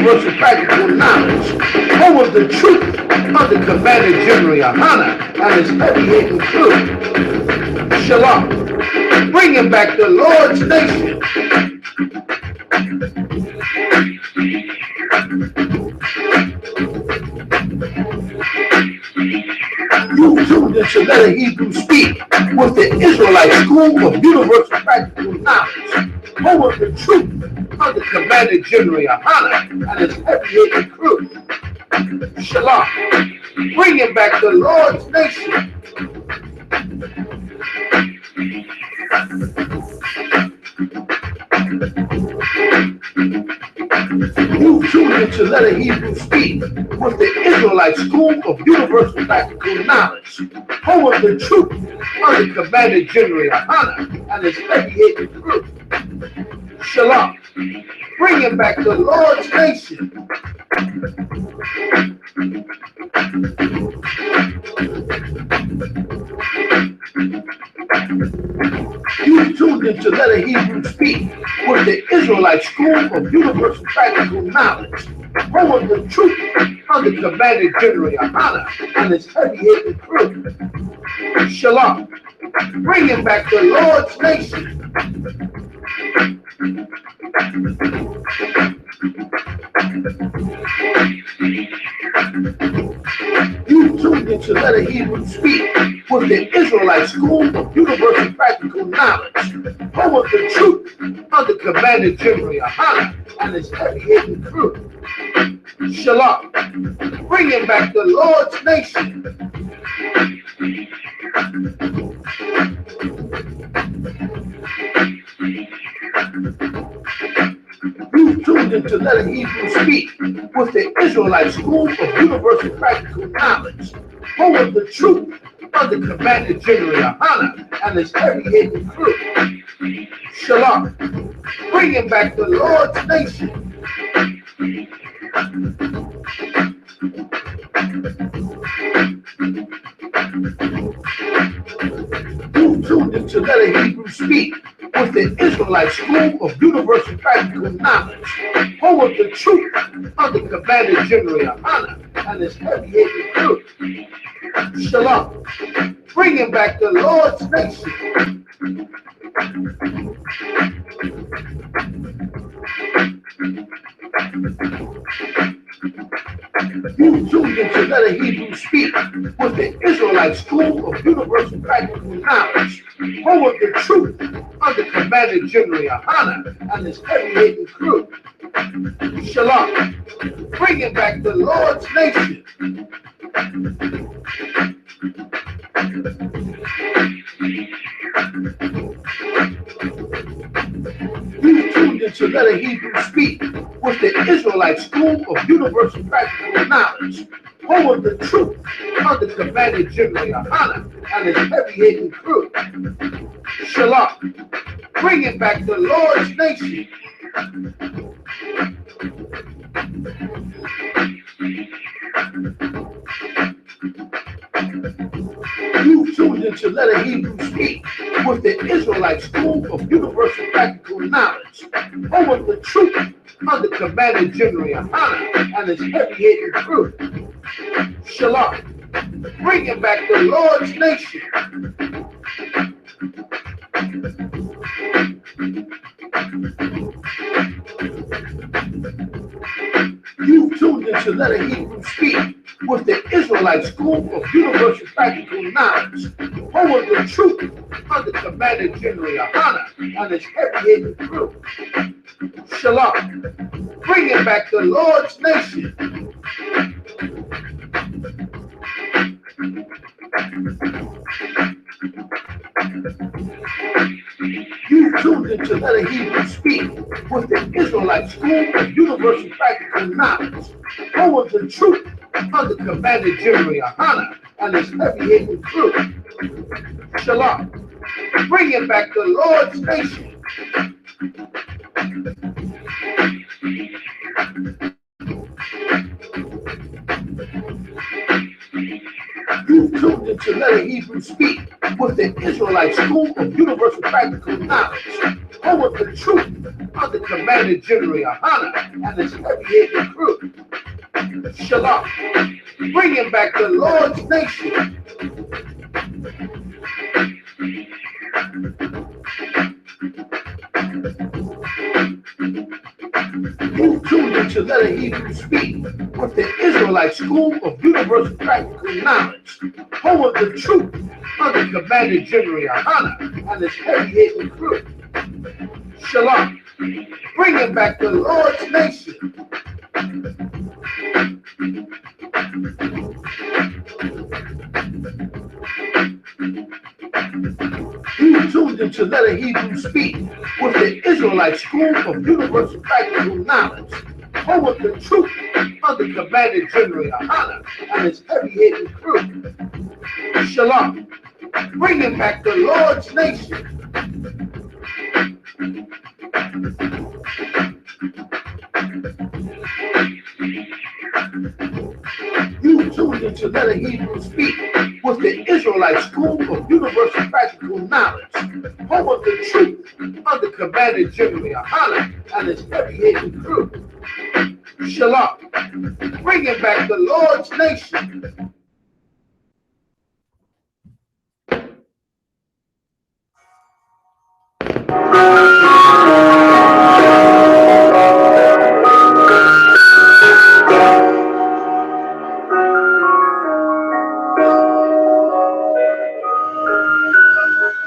universal practical knowledge, home of the truth under Commander General Yahanna and his heavy-hitting crew. Shalom, bringing back the Lord's nation. You tuned into Let a Hebrew Speak with the Israelite School of Universal Practical Knowledge, home of the truth under Commander General Yahanna and his heavy-hitting crew. Shalom, bringing back the Lord's nation. You tuned into Let a Hebrew Speak with the Israelite School of Universal Practical Knowledge, home of the truth under Commander General Yahanna and his heavy-hitting crew. Shalom, bringing back the Lord's nation. You tuned into Let a Hebrew Speak with the Israelite School of Universal Practical Knowledge, home of the truth under Commander General Yahanna and his heavy-hitting crew. Shalom, bringing back the Lord's nation. You tuned into Let a Hebrew Speak with the Israelite School of Universal Practical Knowledge, home of the truth under Commander General Yahanna and his heavy-hitting crew. Shalom, bringing back the Lord's nation. You tuned into Let a Hebrew Speak with the Israelite School of Universal Practical Knowledge, home of the truth under Commander General Yahanna and his heavy-hitting crew. Shalom, bringing back the Lord's nation. You tuned into Let a Hebrew Speak with the Israelite School of Universal Practical Knowledge, home of the truth under Commander General Yahanna and his heavy-hitting crew. Shalom, bringing back the Lord's nation. You tuned into Let a Hebrew Speak with the Israelite School of Universal Practical Knowledge, home of the truth under Commander General Yahanna and his heavy-hitting crew. Shalom, bringing back the Lord's nation. You tuned into Let a Hebrew Speak with the Israelite School of Universal Practical Knowledge, home of the truth under Commander General Yahanna and his heavy-hitting crew. Shalom, bringing back the Lord's nation. You tuned into Let a Hebrew Speak with the Israelite School of Universal Practical Knowledge, home of the truth under Commander General Yahanna and his heavy-hitting crew. Shalom, bringing back the Lord's nation. You tuned into Let a Hebrew Speak with the Israelite School of Universal Practical Knowledge, home of the truth under Commander General Yahanna and his heavy-hitting crew. Shalom, bringing back the Lord's nation. You tuned into Let a Hebrew Speak with the Israelite School of Universal Practical Knowledge, home of the truth under Commander General Yahanna and his heavy-hitting crew. Shalom, bringing back the Lord's nation. You tuned into Let a Hebrew Speak with the Israelite School of Universal Practical Knowledge, home of the truth under Commander General Yahanna and his heavy-hitting crew. Shalom, bringing back the Lord's nation. You tuned into Let a Hebrew Speak with the Israelite School of Universal Practical Knowledge, home of the truth under Commander General Yahanna and his heavy-hitting crew. Shalom, bringing back the Lord's nation. You tuned into Let a Hebrew Speak with the Israelite School of Universal Practical Knowledge, home of the truth under Commander General Yahanna and his heavy-hitting crew. Shalom, bringing back the Lord's nation. You tuned into Let a Hebrew Speak with the Israelite School of Universal Practical Knowledge, home of the truth under Commander General Yahanna and his heavy-hitting crew. Shalom, bringing back the Lord's nation.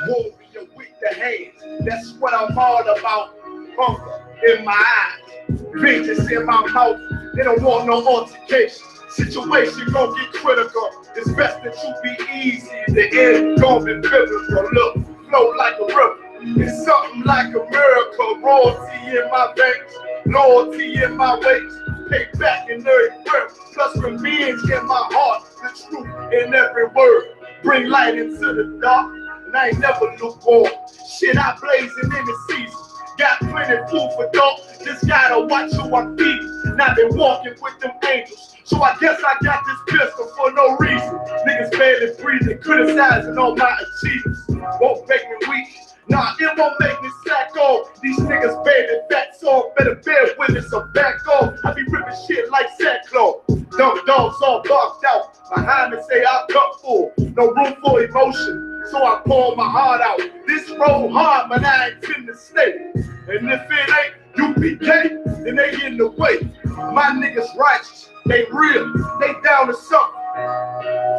Warrior with the hands, that's what I'm all about. Hunger in my eyes, vengeance in my mouth. They don't want no altercation. Situation gon' get critical. It's best that you be easy. The end gon' be biblical. Look, flow like a river. It's something like a miracle. Royalty in my veins, loyalty in my ways. Pay back in every breath. Plus revenge in my heart. The truth in every word. Bring light into the dark. And I ain't never lukewarm. Shit, I blazing in the season. Got plenty food for thought. Just gotta watch who I feed. Now they walking with them angels. So I guess I got this pistol for no reason. Niggas barely breathing, criticizing all my achievements. Won't make me weak. Nah, it won't make me slack off. These niggas baby fat, so better bear with it, so back off. I be ripping shit like sackcloth. Dumb dogs all barked out. Behind me say I cup full. No room for emotion, so I pour my heart out. This road hard, but I intend to stay. And if it ain't U.P.K, then they in the way. My niggas righteous, they real, they down to something.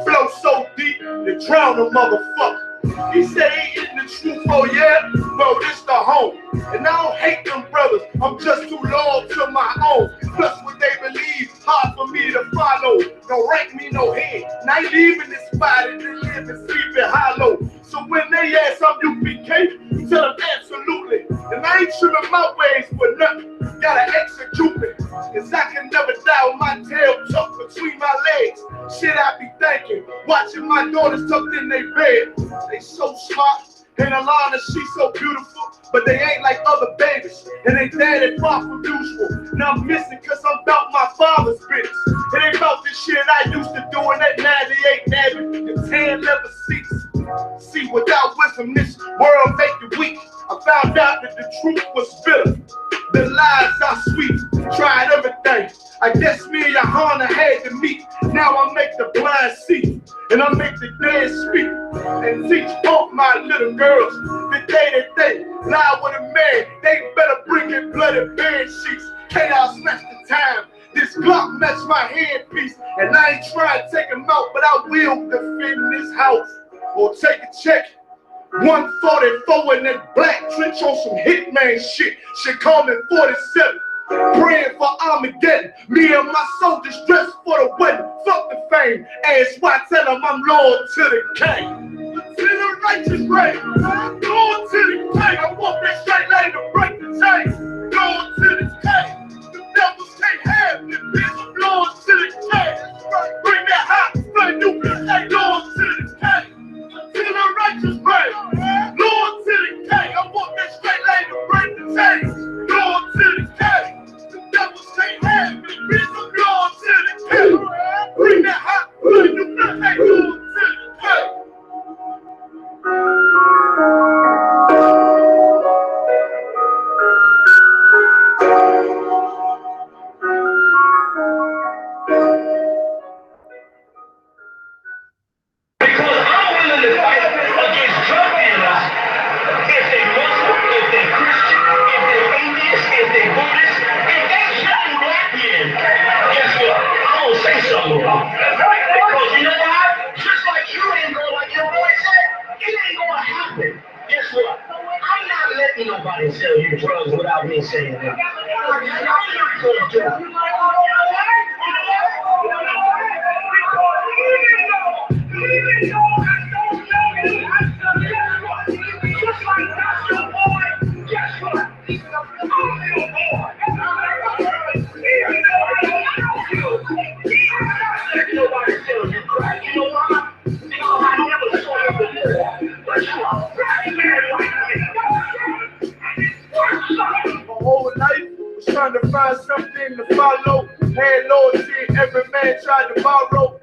Flow so deep, they drown a motherfucker. He said he in the truth, oh yeah? Bro, this the home. And I don't hate them brothers, I'm just too loyal to my own. Plus what they believe, hard for me to follow. Don't rank me no head, and I ain't leaving this spot and then live and sleep in hollow. So when they ask I'm U.P.K, tell them absolutely. And I ain't trimming my ways for nothing, gotta execute it. Cause I can never die with my tail tucked between my legs. Shit I be thinking, watching my daughters tucked in their bed. They so smart, and Alana, she's so beautiful, but they ain't like other babies, and they daddy far from usual. Now I'm missing cause I'm about my father's business. It ain't about this shit I used to do in that 98 Navy, the tan leather seats. See, without wisdom, this world make you weak. I found out that the truth was bitter, the lies are sweet. Tried everything, I guess me and Yahanna had to meet. Now I make the blind see, and I make the dead speak, and teach both my little girls the day that they lie with a man, they better bring in bloody bed sheets. Chaos match the time, this Glock match my headpiece, and I ain't trying to take him out, but I will defend this house, or take a check. 144 in that black trench on some hitman shit. Shit call me 47. Praying for Armageddon. Me and my soldiers dressed for the wedding. Fuck the fame. Ask why, tell them I'm loyal to the king. To the righteous reign. Loyal to the king. I want that straight lane to break the chains. Loyal to the king. The devils can't have me, bitch. I'm loyal to the king. Bring that hot flame. You can say loyal to the king. To the righteous reign. Loyal to the king. I want that straight lane to break the chains. Loyal to the king. The devils can't have me, bitch. I'm loyal to the king. Bring that hot flame. You can say loyal to the king. saying that. My whole life was trying to find something to follow. Had loyalty, every man tried to borrow.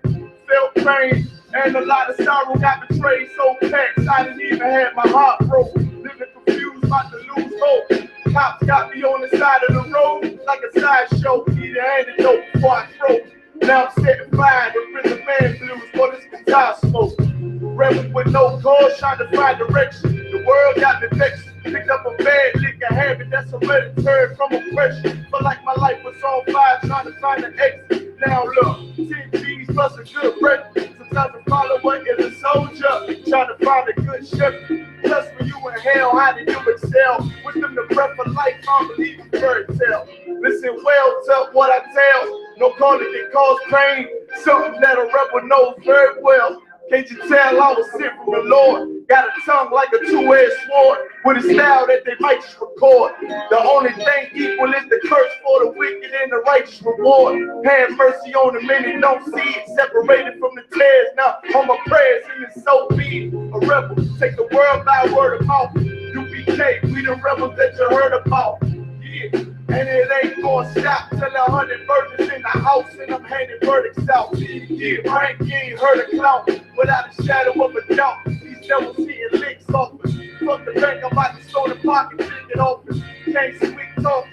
Felt pain and a lot of sorrow. Got betrayed so packed, I didn't even have my heart broke. Living confused, about to lose hope. Cops got me on the side of the road like a sideshow. Need an antidote before I throw. Now I'm setting fire to prison man blues for this guitar smoke. Rebel with no cause, trying to find direction. The world got me vexed. Picked up a bad liquor habit that's hereditary from oppression. But like my life was on fire, trying to find an exit. Now look, 10 G's plus a good breakfast. Sometimes a follower is a soldier, trying to find a good shepherd. Plus when you in hell, how did you excel? With them the breath of life, I believe in fairy tale. Listen well to what I tell. No calling can cause pain. Something that a rebel knows very well. Can't you tell I was sent from the Lord? Got a tongue like a two-edged sword, with a style that they might just record. The only thing equal is the curse for the wicked and the righteous reward. Have mercy on the many, don't see it. Separated from the tares, now on my prayers, and it's so be it. A rebel, take the world by word of mouth. U.P.K, we the rebels that you heard about. Yeah. And it ain't gonna stop till 100 virgins in the house and I'm handing verdicts out. Yeah, Frank, you ain't heard a clown without a shadow of a doubt. These devils hitting licks off us. Fuck the bank, I'm about to store the pocket, take it off us. Can't sweet talk,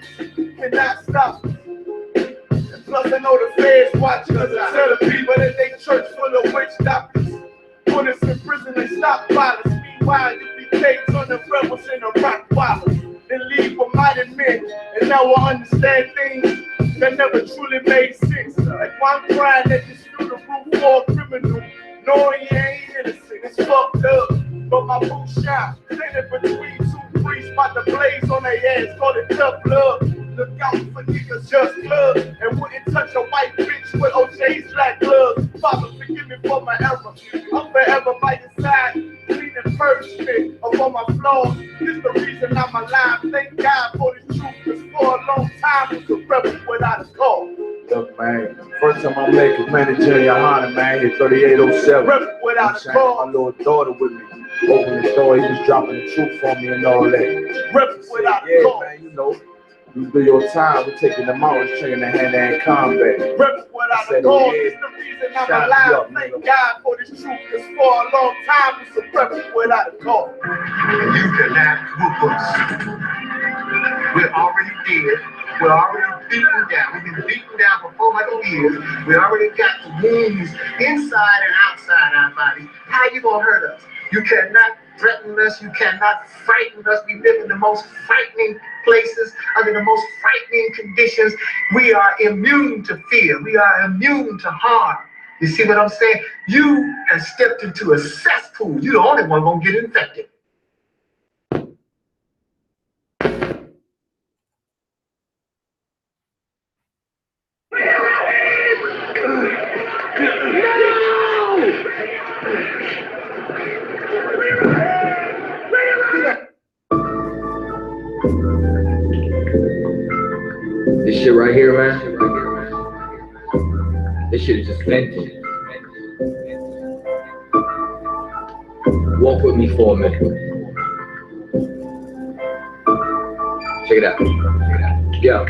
cannot stop us. And plus I know the feds watching us. I tell the people that they church full of witch doctors. Put us in prison and stop violence. Meanwhile, U.P.K turn the rebels into rock wallers. And leave with mighty men, and now I understand things that never truly made sense. Like why I'm crying that you through the roof for a criminal, knowing you ain't innocent, it's fucked up. But my boots shine, standing between two priests, about to blaze on their ass, call it tough love. Look out for niggas just love, and wouldn't touch a white bitch with OJ's black gloves. Father, forgive me for my error. I'm forever by your side. Clean and purge me of all my flaws. This the reason I'm alive. Thank God for the truth, cause for a long time was a rebel without a cause. Look, man, first time I make it, man, GEN.YAHANNA, man, here 3807. Rebel without a cause. My little daughter with me. Open the door, he was dropping the truth for me and all that. Rebel without a cause. Man, you know, you do your time, we're taking them out, we're training the hand-to-hand combat. Rebel without a cause. It's the reason I'm alive. Thank God for this truth, cause for a long time it's a rebel without a cause. You cannot whoop us. We're already dead. We're already beaten down. We've been beaten down for 400 years. We already got the wounds inside and outside our body. How you gonna hurt us? You cannot threaten us. You cannot frighten us. We live in the most frightening places, under the most frightening conditions. We are immune to fear. We are immune to harm. You see what I'm saying? You have stepped into a cesspool. You're the only one gonna get infected. This shit right here, man. This shit is just vintage. Walk with me for a minute. Check it out. Yeah.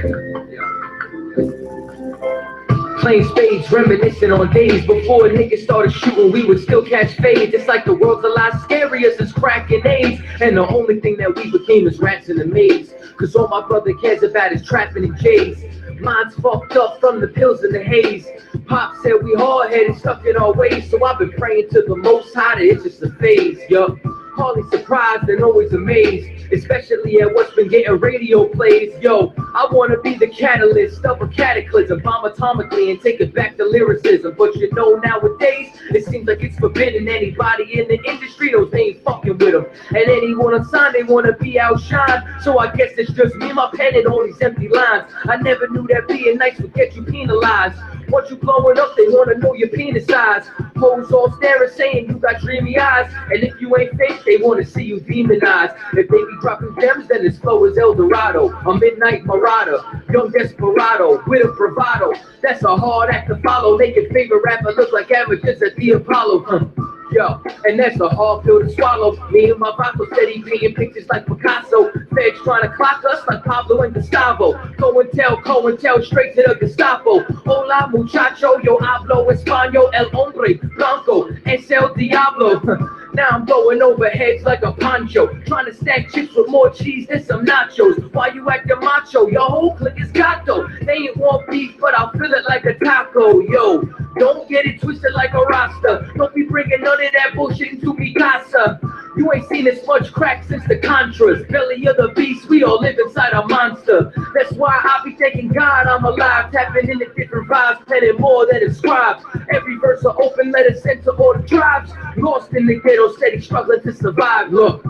Playing spades, reminiscing on days before niggas started shooting, we would still catch fades. It's like the world's a lot scarier since cracking AIDS, and the only thing that we became is rats in the maze. Cause all my brother cares about is trapping in J's. Mine's fucked up from the pills and the haze. Pop said we hard-headed, stuck in our ways, so I've been praying to the Most High that it's just a phase, yup. hardly surprised and always amazed, especially at what's been getting radio plays. Yo, I wanna be the catalyst of a cataclysm, bomb atomically and take it back to lyricism. But you know, nowadays, it seems like it's forbidden. Anybody in the industry knows they ain't fucking with them. And anyone on sign, they wanna be outshined. So I guess it's just me, my pen, and all these empty lines. I never knew that being nice would get you penalized. Once you blowing up, they wanna know your penis size. Hoes all staring, saying you got dreamy eyes. And if you ain't fake, they wanna see you demonized. If they be dropping gems, then this flow is El Dorado. A midnight marauder, young desperado, with a bravado. That's a hard act to follow. Make your favorite rapper look like amateurs at the Apollo. Yo, and that's a hard pill to swallow. Me and my Vato steady painting pictures like Picasso. Feds trying to clock us like Pablo and Gustavo. Go and tell straight to the Gestapo. Hola muchacho, yo hablo español, el hombre blanco, es el diablo. Now I'm going over heads like a poncho, trying to stack chips with more cheese than some nachos. Why you acting macho? Your whole clique is gato. They ain't want beef, but I'll feel it like a taco. Yo, don't get it twisted like a rasta. Don't be bringing none of that bullshit into mi casa. You ain't seen this much crack since the Contras. Belly of the beast, we all live inside a monster. That's why I be thanking God I'm alive, tapping into different vibes, penning more than a scribe. Every verse an open letter sent to all the tribes. Lost in the ghetto, steady struggling to survive. Look,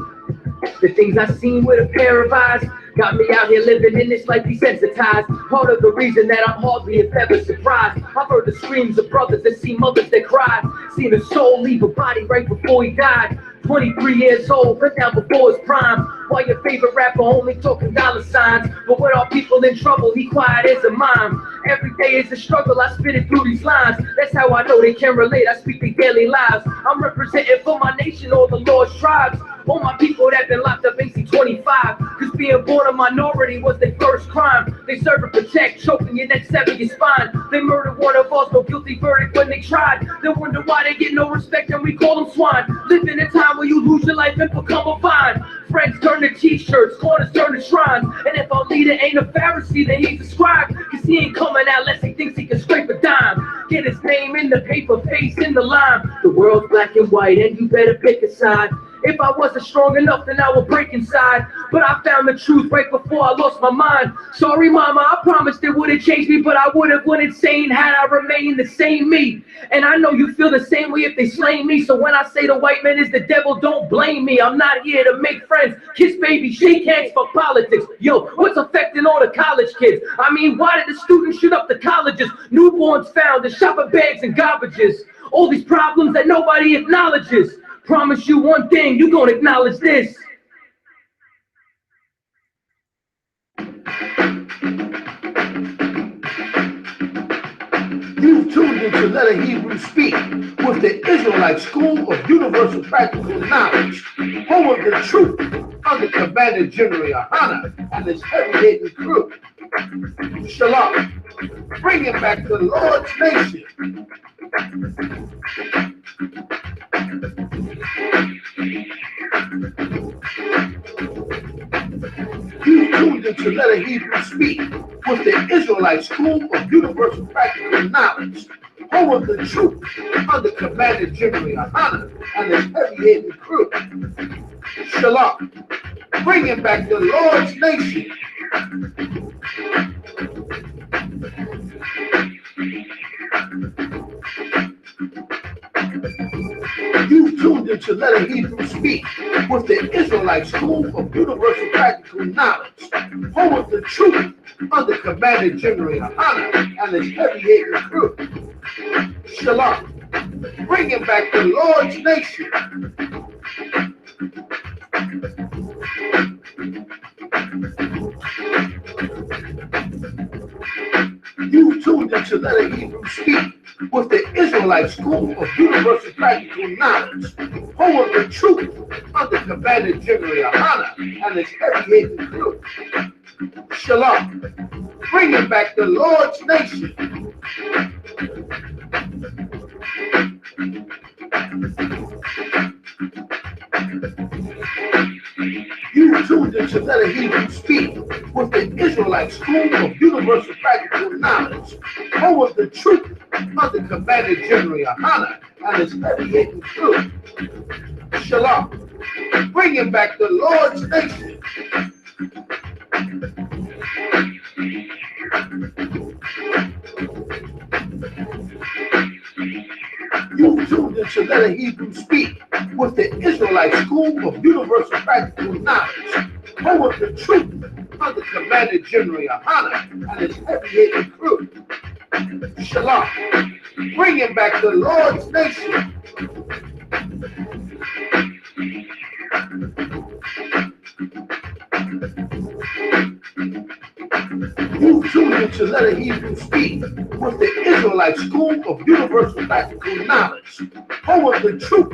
the things I seen with a pair of eyes got me out here living in this life desensitized. Part of the reason that I'm hardly if ever surprised. I've heard the screams of brothers that see mothers that cry. Seen a soul leave a body right before he died. 23 years old, cut down before his prime. While your favorite rapper only talking dollar signs. But when all people in trouble, he quiet as a mime. Every day is a struggle, I spit it through these lines. That's how I know they can relate, I speak their daily lives. I'm representing for my nation, all the Lord's tribes. All my people that been locked up AC-25. Cause being born a minority was their first crime. They serve and protect, choking your neck, severing your spine. They murdered one of us, no guilty verdict when they tried. They wonder why they get no respect and we call them swine. Live in a time where you lose your life and become a vine. Friends turn to t-shirts, corners turn to shrines. And if our leader ain't a Pharisee, then he's a scribe. Cause he ain't coming out unless he thinks he can scrape a dime. Get his name in the paper, face in the lime. The world's black and white and you better pick a side. If I wasn't strong enough, then I would break inside. But I found the truth right before I lost my mind. Sorry, mama, I promised it wouldn't change me, but I would have went insane had I remained the same me. And I know you feel the same way if they slay me. So when I say the white man is the devil, don't blame me. I'm not here to make friends, kiss babies, shake hands, fuck politics. Yo, what's affecting all the college kids? I mean, why did the students shoot up the colleges? Newborns found in shopping bags and garbages. All these problems that nobody acknowledges. Promise you one thing, you gonna acknowledge this. You've tuned into Let a Hebrew Speak with the Israelite School of Universal Practical Knowledge, home of the truth under Commander General Yahanna and his heavy-hitting crew. Shalom, bringing back the Lord's nation. You tuned into Let a Hebrew Speak with the Israelite School of Universal Practical Knowledge, home of the truth under Commander General Yahanna and his heavy-hitting crew. Shalom, bringing back the Lord's nation. You tuned into Let a Hebrew Speak with the Israelite School of Universal Practical Knowledge, home of the truth under Commander General Yahanna and his heavy-hitting crew. Shalom, bringing back the Lord's nation. You tuned into Let a Hebrew Speak with the Israelite School of Universal Practical Knowledge, home of the truth under Commander General Yahanna and his heavy-hitting crew. Shalom, bringing back the Lord's nation. You tuned into Let a Hebrew Speak with the Israelite School of Universal Practical Knowledge, home of the truth under Commander General Yahanna and his heavy-hitting crew. Shalom, bringing back the Lord's nation. You tuned into Let a Hebrew Speak with the Israelite School of Universal Practical Knowledge, home of the truth under Commander General Yohanna and his heavy-hitting crew. Shalom, bringing back the Lord's nation. You tuned into Let a Hebrew Speak with the Israelite School of Universal Practical Knowledge, home of the truth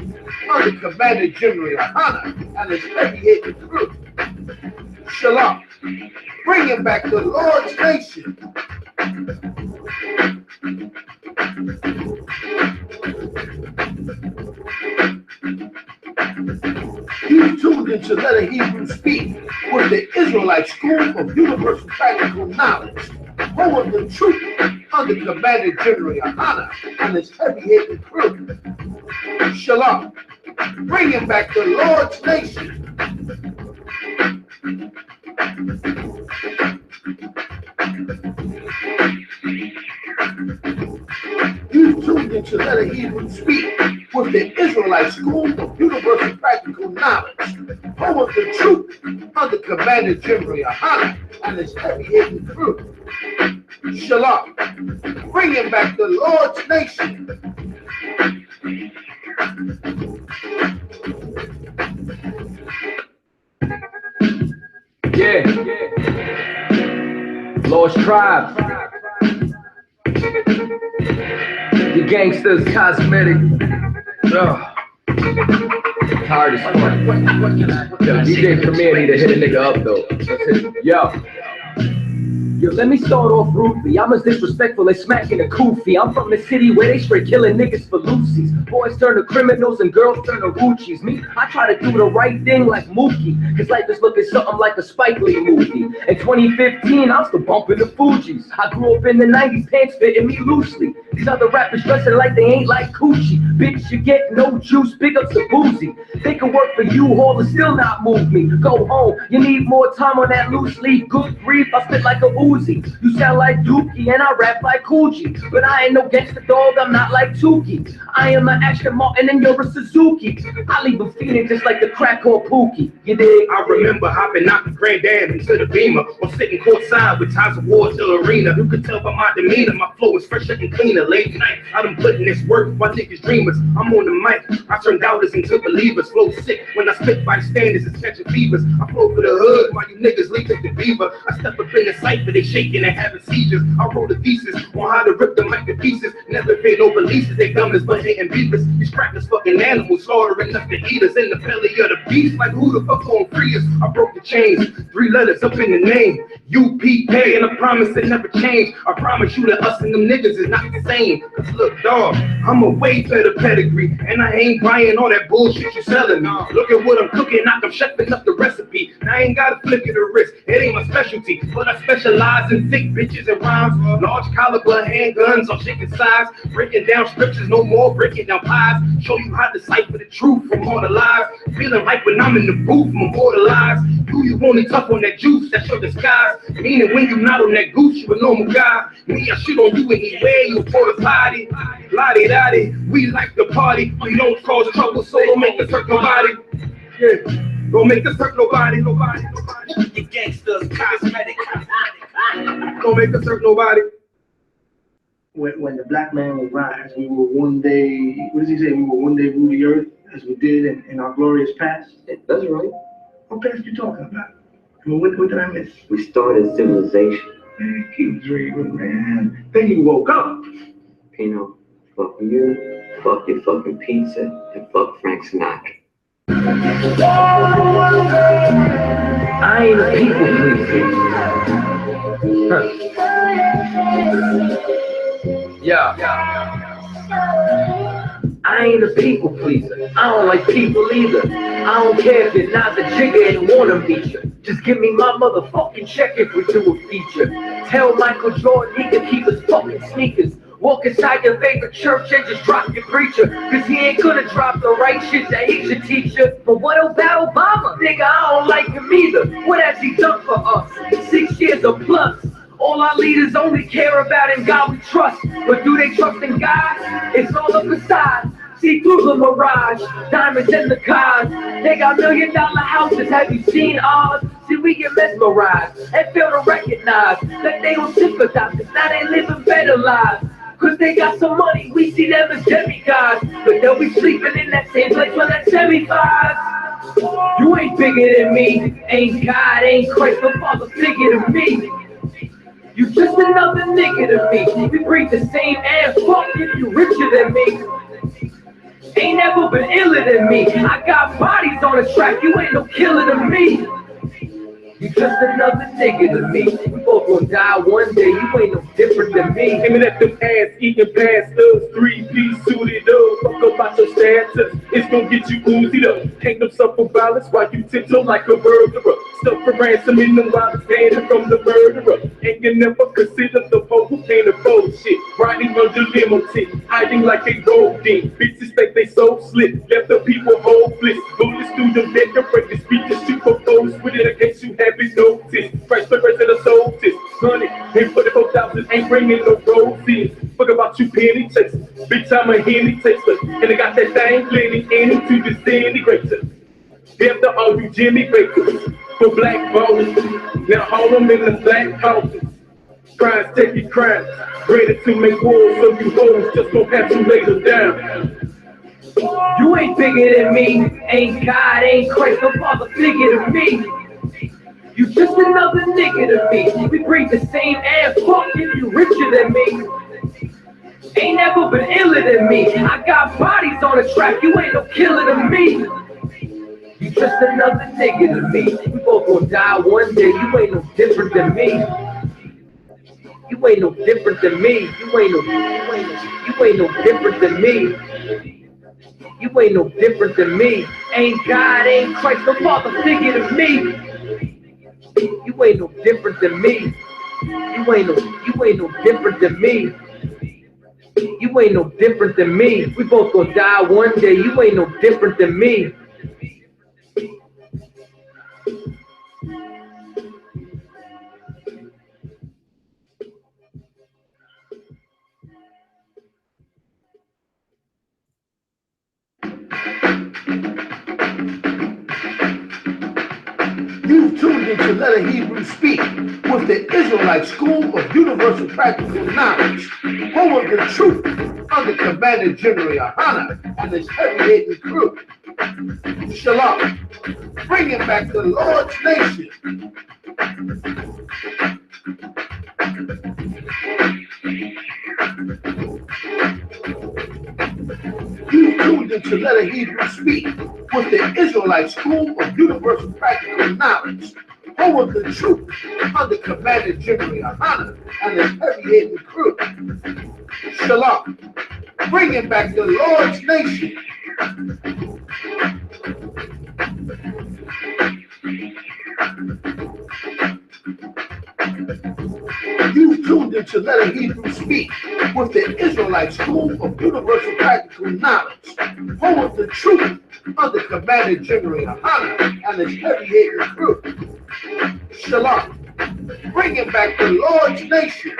under Commander General Yohanna and his heavy-hitting crew. Shalom, bringing back the Lord's nation. You tuned into Let a Hebrew Speak with the Israelite School of Universal Practical Knowledge, home of the truth under Commander General Yohanna and his heavy-hitting crew. Shalom, bringing back the Lord's nation. You tuned into Let a Hebrew Speak with the Israelite School of Universal Practical Knowledge, home of the truth under Commander General Yohanna and his heavy-hitting crew. Shalom, bringing back the Lord's nation. Yeah. Lost Tribe. The gangsters, cosmetic. Tired as fuck. Yo, DJ Premier need to hit a nigga up though. Yo. Yo, let me start off rudely. I'm as disrespectful as smacking a kufi. I'm from the city where they straight killing niggas for Lucy's. Boys turn to criminals and girls turn to Gucci's. Me, I try to do the right thing like Mookie, cause life is looking something like a Spike Lee movie. In 2015, I was still bumping the Fugees. I grew up in the 90s, pants fitting me loosely. These other rappers dressing like they ain't like coochie. Bitch, you get no juice, big up to Boozy. They can work for you, all and still not move me. Go home, you need more time on that loose leaf. Good grief, I spit like a Uzi. You sound like Dookie and I rap like Coogee. But I ain't no gangster dog, I'm not like Tukey. I am an Aston Martin and you're a Suzuki. I leave them feeling just like the crack or Pookie. You dig? I remember hopping out the Grand Dam into the Beamer, or sitting courtside with Times of War to the arena. You could tell by my demeanor, my flow is fresher and cleaner. Late night, I done putting this work, my niggas dreamers. I'm on the mic, I turn doubters into believers. Flow sick when I spit bystanders and catching fevers. I flow for the hood while you niggas leave at the beaver. I step up in the cypher, they shaking and having seizures. I wrote a thesis on how to rip the mic to pieces. Never paid no releases, they dumb as but hitting beavers. These crackers fucking animals, slaughtering up the eaters in the belly of the beast. Like who the fuck gon' free us? I broke the chains, 3 letters up in the name, U.P.K, and I promise it never change. I promise you that us and them niggas is not the same. Cause look, dog, I'm a way better pedigree, and I ain't buying all that bullshit you selling me. Look at what I'm cooking, I'm chefing up the recipe. Now I ain't gotta flip you the wrist, it ain't my specialty, but I specialize in thick bitches and rhymes, large caliber handguns on chicken size, breaking down scriptures, no more breaking down pies. Show you how to decipher the truth from all the lies. Feeling like when I'm in the booth, I'm immortalized. You only tough on that juice, that's your disguise. Meaning when you not on that goose, you a normal guy. Me, I shit on you anywhere, you for the party. Lottie, we like the party. We don't cause trouble, so don't make us hurt nobody. Yeah, don't make us hurt nobody. The gangsters, cosmetic. Don't make us hurt nobody. When the black man will rise, we will one day, what does he say? We will one day rule the earth as we did in our glorious past. That's right. What past you talking about? I mean, what did I miss? We started civilization. Man, keep dreaming, man. Then you woke up. Pino, fuck you, fuck your fucking pizza, and fuck Frank Sinatra. I ain't a people pleaser. Yeah. I ain't a people pleaser. I don't like people either. I don't care if you're not the jigger and wanna meet you. Just give me my motherfucking check if we do a feature. Tell Michael Jordan he can keep his fucking sneakers. Walk inside your favorite church and just drop your preacher, cause he ain't gonna drop the right shit that he should teach you. But what about Obama? Nigga, I don't like him either. What has he done for us? 6 years or plus. All our leaders only care about in God we trust. But do they trust in God? It's all a facade. See through the mirage, diamonds in the cars. They got $1 million houses, have you seen ours? See, we get mesmerized and fail to recognize that they don't sympathize, cause now they living better lives. Cause they got some money, we see them as demigods, but they'll be sleeping in that same place where that semi-fives. You ain't bigger than me, ain't God, ain't Christ, the Father figure to me. You just another nigga to me. We breathe the same air, fuck if you richer than me. Ain't never been iller than me. I got bodies on the track, you ain't no killer to me. You just another nigga to me. We both gonna die one day, you ain't no different than me. Aiming at them ass-eating pastors, 3-piece suited up. Fuck about your status, it's gonna get you oozied up. Kingdom suffer violence while you tiptoe like a murderer. Stuff for ransom in them while standing from the murderer. And you never consider the folk who can't afford shit. Riding under limousine, hiding like a gold dig. Bitches think they so slick, left the people hopeless. Bullets through the decorate the speakers, shoot for foes with it against you haven't noticed. Christ the rest of the soldiers, 100 and 44,000 ain't bringing no roses. Fuck about you penny chasers, big time a henny taster. And they got that thing blending into disintegrate us. After all you Jimmy Bakers for black voters, now hold them in the black houses. Crimes taking crimes, ready to make wars, so you hoes just gon' have to lay them down. You ain't bigger than me, ain't God, ain't Christ, the Father figure to me. You just another nigga to me. We breathe the same air, fuck if you richer than me. Ain't never been iller than me. I got bodies on the track, you ain't no killer to me. You just another nigga to me. We both gonna die one day, you ain't no different than me. You ain't no different than me. You ain't no different than me. You ain't no different than me. Ain't God, ain't Christ, the Father figure to me. You ain't no different than me. You ain't no different than me. You ain't no different than me. We both gonna die one day. You ain't no different than me. You've tuned into Let a Hebrew Speak with the Israelite School of Universal Practical Knowledge, home of the truth under Commander General Yahanna and his heavy-hitting crew. Shalom, bringing back the Lord's nation. You've tuned into Let a Hebrew Speak with the Israelite School of Universal Practical Knowledge, home of the truth under Commander General Yahanna and his heavy-hitting crew. Shalom, bringing back the Lord's nation. You've tuned into Let a Hebrew Speak with the Israelite School of Universal Practical Knowledge, home of the truth under Commander General Yahanna and his heavy-hitting crew. Shalom, bringing back the Lord's nation.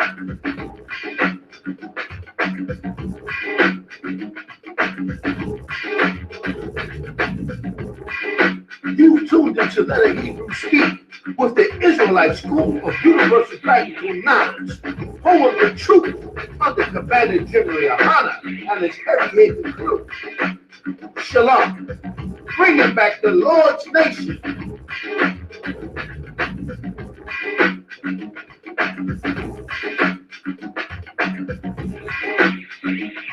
You've tuned into Let a Hebrew Speak with the Israelite School of Universal Practical Knowledge, home of the truth under Commander General Yahanna and his heavy-hitting crew. Shalom, bringing back the Lord's nation.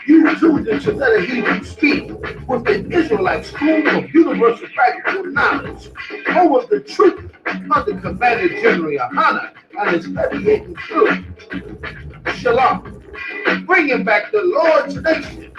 You've tuned into Let a Hebrew Speak with the Israelite School of Universal Practical Knowledge, home of the truth under Commander General Yahanna and his heavy-hitting crew. Shalom, bringing back the Lord's nation.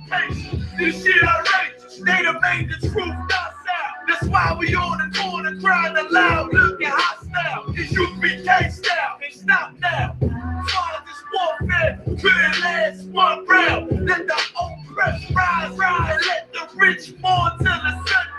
location. This shit outrageous. They done made the truth not sound. That's why we on the corner crying aloud, looking hostile. It's I.S.U.P.K style. They stop now. Follow this warfare. Couldn't last one round. Let the oppressed rise. Let the rich mourn till the sundown.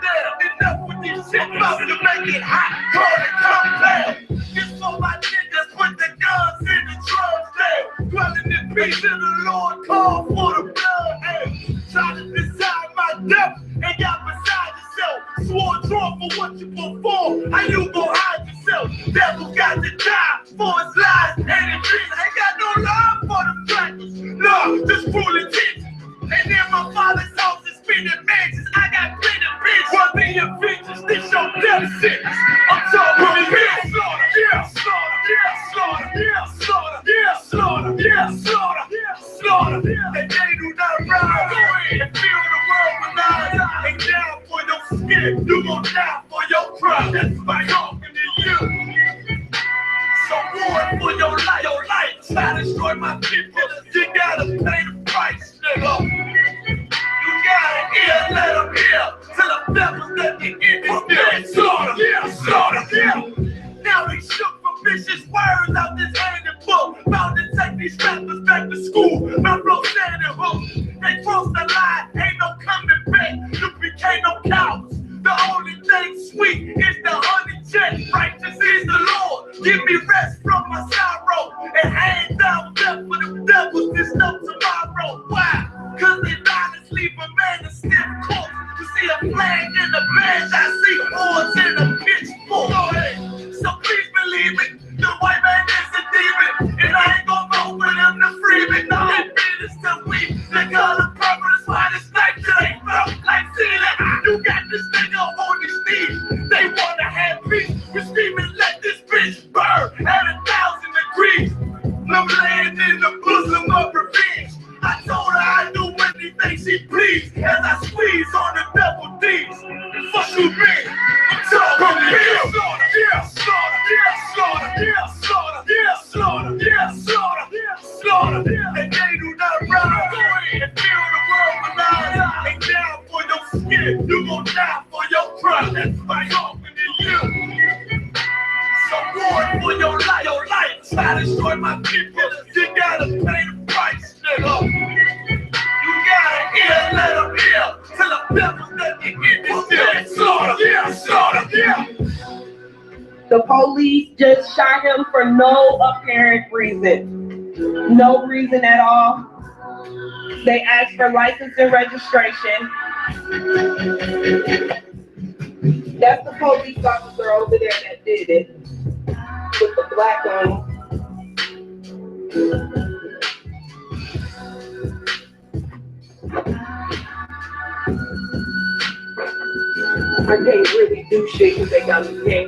Enough with this shit about to make it hot. Call it compound. This for my niggas put the guns in the drugs down. Dwelling in peace in the Lord, call for the blood. Hey, try to decide my death and got beside yourself. Swore drawn for what you perform. How you gon' hide yourself? Devil got to die for his lies and his dreams. Ain't got no love for the practice. No, just cruel intentions. And then my father's house is spinning mansions. I got plenty of bitches. One thing your bitches, this your death sentence. I'm talking real slaughter, yeah, slaughter, yeah, slaughter, yeah, slaughter, yeah, slaughter, yeah, slaughter, yeah, slaughter. And they do not rise. Go ahead and feel the world alive. And down for your skin, you gon' die for your crime. That's why talking to you. So war for your life, try to destroy my people. You gotta pay the price, nigga. You gotta hear, let them hear, till the devils let me in this bitch. Slaughter, yeah, slaughter, yeah. Now they shook from vicious words out this handed book. About to take these rappers back to school. My flow standing hook. They crossed the line, ain't no coming back. You became no cowards. The only thing sweet is the honey jet. Righteous is the Lord. Give me rest from my sorrow. And hang down death for the devils. This no tomorrow. Why? Cause they violence leave a man a stiff corpse. You see a flag in the bench. I see horns in the pitchfork. Go ahead. So please believe it. The white man is a demon. And I ain't gonna vote for them to free me. No, that business to weep. The color purple is why this night ain't felt like ceiling. You got this nigga on his knees. They wanna have peace. We screaming, let this bitch burn at 1,000 degrees. I'm laying in the bosom of revenge. I told her I'd do anything she please as I squeeze on the double D's. Fuck you, man. I'm talking real. Slaughter, yeah, slaughter, yeah, slaughter, yeah, slaughter, yeah, slaughter, yeah, slaughter, yeah, slaughter. And they do not rise. Go ahead and feel the world alive. Ain't down for your skin. You gon' die for your crime. That's why I'm talking to you. So war for your life, try to destroy my people. You gotta pay the price, nigga. You gotta hear, let them hear, till the devils let me in this shit. Slaughter, yeah, slaughter, yeah. The police just shot him for no apparent reason. No reason at all. They asked for license and registration. That's the police officer over there that did it. With the black on. I can't really do shit because they got me gang.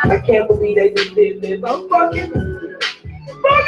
I can't believe they just did this. I'm fucking back!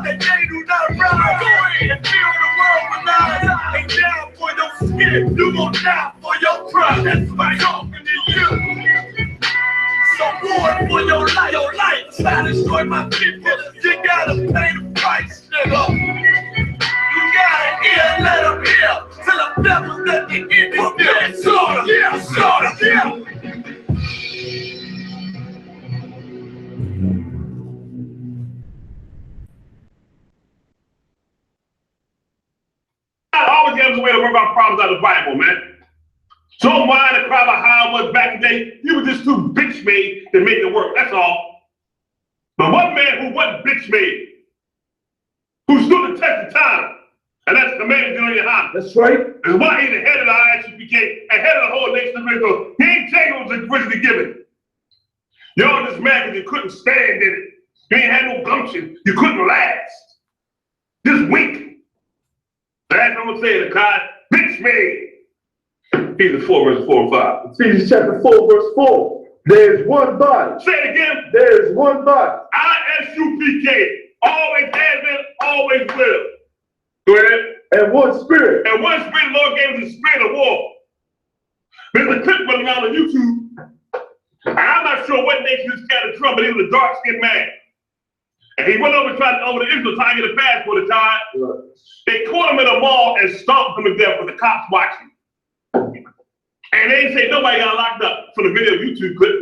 And they do not rise. Go ahead and feel the world alive. Ain't down for your skin. You gon' die for your crime. That's why I'm talking to you. So war for your life, try to destroy my people. You gotta pay the price, nigga. You gotta hear, let them hear, till the devils let me in this bitch. Slaughter, yeah, slaughter, yeah. I always have a way to work out problems out of the Bible, man. Don't mind and cry about how it was back in the day. You were just too bitch made to make it work, that's all. But one man who wasn't bitch made, who stood the test of time, and that's the man GEN.YAHANNA. That's right. Is why he's the head of the I.S.U.P.K and head of the whole nation of Israel. He ain't changed what was originally given. Y'all just mad because you couldn't stand in it. You ain't had no gumption. You couldn't last. Just weak. That's what I'm saying, God. Bitch bitch made? Ephesians 4, verse 4 and 5. Ephesians chapter 4, verse 4. There is one body. Say it again. There is one body. I.S.U.P.K. Always has been, always will. Go ahead. And one spirit. And one spirit, the Lord gave us the spirit of war. There's a clip running around on YouTube. And I'm not sure what nation this cat is from, but he was a dark-skinned man. And he went over to the Israel trying to get a passport at time. Right. They caught him in a mall and stomped him to death with the cops watching. And they didn't say nobody got locked up for the video YouTube clip.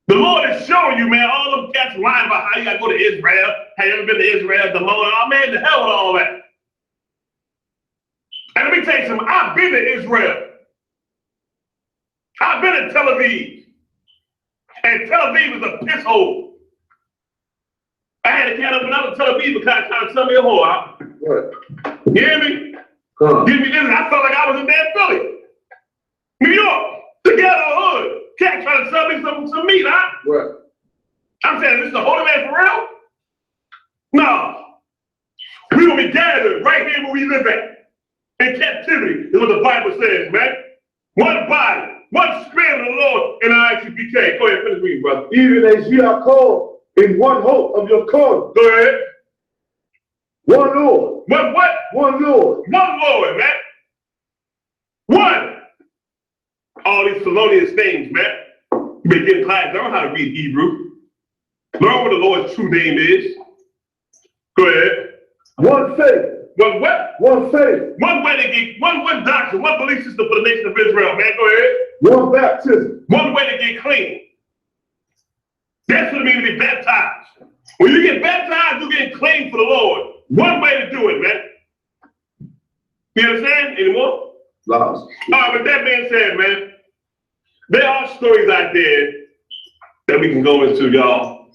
The Lord is showing you, man, all them cats lying about how you got to go to Israel. Have you ever been to Israel? The Lord, oh man, the hell with all that. And let me tell you something, I've been to Israel. I've been in Tel Aviv. And Tel Aviv is a piss hole. I had a cat up and out of Tel Aviv because I trying to tell me a whole out. What? You hear me? Give me this. I felt like I was in damn Philly. New York. The ghetto hood. Cat trying to sell me some meat, huh? Right. I'm saying, this is the holy man for real? No. We will be gathered right here where we live at. In captivity is what the Bible says, man. One body, one spirit of the Lord in I.S.U.P.K. Go ahead, finish reading, brother. Even as ye are called in one hope of your calling. Go ahead. One Lord. One what? One Lord. One Lord, man. One. All these felonious things, man. You been getting class, learn how to read Hebrew. Learn what the Lord's true name is. Go ahead. One faith. One what? One faith. One way to get, one doctrine, one belief system for the nation of Israel, man. Go ahead. One baptism. One way to get clean. That's what it means to be baptized. When you get baptized, you're getting clean for the Lord. One way to do it, man. You understand? Any more? Lost. All right, with that being said, man, there are stories out there that we can go into, y'all.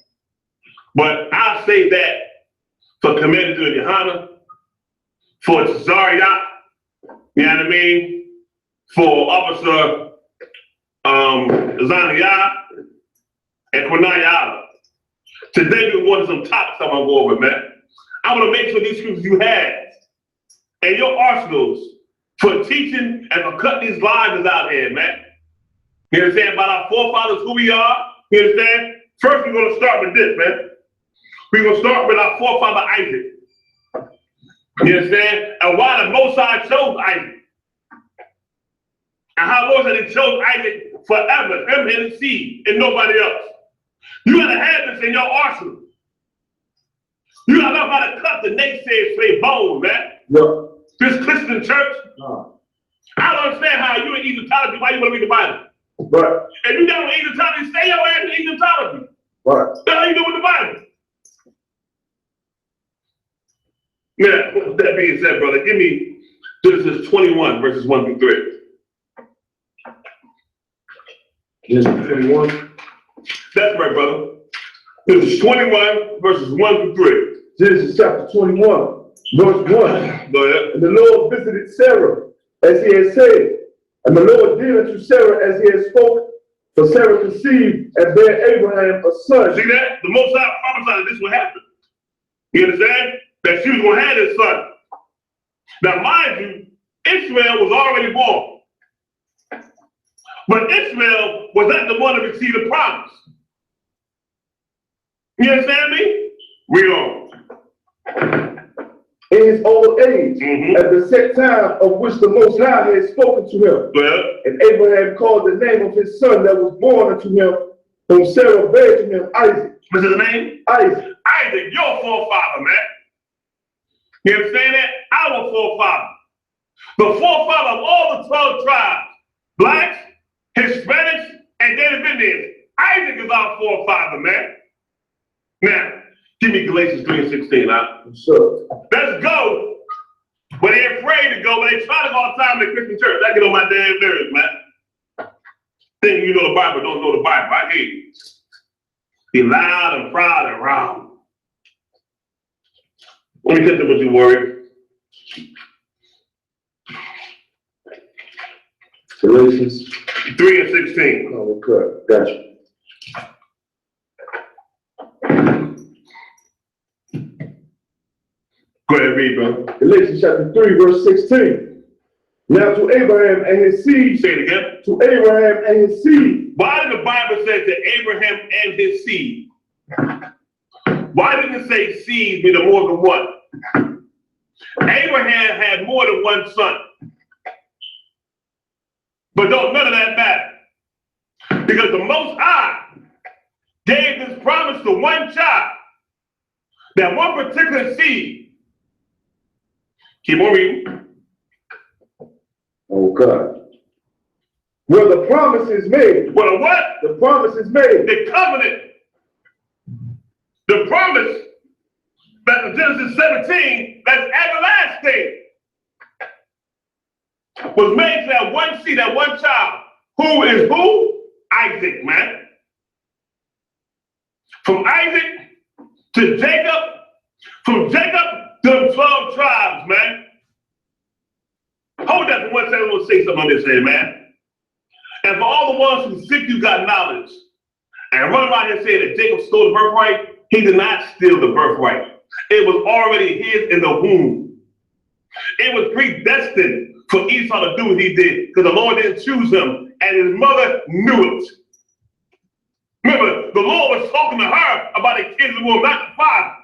But I'll say that for Commander Gen.YAHANNA, for Zaryak, you know what I mean? For Officer Zanaya and Kwanayala. Today we're going to some topics I'm gonna go over, man. I want to make sure these scriptures you have and your arsenals for teaching and for cutting these lives out here, man. You understand? About our forefathers, who we are. You understand? First, we're going to start with this, man. We're going to start with our forefather Isaac. You understand? And why the Most High chose Isaac. And how Lord said he chose Isaac forever, him and his seed, and nobody else. You got to have this in your arsenal. You got to know how to cut the naysayers for their bones, man. Yeah. This Christian church, I don't understand how you in Egyptology, why you want to read the Bible. Right. If you don't in Egyptology, stay your ass in Egyptology. Right. What the hell you doing with the Bible? Now, with that being said, brother, give me Genesis 21, verses 1 through 3. Genesis 21. That's right, brother. Genesis 21, verses 1 through 3. Genesis chapter 21. Verse 1. Go ahead. And the Lord visited Sarah as he had said, and the Lord did unto Sarah as he had spoken, for Sarah conceived and bare Abraham a son. See that? The Most High prophesied that this would happen. You understand? That she was going to have this son. Now, mind you, Ishmael was already born. But Ishmael was not the one to receive the promise. You understand me? Read on. In his old age, at the set time of which the Most High had spoken to him. Well, and Abraham called the name of his son that was born unto him, whom Sarah bare to him, Isaac. What's his name? Isaac. Isaac, your forefather, man. You understand that? Our forefather. The forefather of all the 12 tribes. Blacks, Hispanics, and Native Indians. Isaac is our forefather, man. Now, give me Galatians 3 and 16, huh? Sure. Let's go. But they're afraid to go, but they try to go all the time in the Christian church. I get on my damn nerves, man. Thinking you know the Bible, don't know the Bible. I hear you. Be loud and proud and round. Let me tell you what you worry. Galatians 3 and 16. Oh, okay. Gotcha. Go Go ahead, read, bro. Galatians chapter 3, verse 16. Now to Abraham and his seed. Say it again. To Abraham and his seed. Why did the Bible say to Abraham and his seed? Why didn't it say seed meaning more than one? Abraham had more than one son. But don't none of that matter. Because the Most High gave this promise to one child. That one particular seed. Keep on reading. Oh God. Well, the promise is made. Well, the what? The promise is made. The covenant. The promise that's in Genesis 17, that's everlasting, was made to that one seed, that one child. Who is who? Isaac, man. From Isaac to Jacob, from Jacob to the 12 tribes, man. Hold that for 1 second, we'll say something on this here, man. And for all the ones who think you got knowledge and run around here saying that Jacob stole the birthright, he did not steal the birthright. It was already his in the womb. It was predestined for Esau to do what he did because the Lord didn't choose him and his mother knew it. Remember, the Lord was talking to her about the kids of the womb, not the father.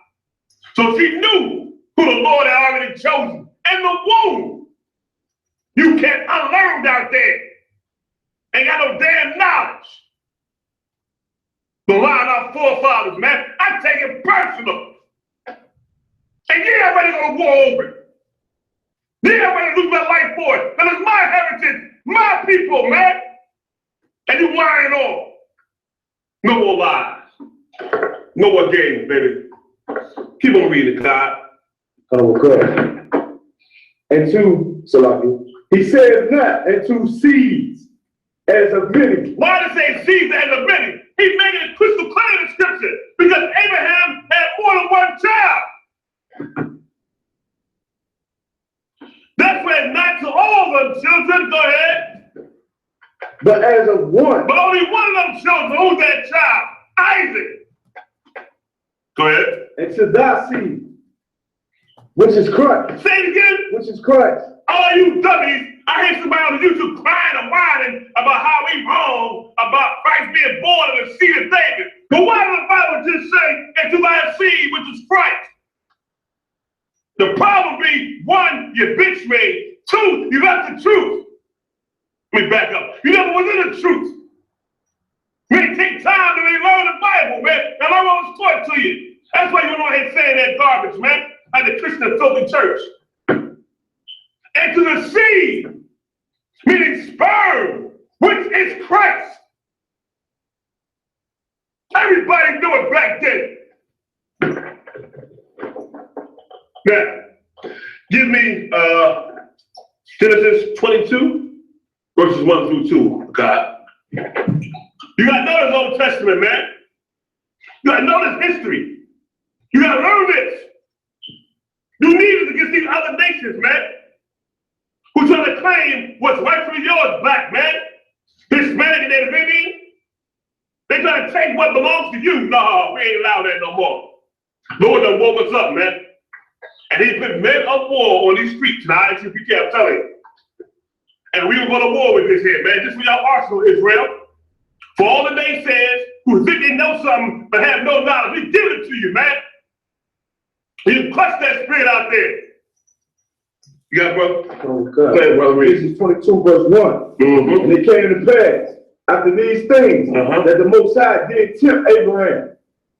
So she knew who the Lord had already chosen in the womb. You can't unlearn out there. Ain't got no damn knowledge. The line our forefathers, man. I take it personal. And you ain't ready to go to war over it. You ain't ready to lose my life for it. And it's my heritage, my people, man. And you lying on. No more lies. No more games, baby. Keep on reading, God. Oh God. And to Salaki, he says not, and to seeds as of many. Why does it say seeds as of many? He's making it crystal clear in the scripture because Abraham had more than one child. That's why it's not to all of them children. Go ahead. But as of one. But only one of them children. Who's that child? Isaac. Go ahead. And to thy seed, which is Christ. Say it again. Which is Christ. All you dummies, I hear somebody on YouTube crying and whining about how we wrong about Christ being born in the seed of David. But why does the Bible just say, and to thy seed, which is Christ? The problem be, one, you bitch made. Two, you left the truth. Let me back up. You never was in the truth. Man, take time to really learn the Bible, man. And I'm always taught to you. That's why you don't here saying that garbage, man. Like the Christian filthy church. And to the seed, meaning sperm, which is Christ. Everybody knew it back then. Now, give me Genesis 22, verses 1 through 2, God. You gotta know this Old Testament, man. You gotta know this history. You gotta learn this. You need it against these other nations, man. Who trying to claim what's rightfully yours, black man, Hispanic and Native Indian. They trying to take what belongs to you. No, we ain't allowed that no more. Lord done woke us up, man. And he put men of war on these streets. Now, I.S.U.P.K, I'm telling you. And we will go to war with this here, man. This is your arsenal, Israel. For all the naysayers who think they know something but have no knowledge, we give it to you, man. You clutch that spirit out there. You got it, brother? Oh God. Go ahead, brother. Genesis 22, verse 1. Mm-hmm. And it came to pass after these things that the Most High did tempt Abraham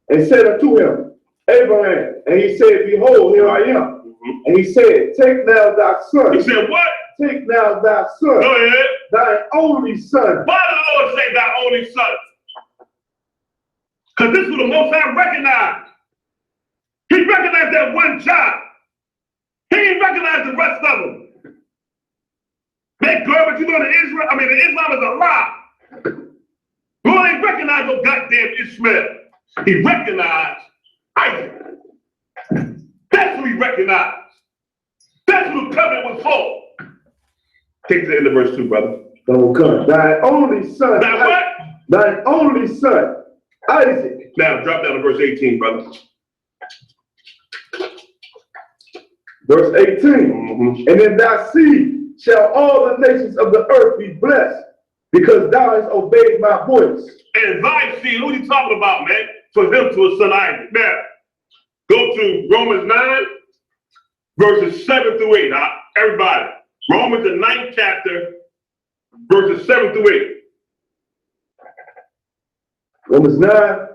and said unto him, Abraham, and he said, behold, here I am. And he said, take now thy son. He said, what? Take now thy son. Go ahead. Thy only son. Why did the Lord say thy only son? Because this was the Most High recognized. He recognized that one child. He didn't recognize the rest of them. That garbage you doing to Israel, the Islam is a lie. Lord ain't recognize no goddamn Ishmael. He recognized Isaac. That's who he recognized. That's who the covenant was for. Take it to the end of verse 2, brother. Oh God. Thy only son. Now what? Thy only son, Isaac. Now drop down to verse 18, brother. Verse 18. And in thy seed shall all the nations of the earth be blessed, because thou hast obeyed my voice. And thy seed, who you talking about, man? For him to his son Isaac. Now, go to Romans 9, verses 7 through 8. Everybody. Romans, the 9th chapter, verses 7 through 8. Romans 9,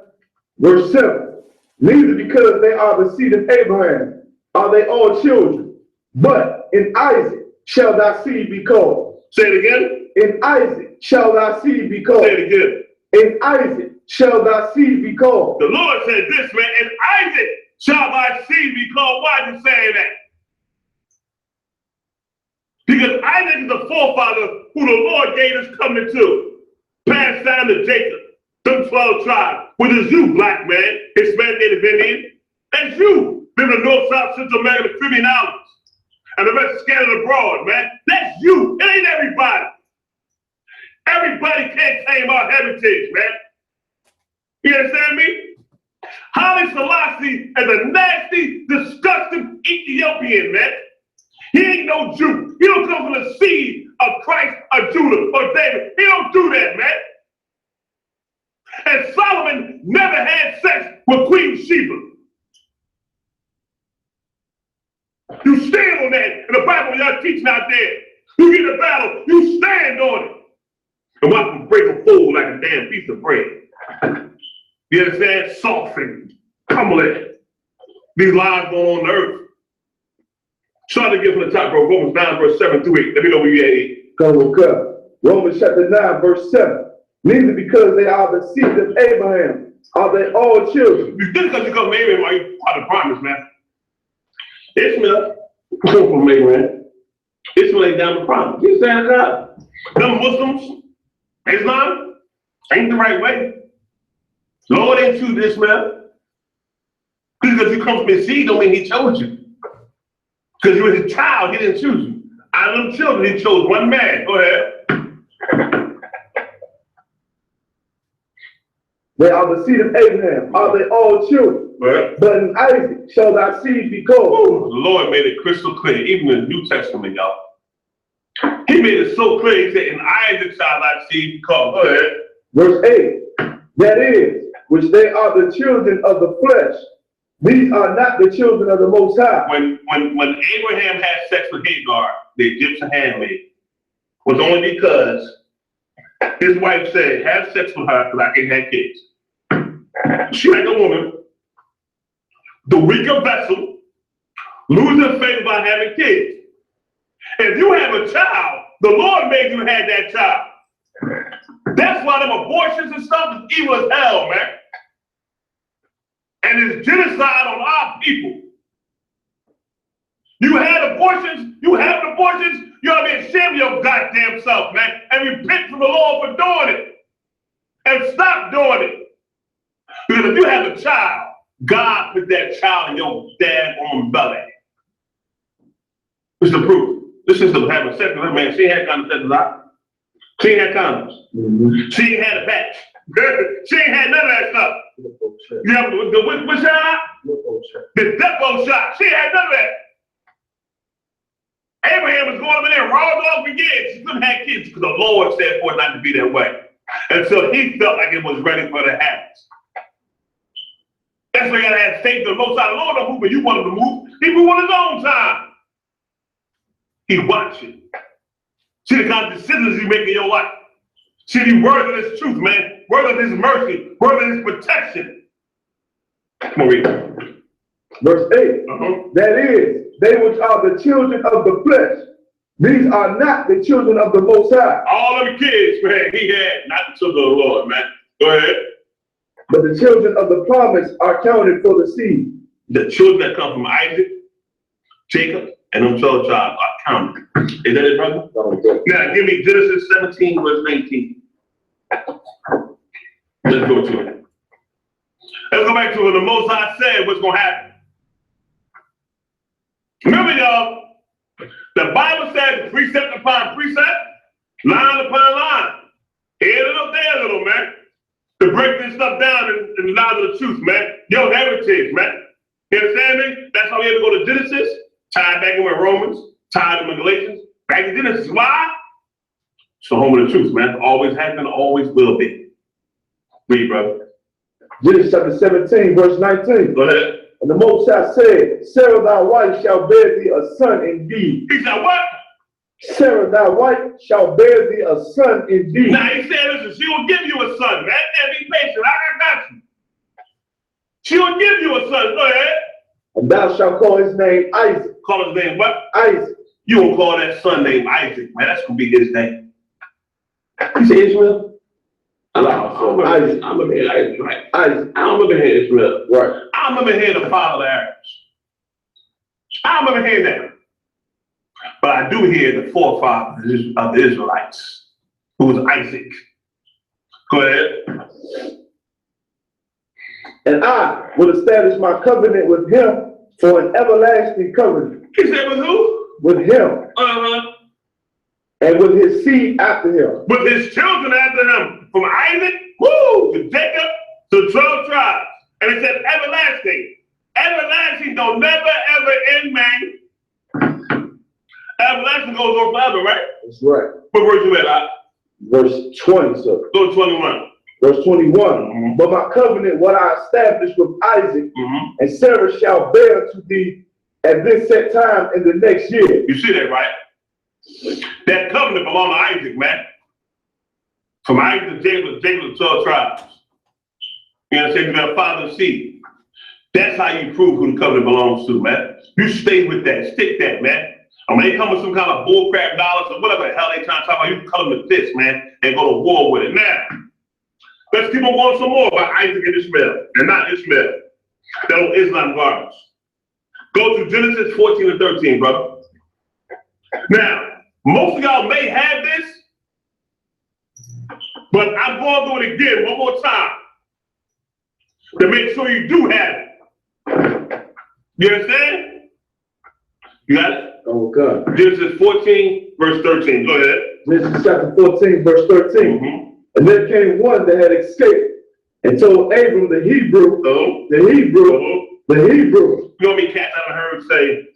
verse 7. Neither because they are the seed of Abraham are they all children, but in Isaac shall thy seed be called. Say it again. In Isaac shall thy seed be called. Say it again. In Isaac shall thy seed be called. The Lord said this, man. In Isaac shall thy seed be called. Why are you saying that? Because Isaac is the forefather who the Lord gave his covenant to. Passed down to Jacob, them 12 tribes. Which is you, black man, Hispanic, Native Indian. That's you. Live in the North, South, Central America, the Caribbean Islands. And the rest scattered abroad, man. That's you. It ain't everybody. Everybody can't claim our heritage, man. You understand me? Haile Selassie is a nasty, disgusting Ethiopian, man. He ain't no Jew. He don't come from the seed of Christ or Judah or David. He don't do that, man. And Solomon never had sex with Queen Sheba. You stand on that. In the Bible, y'all teaching out there. You get a battle, you stand on it. And watch them break a fool like a damn piece of bread. You understand? Soften, cumberland. These lies going on the earth. Start to get from the top, bro. Romans 9, verse 7 through 8. Let me know where you're at. Come. Romans chapter 9, verse 7. Neither because they are the seed of Abraham are they all children. You think because you come from Abraham, are you part of the promise, man? Ishmael come from Abraham. Ishmael ain't down the promise. You understand that? Them Muslims, Islam, ain't the right way. Lord ain't choose Ishmael. Because you come from his seed don't mean he chose you. Because you were his child, he didn't choose you. Out of them children, he chose one man. Go ahead. They are the seed of Abraham. Are they all children? Right. But in Isaac shall thy seed be called. Ooh, the Lord made it crystal clear, even in the New Testament, y'all. He made it so clear, he said, in Isaac shall thy seed be called. Go ahead. Verse 8. That is, which they are the children of the flesh. These are not the children of the Most High. When Abraham had sex with Hagar, the Egyptian handmaid, was only because his wife said, have sex with her because I can't have kids. She like a woman, the weaker vessel, losing faith about having kids. If you have a child, the Lord made you have that child. That's why them abortions and stuff is evil as hell, man. And it's genocide on our people. You had abortions, you have abortions, you ought to be ashamed of your goddamn self, man, and repent from the Lord for doing it. And stop doing it. Because if you have a child, God put that child in your daggone belly. It's the proof. This is the having sex with her, man. She ain't had condoms a lot. She ain't had condoms. She ain't had a patch. She ain't had none of that stuff. You have the which shot? The Depo shot. She ain't had none of that. Abraham was going up in there raw dog for years. She couldn't have kids because the Lord said for it not to be that way. Until he felt like it was ready for the habits. That's why you gotta have faith in the Most High. The Lord don't move, but you want him to move. He move on his own time. He watching. See the kind of decisions you make in your life. See the word of his truth, man. Word of his mercy. Word of his protection. Come on, read. Verse 8. That is, they which are the children of the flesh. These are not the children of the Most High. All them kids, man, he had not the children of the Lord, man. Go ahead. But the children of the promise are counted for the seed. The children that come from Isaac, Jacob, and them 12 tribes are counted. Is that it, brother? Now, give me Genesis 17, verse 19. Let's go to it. Let's go back to what the Most High said what's going to happen. Remember, y'all, the Bible says precept upon precept, line upon line. Here a little, there a little, man. To break this stuff down and allow the truth, man. Your heritage, man. You understand me? That's why we have to go to Genesis, tie back Second one, Romans, tied in Galatians, back to Genesis. Why? It's the home of the truth, man. Always has been, always will be. Read, brother. Genesis chapter 17, verse 19. Go ahead. And the Most High said, Sarah thy wife shall bear thee a son indeed. He said, what? Sarah thy wife shall bear thee a son indeed. Now he said, listen, she will give you a son, man. And be patient. I got you. She will give you a son. Go ahead. And thou shalt call his name Isaac. Call his name what? Isaac. You will call that son named Isaac, man. That's going to be his name. You say Israel? Isaac. I remember hearing Isaac, right? Isaac. I don't remember hearing Israel. Right. I remember hearing the father of the Arabs. I remember hearing that. But I do hear the forefather of the Israelites, who was Isaac. Go ahead. And I will establish my covenant with him for an everlasting covenant. He said with who? With him. And with his seed after him. With his children after him. From Isaac, woo, to Jacob, to 12 tribes. And it said everlasting. Everlasting don't never ever end, man. Everlasting goes on forever, right? That's right. What verse you at? Verse 20, sir. Go to 21. Verse 21. But my covenant, what I established with Isaac, and Sarah shall bear to thee at this set time in the next year. You see that, right? That covenant belonged to Isaac, man. From Isaac to Jacob, Jacob to 12 tribes. You know what I'm saying? You got a father's seed. That's how you prove who the covenant belongs to, man. You stay with that. Stick that, man. And when they come with some kind of bullcrap knowledge or whatever the hell they trying to talk about, you come with this, man, and go to war with it. Now, let's keep on going some more about Isaac and Ishmael. And not Ishmael. That old Islam garbage. Go to Genesis 14 and 13, brother. Now, most of y'all may have this, but I'm going through it again one more time to make sure you do have it. You understand? You got it? Oh, God. Genesis 14, verse 13. Go ahead. Genesis chapter 14, verse 13. And there came one that had escaped and told Abram the Hebrew. You know how many cats I've heard say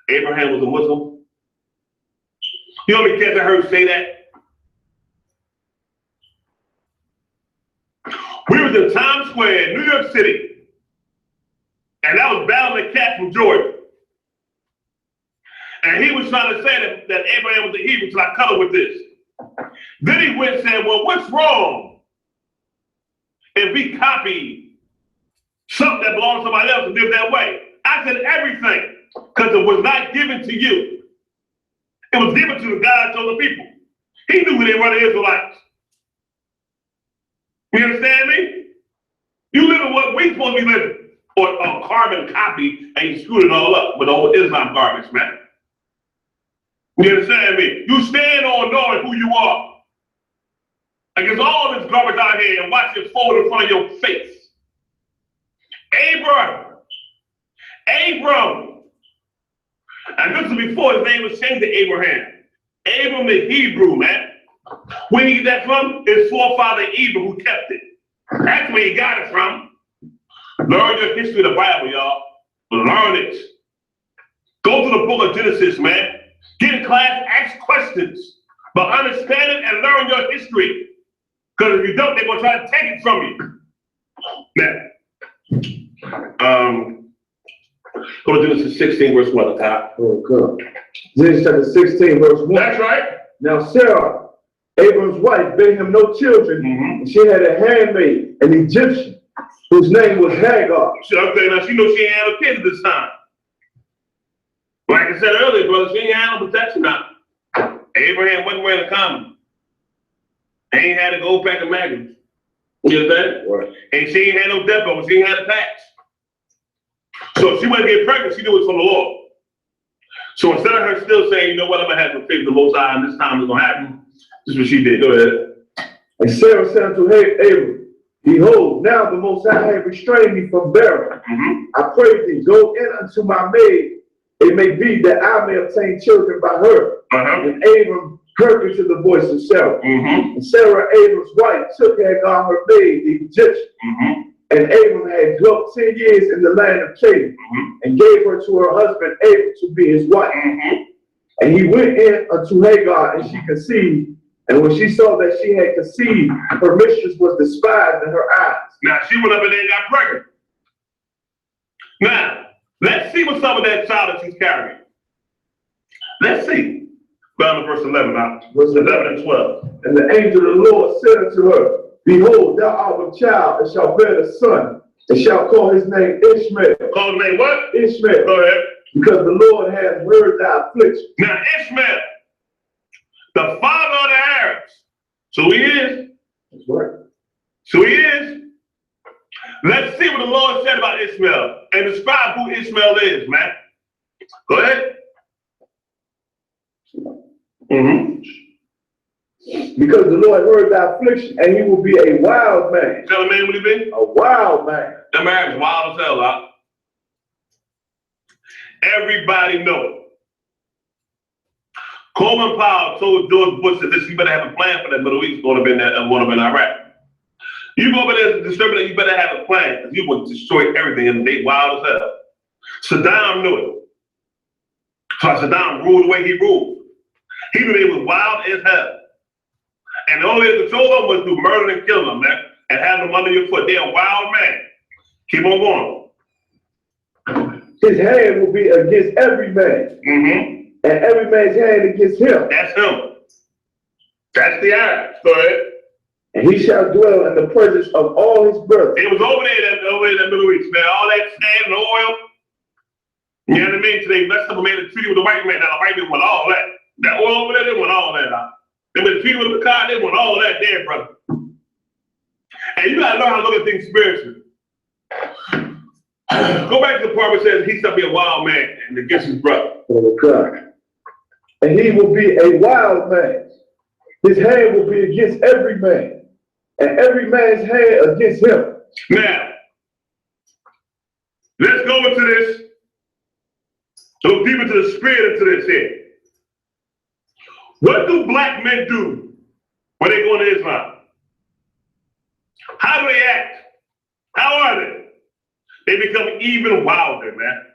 Abraham was a Muslim? You know how many cats I heard say that? We was in Times Square, New York City, and I was battling a cat from Georgia. And he was trying to say that Abraham was a Hebrew, so I cut him with this. Then he went and said, well, what's wrong if we copy something that belongs to somebody else and live that way? I said everything, because it was not given to you. It was given to the God chosen people. He knew who they were, the Israelites. You understand me? You live in what we supposed to be living, or a carbon copy, and you screwed it all up with the old Islam garbage, man. You understand me? You stand on knowing who you are. Against all this garbage out here and watch it fold in front of your face. Abram. And this is before his name was changed to Abraham. Abram the Hebrew, man. Where did he get that from? His forefather Abram who kept it. That's where he got it from. Learn your history of the Bible, y'all. Learn it. Go to the book of Genesis, man. Get in class, ask questions. But understand it and learn your history. Because if you don't, they're going to try to take it from you. Now, go to Genesis 16, verse 1 at the top. Oh, God. Genesis chapter 16, verse 1. That's right. Now, Sarah, Abram's wife, bare him no children, and she had a handmaid, an Egyptian, whose name was Hagar. Okay, now she knows she ain't had no kids this time. Like I said earlier, brother, she ain't had no protection now. Abraham wasn't wearing a condom. He ain't had a gold pack of magnums. You understand? Right. And she ain't had no death over. She ain't had a patch. So if she wanted to get pregnant, she knew it was from the Lord. So instead of her still saying, you know what, I'm going to have to faith in the Most High, and this time it's going to happen, this is what she did. Go ahead. And Sarah said unto Abram, behold, now the Most High hath restrained me from bearing. I pray thee, go in unto my maid. It may be that I may obtain children by her. And Abram hearkened to the voice of Sarah. And Sarah, Abram's wife, took Hagar, her maid, the Egyptian, And Abram had dwelt 10 years in the land of Canaan, and gave her to her husband Abram to be his wife. And he went in unto Hagar, and she conceived. And when she saw that she had conceived, her mistress was despised in her eyes. Now she went up and then got pregnant. Now, let's see what some of that child that she's carrying. Let's see. Down to verse 11 now. Verse 11 and 12. And the angel of the Lord said unto her, Behold, thou art with child, and shalt bear a son, and shalt call his name Ishmael. Call his name what? Ishmael. Go ahead. Because the Lord has heard thy affliction. Now Ishmael, the father of the Arabs. So he is. That's right. So he is. Let's see what the Lord said about Ishmael and describe who Ishmael is, man. Go ahead. Because the Lord heard thy affliction, and he will be a wild man. Tell the man what he be? A wild man. That man is wild as hell, huh? Everybody know it. Coleman Powell told George Bush that you better have a plan for that Middle East going to be in Iraq. You go over there to distribute it, you better have a plan, because you will destroy everything, and they wild as hell. Saddam knew it. So Saddam ruled the way he ruled. He knew they was wild as hell. And the only way to control them was through murder and killing them, man, and have them under your foot. They're a wild man. Keep on going. His hand will be against every man, and every man's hand against him. That's him. That's the Arabs. Go ahead. And he shall dwell in the presence of all his brothers. It was over there in the Middle East, man. All that sand and oil. You know what I mean? Today, let's have made a treaty with the white man. Now the white man want all that. That oil over there, they want all that out. They made a treaty with the car, they want all that there, brother. And you gotta learn how to look at things spiritually. Go back to the part where it says he shall be a wild man and against his brother. Oh God. And he will be a wild man. His hand will be against every man, and every man's hand against him. Now, let's go into this. Go deep into the spirit into this here. What do black men do when they go into Islam? How do they act? How are they? They become even wilder, man.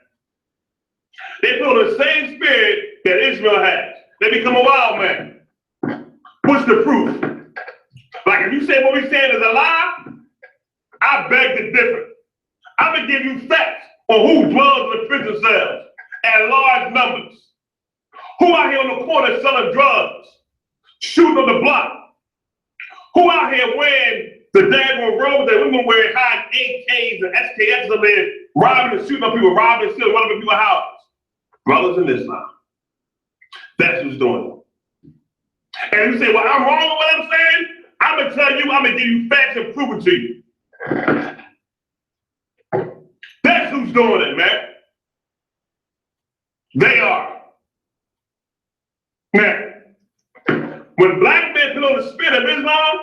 They put on the same spirit that Israel has. They become a wild man. What's the proof? Like if you say what we're saying is a lie, I beg to differ. I'm gonna give you facts on who dwells in the prison cells at large numbers. Who out here on the corner selling drugs, shooting on the block? Who out here wearing the daggone robes that women wearing high AKs and SKS up there, robbing and shooting up people, robbing and stealing, running up people's houses? Brothers in Islam. That's who's doing it. And you say, well, I'm wrong with what I'm saying? I'm gonna tell you, I'm gonna give you facts and prove it to you. That's who's doing it, man. They are. Now, when black men put on the spirit of Islam,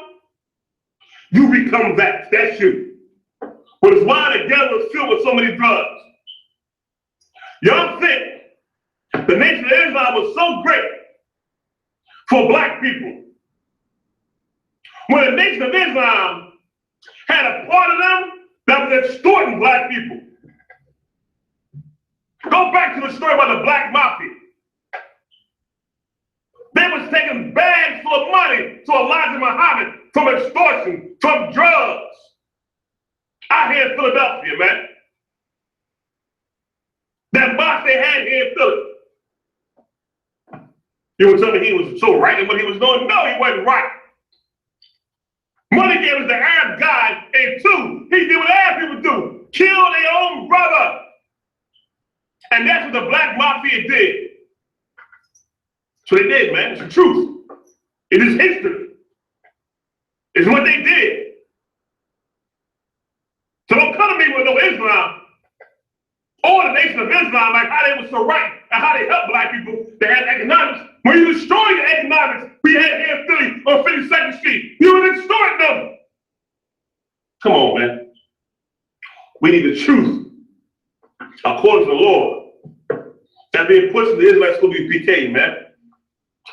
you become that. That's you. But it's why the ghetto is filled with so many drugs. Y'all think the nation of Islam was so great for black people. When the nation of Islam had a part of them that was extorting black people. Go back to the story about the black mafia. They was taking bags full of money to Elijah Muhammad from extortion, from drugs. Out here in Philadelphia, man. That boss they had here in Philly. You would tell me he was so right in what he was doing? No, he wasn't right. Money game was the Arab guy, and two, he did what Arab people do, kill their own brother. And that's what the black mafia did. So they did, man. It's the truth. It is history. It's what they did. So don't come to me with no Islam or the Nation of Islam, like how they were so right and how they helped black people. They had economics. When you destroy the economics we had here in Philly on 52nd Street, you would extort them. Come on, man. We need the truth according to the Lord. That's being pushed in the Israelite school I.S.U.P.K, man.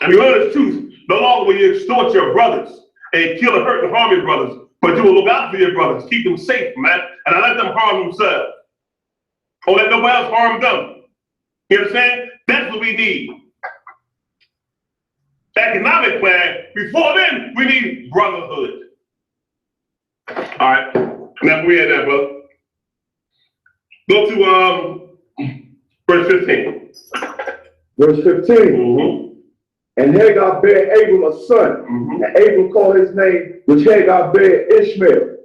And you learn the truth. No longer will you extort your brothers and kill and hurt and harm your brothers. But you will look out for your brothers, keep them safe, man, and don't let them harm themselves. Don't let nobody else harm them. You understand? That's what we need. Economic plan. Before then, we need brotherhood. All right. Now we had that, brother. Go to verse 15. Verse 15. Mm-hmm. And Hagar bare Abram a son, Mm-hmm. and Abram called his name, which Hagar bare Ishmael.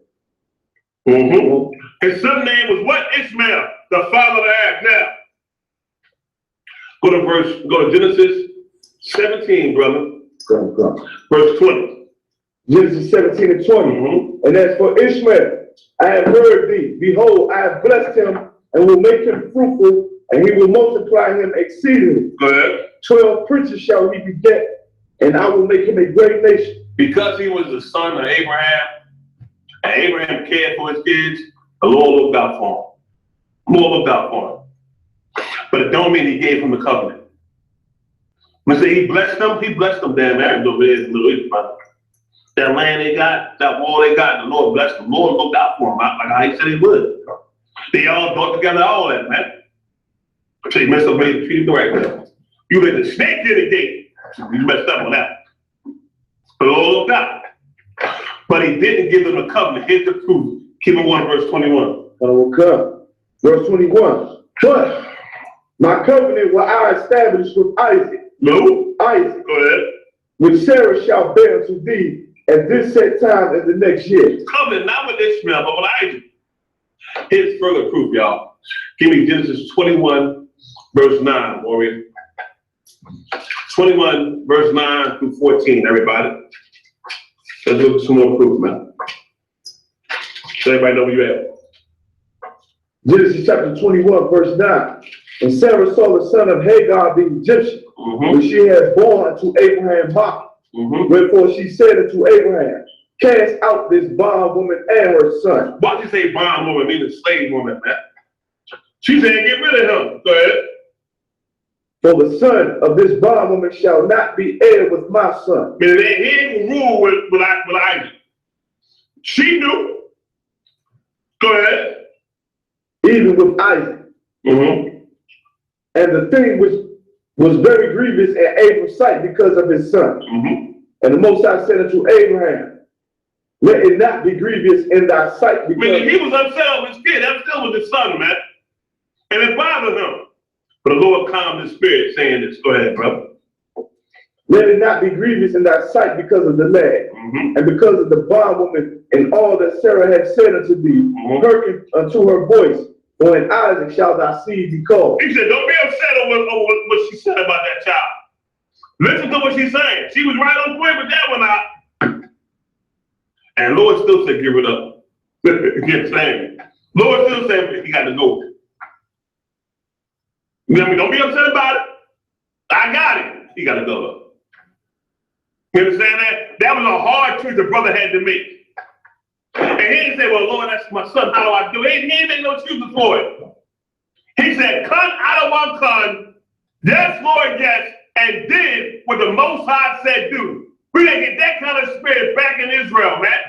Mm-hmm. His son's name was what? Ishmael, the father of Isaac. Now, go to Genesis 17, brother. Go. Verse 20. Genesis 17 and 20. Mm-hmm. And as for Ishmael, I have heard thee. Behold, I have blessed him and will make him fruitful, and he will multiply him exceedingly. Go ahead. 12 princes shall he beget, and I will make him a great nation. Because he was the son of Abraham, and Abraham cared for his kids, the Lord looked out for him. The Lord looked out for him. But it don't mean he gave him the covenant. When say he blessed them, damn Arabs over there in the Middle East, brother. That land they got, that wall they got, the Lord blessed them. The Lord looked out for them, like how he said he would. They all brought together all that, man. So you messed up with the treaty the right way. You let the snake in the gate. You messed up on that. But the Lord looked out. But he didn't give them a covenant. Here's the proof. Keep it 1 verse 21. Okay. Verse 21. But my covenant will I establish with Isaac. No. Isaac. Go ahead. Which Sarah shall bear unto thee at this set time in the next year. Covenant not with Ishmael, but with Isaac. Here's further proof, y'all. Give me Genesis 21, verse 9, warrior. 21, verse 9 through 14, everybody. Let's look at some more proof, man. So everybody know where you're at. Genesis chapter 21, verse 9. And Sarah saw the son of Hagar the Egyptian, which she had born unto Abraham mocked. Wherefore she said unto Abraham, cast out this bondwoman and her son. Why did you say bondwoman, meaning slave woman, man? She said, get rid of him. Go ahead. For the son of this bondwoman shall not be heir with my son. Meaning he ain't rule with Isaac. She knew. Go ahead. Even with Isaac. And the thing which was very grievous in Abram's sight because of his son. And the Most High said unto Abraham, let it not be grievous in thy sight. Because meaning he was upset with his kid. That still was his son, man. And it bothered him. But the Lord calmed his spirit, saying this. Go ahead, brother. Let it not be grievous in thy sight because of the lad, and because of the bondwoman, and all that Sarah had said unto thee, hearken unto her voice, for in Isaac shall thy seed be called. He said, don't be upset over what she said about that child. Listen to what she's saying. She was right on point with that one out. And Lord still said, give it up. Get saying. Lord still said, he got to go. You know what I mean? Don't be upset about it. I got it. He got to go. You understand that? That was a hard choice the brother had to make. And he didn't say, well, Lord, that's my son. How do I do it? He didn't make no excuses for it. He said, cut out of one son. Yes, Lord, yes. And did what the Most High said do. We didn't get that kind of spirit back in Israel, man.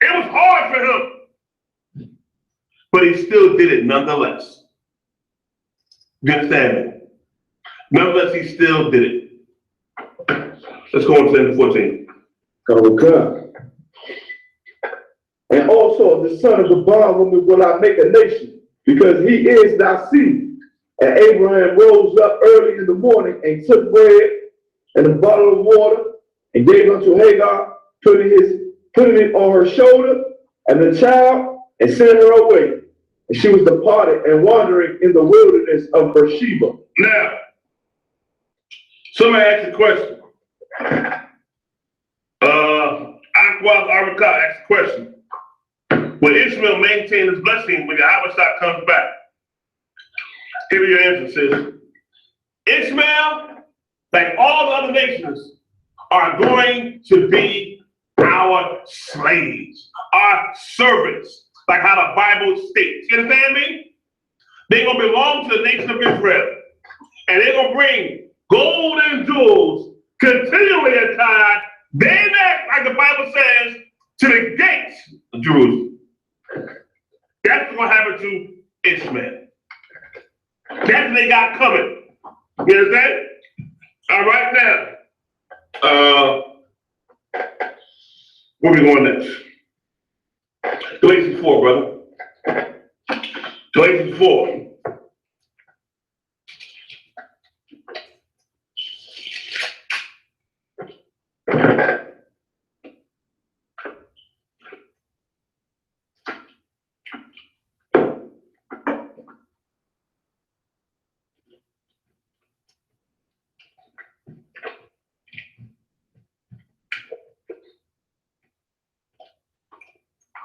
It was hard for him. But he still did it nonetheless. You understand me? Nonetheless, he still did it. Let's go on to 14. Okay. And also the son of the bondwoman will I make a nation, because he is thy seed. And Abraham rose up early in the morning and took bread and a bottle of water and gave unto Hagar, putting it on her shoulder and the child, and sent her away. And she was departed and wandering in the wilderness of Beersheba. Now, somebody asked a question. I.S.U.P.K asked a question. Will Ishmael maintain his blessing when the I.S.U.P.K comes back? Here are your answers, sis. Ishmael, like all the other nations, are going to be our slaves, our servants, like how the Bible states. You understand me? They're going to belong to the nation of Israel. And they're going to bring gold and jewels continually at times. They act like the Bible says, to the gates of Jerusalem. That's what's going to happen to Ishmael. That's what they got coming. You understand? All right, now. Where we going next? Galatians 4, brother. Galatians 4.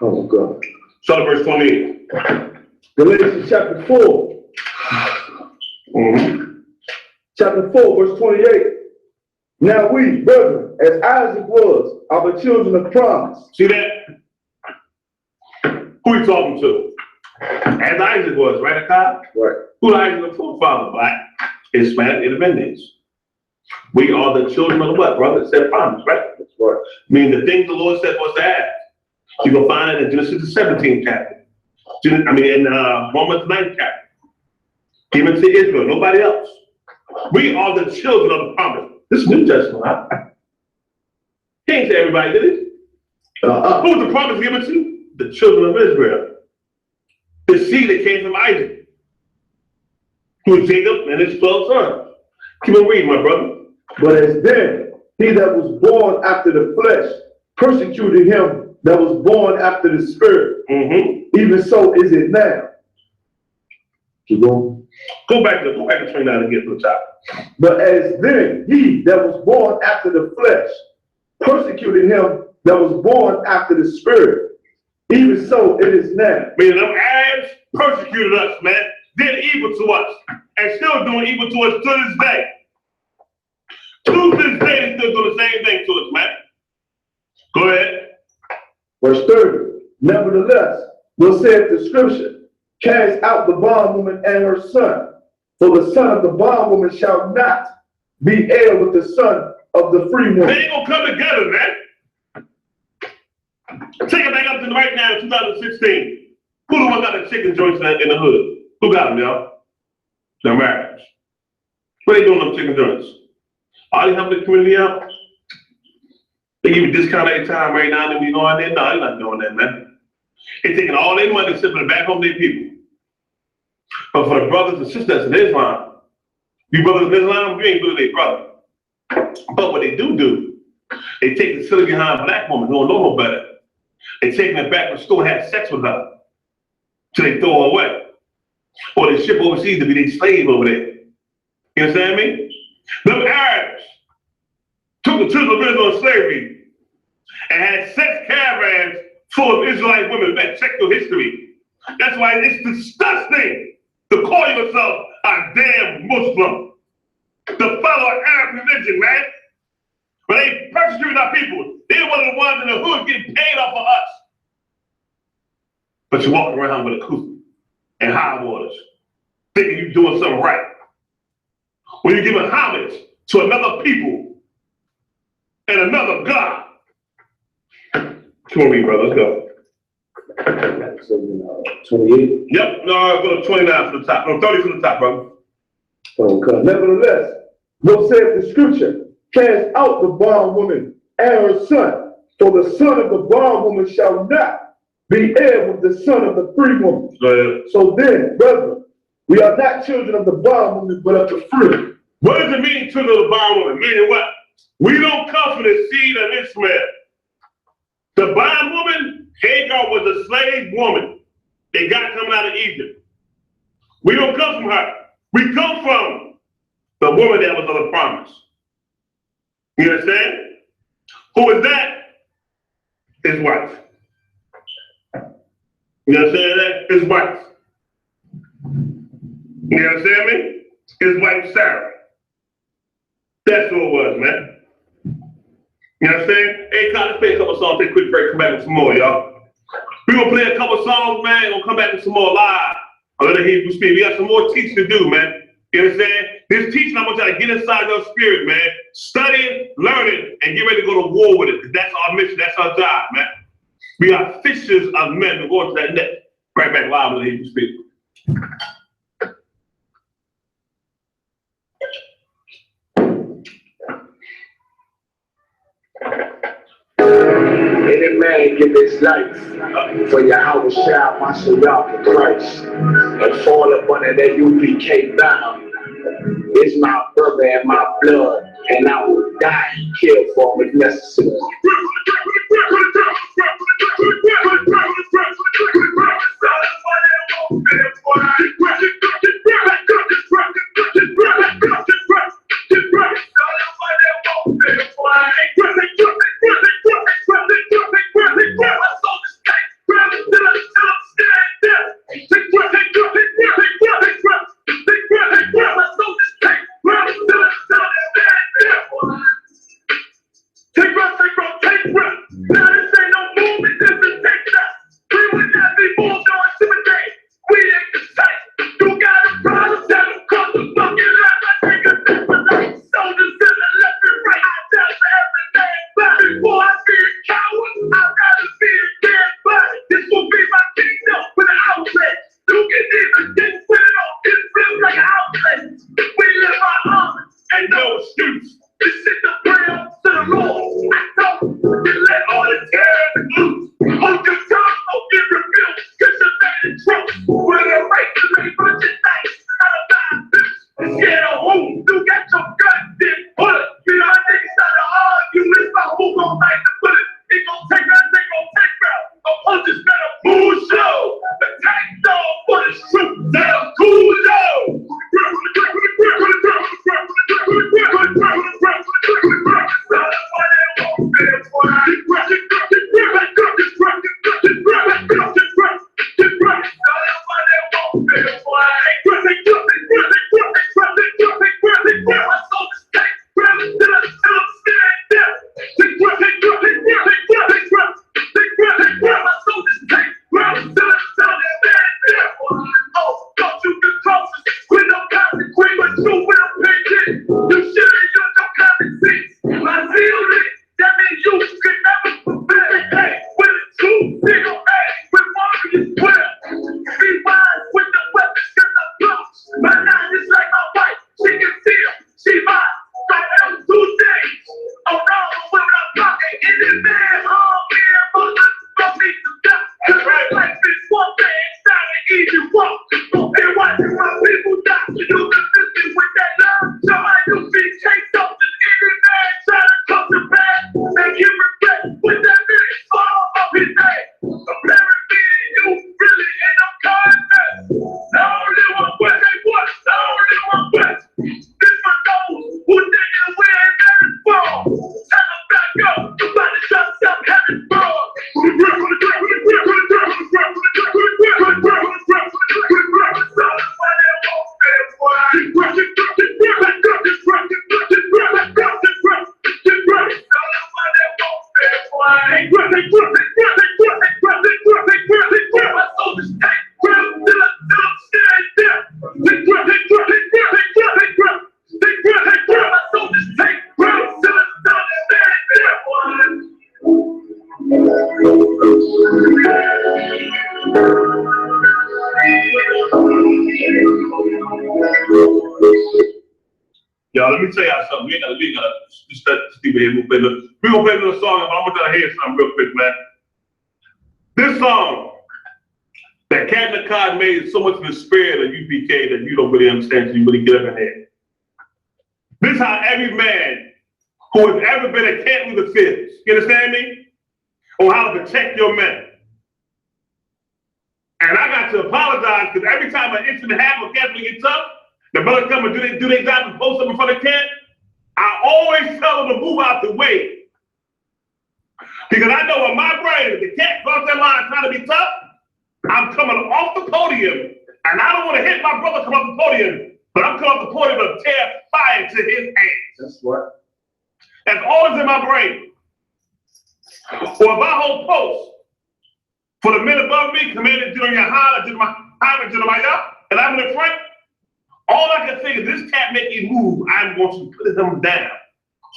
Oh, God. Start at verse 28. Galatians chapter 4. Chapter 4, verse 28. Now we, brethren, as Isaac was, are the children of promise. See that? Who he talking to? As Isaac was, right, Akad? Right. Who Isaac the forefather? Black, Hispanic, Independence. We are the children of the what, brother? It said promise, right? That's right. I mean, the things the Lord said was to ask. You can find it in Genesis the 17th chapter. In Romans the 9th chapter. Given to Israel, nobody else. We are the children of the promise. This is New Testament, huh? He ain't to everybody, did he? Who was the promise given to? The children of Israel. The seed that came from Isaac. Who was Jacob and his 12 sons. Keep on reading, my brother. But as then, he that was born after the flesh persecuted him that was born after the spirit. Even so is it now. Keep going. Go back to 29 and get to the top. But as then he that was born after the flesh persecuted him that was born after the spirit. Even so it is now. Meaning them Arabs persecuted us, man. Did evil to us. And still doing evil to us to this day. To this day, they still do the same thing to us, man. Go ahead. Verse 30. Nevertheless, what saith the scripture? Cast out the bondwoman and her son, for the son of the bondwoman shall not be heir with the son of the free woman. They ain't gonna come together, man. Take it back up to right now in 2016. Who the one got the chicken joints in the hood? Who got them, y'all? The Americans. What they doing them chicken joints? Are they helping the community out? They give you discount every time right now and then we go in there? No, they're not doing that, man. They're taking all their money and sipping it back home to their people. But for the brothers and sisters in Islam, you brothers in Islam, you ain't good their brother. But what they do, they take the silly behind black woman who don't know no better. They taking her back to school and have sex with her. So they throw her away. Or they ship overseas to be their slave over there. You understand me? Them Arabs took the children of Israel in slavery and had sex caravans full of Israelite women. Man, check your history. That's why it's disgusting to call yourself a damn Muslim. To follow an Arab religion, man. But they persecuted our people. They're one of the ones in the hood getting paid off of us. But you walk around with a kufa and high waters, thinking you're doing something right. When you're giving homage to another people and another God. Come on, brother, let's go. 28. Yep, no, go to 29 from the top. No, 30 from the top, brother. Okay. Nevertheless, what saith the scripture? Cast out the bondwoman and her son, for the son of the bondwoman shall not be heir with the son of the free woman. Go ahead. So then, brethren, we are not children of the bondwoman, but of the free. What does it mean, children of the bondwoman? Meaning what? We don't come from the seed of Ishmael. The bondwoman, Hagar, was a slave woman. They got coming out of Egypt. We don't come from her. We come from the woman that was of the promise. You understand? Who is that? His wife. You understand that? His wife. You understand me? His wife, Sarah. That's who it was, man. You understand? Hey, Kyle, let's play a couple songs, take a quick break, come back with some more, y'all. We're gonna play a couple songs, man. We're gonna come back with some more live. I'm gonna hear you speak. We got some more teaching to do, man. You understand? This teaching, I want y'all to get inside your spirit, man. Studying, learning, and get ready to go to war with it. That's our mission. That's our job, man. We are fishers of men. We're going to that net. Right back live with the speak. Any man give his life for Yahweh shall marshal y'all for Christ and fall up under that I.S.U.P.K banner. It's my brother and my blood, and I will die and kill for him if necessary. Y'all, let me tell y'all something. We gotta just keep it here. We're gonna play a little song, but I want y'all to hear something real quick, man. This song that Captain Cod made is so much in the spirit of I.S.U.P.K that you don't really understand until you really get up in here. This is how every man who has ever been a camp leader feels. You understand me? On how to protect your men. And I got to apologize because every time an incident happens, camp leader gets up, the brothers come and do their job and post up in front of camp, I always tell them to move out the way. Because I know in my brain, if the cat cross that line trying to be tough, I'm coming off the podium, and I don't want to hit my brother come off the podium, but I'm coming off the podium to tear fire to his hands. That's what. That's always in my brain. Or if I hold post for the men above me, Commander General Yahanna, General I.S.U.P.K, and I'm in the front, All I can think is this cat make me move, I'm going to put him down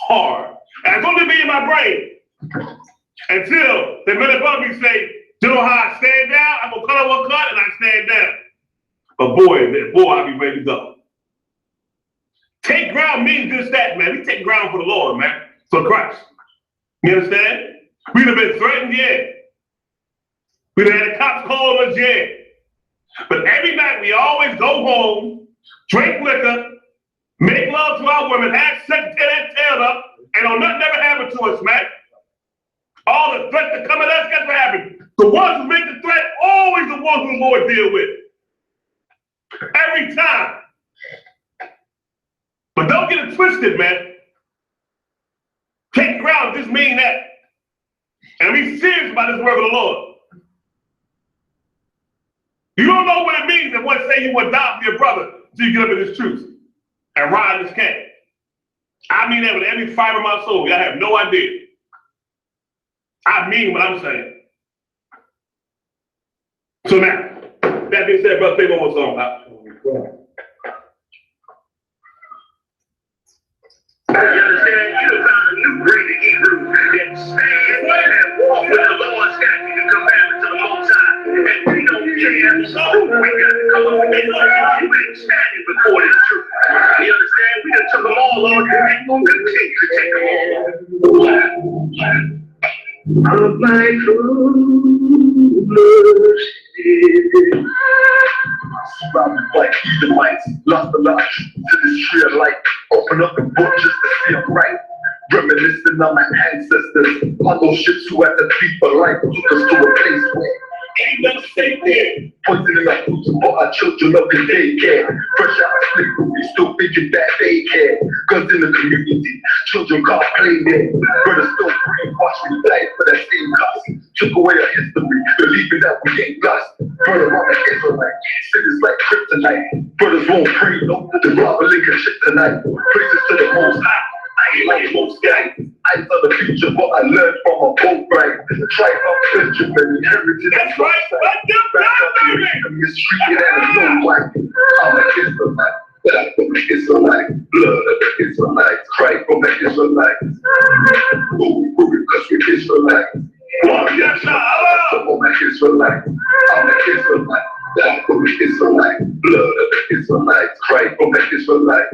hard. And it's going to be in my brain until the men above me say, you know how I stand down? I'm going to cut on one cut and I stand down. But boy, I'll be ready to go. Take ground means just that, man. We take ground for the Lord, man. For Christ. You understand? We'd have been threatened, yeah. We'd have had the cops call us, yeah. But every night we always go home, drink liquor, make love to our women, have sex, tear that tail up, and don't nothing ever happen to us, man. All the threats that come at us, guess what happened? The ones who make the threat, always the ones who the Lord deal with. Every time. But don't get it twisted, man. Take ground just mean that. And be serious about this work of the Lord. You don't know what it means if one say you would die for your brother until you get up in this truth and ride this camp. I mean that with every fiber of my soul. Y'all have no idea. I mean what I'm saying. So now, that being said, brother, play one more song. You understand? You found a new breed of Hebrew that stand and walk with the Lord's statutes and commandments of the Most High. And we don't care. So we got to come up with that. You ain't standing before this truth. You understand? We done took them all on and we'll continue to take them all. Of my true mercy. Surrounded by Israelites, lost the lodge to this tree of light. Open up the book just to see them right. Reminiscing on my ancestors, on those ships who had to feed for life, took us to a place where ain't nothing safe there. Poisoning our food for our children up in daycare. Fresh out of sleep, we still thinking that they care. Guns in the community, children can't play there. Brothers still brainwashed, we died for that same cause. Took away our history, believing that we ain't lost. Brother, I'm an Israelite, cities like kryptonite. Brothers won't pray, no, the robber linking shit tonight. Praises to the Most High. I ain't like most guys. I saw the future, but I learned from a boat ride. Tribe of Benjamin, inherited. That's right. What you got, baby? I'm mistreated and a young white. I'm an Israelite. Blood from the Israelites. Blood of the Israelites. Cry from the Israelites. Ooh, because we're Israelites. I'm an Israelite. I'm an Israelite. Blood from the Israelites. Blood of the Israelites. Cry from the Israelites.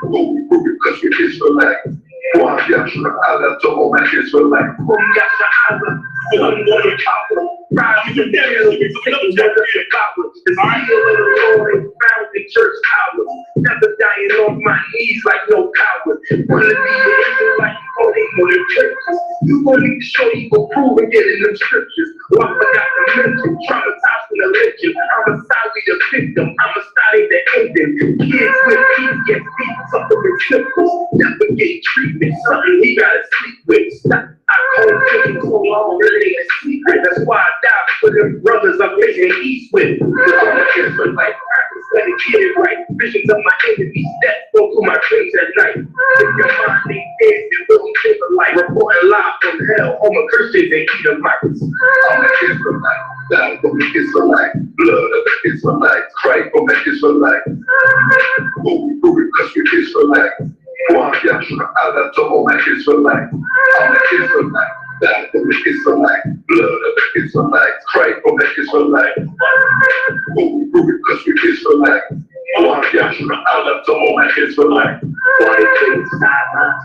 Ooh, because we're Israelites. Allah to all my Israelites. Rise to dare, it's taking over the power. It's healed of the Lord and found in church hours. Never dying on my knees like no coward. Wanna be an Israelite before they go to churches. You gonna need to show you go prove and get in them scriptures. Oh, I forgot to mention, traumatized from the legend. I'm a sorry the victim, I'm a study the ending. Kids with PTSD, suffering symptoms. Never get treatment, something he gotta sleep with. Stop. I called him so long, really a secret. That's why I died for them brothers I'm facing east with. Cause I'm an Israelite, practice let it get it right. Visions of my enemies, death go through my dreams at night. If your mind ain't dead, then we'll be Israelite. Reporting live from hell, all my Christians and Edomites. I'm an Israelite, died from the Israelite. Blood of the Israelites, cry from the Israelites. Oh, we prove it cause we're Israelites. Allah to all my Israelites. I'm an Israelite, died from the Israelite. Blood of the Israelites, cry from the Israelites. Oh, we prove it cause we're Israelites. Allah to all my Israelites. Why they play sidelines,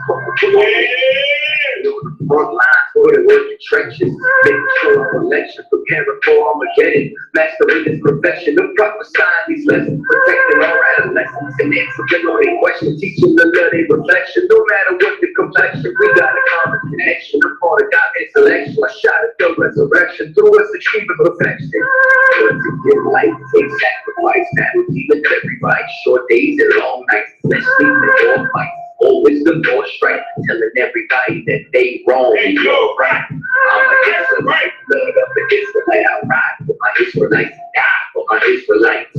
the front lines, for the working trenches, making sure I'm election, preparing for Armageddon, mastering this profession, the prophesying these lessons, protecting our adolescents, and answering all their questions, teaching the love their reflection, no matter what the complexion, we got a common connection, a part of God's selection, a shot at the resurrection, through us achieving perfection, to give life, take sacrifice, that would be with everybody, short days and long nights, let's sleep in all fights. All wisdom, more strength, telling everybody that they wrong and you're right. I'm an Israelite, blood of the Israelite, I ride for my Israelites, die for my Israelites.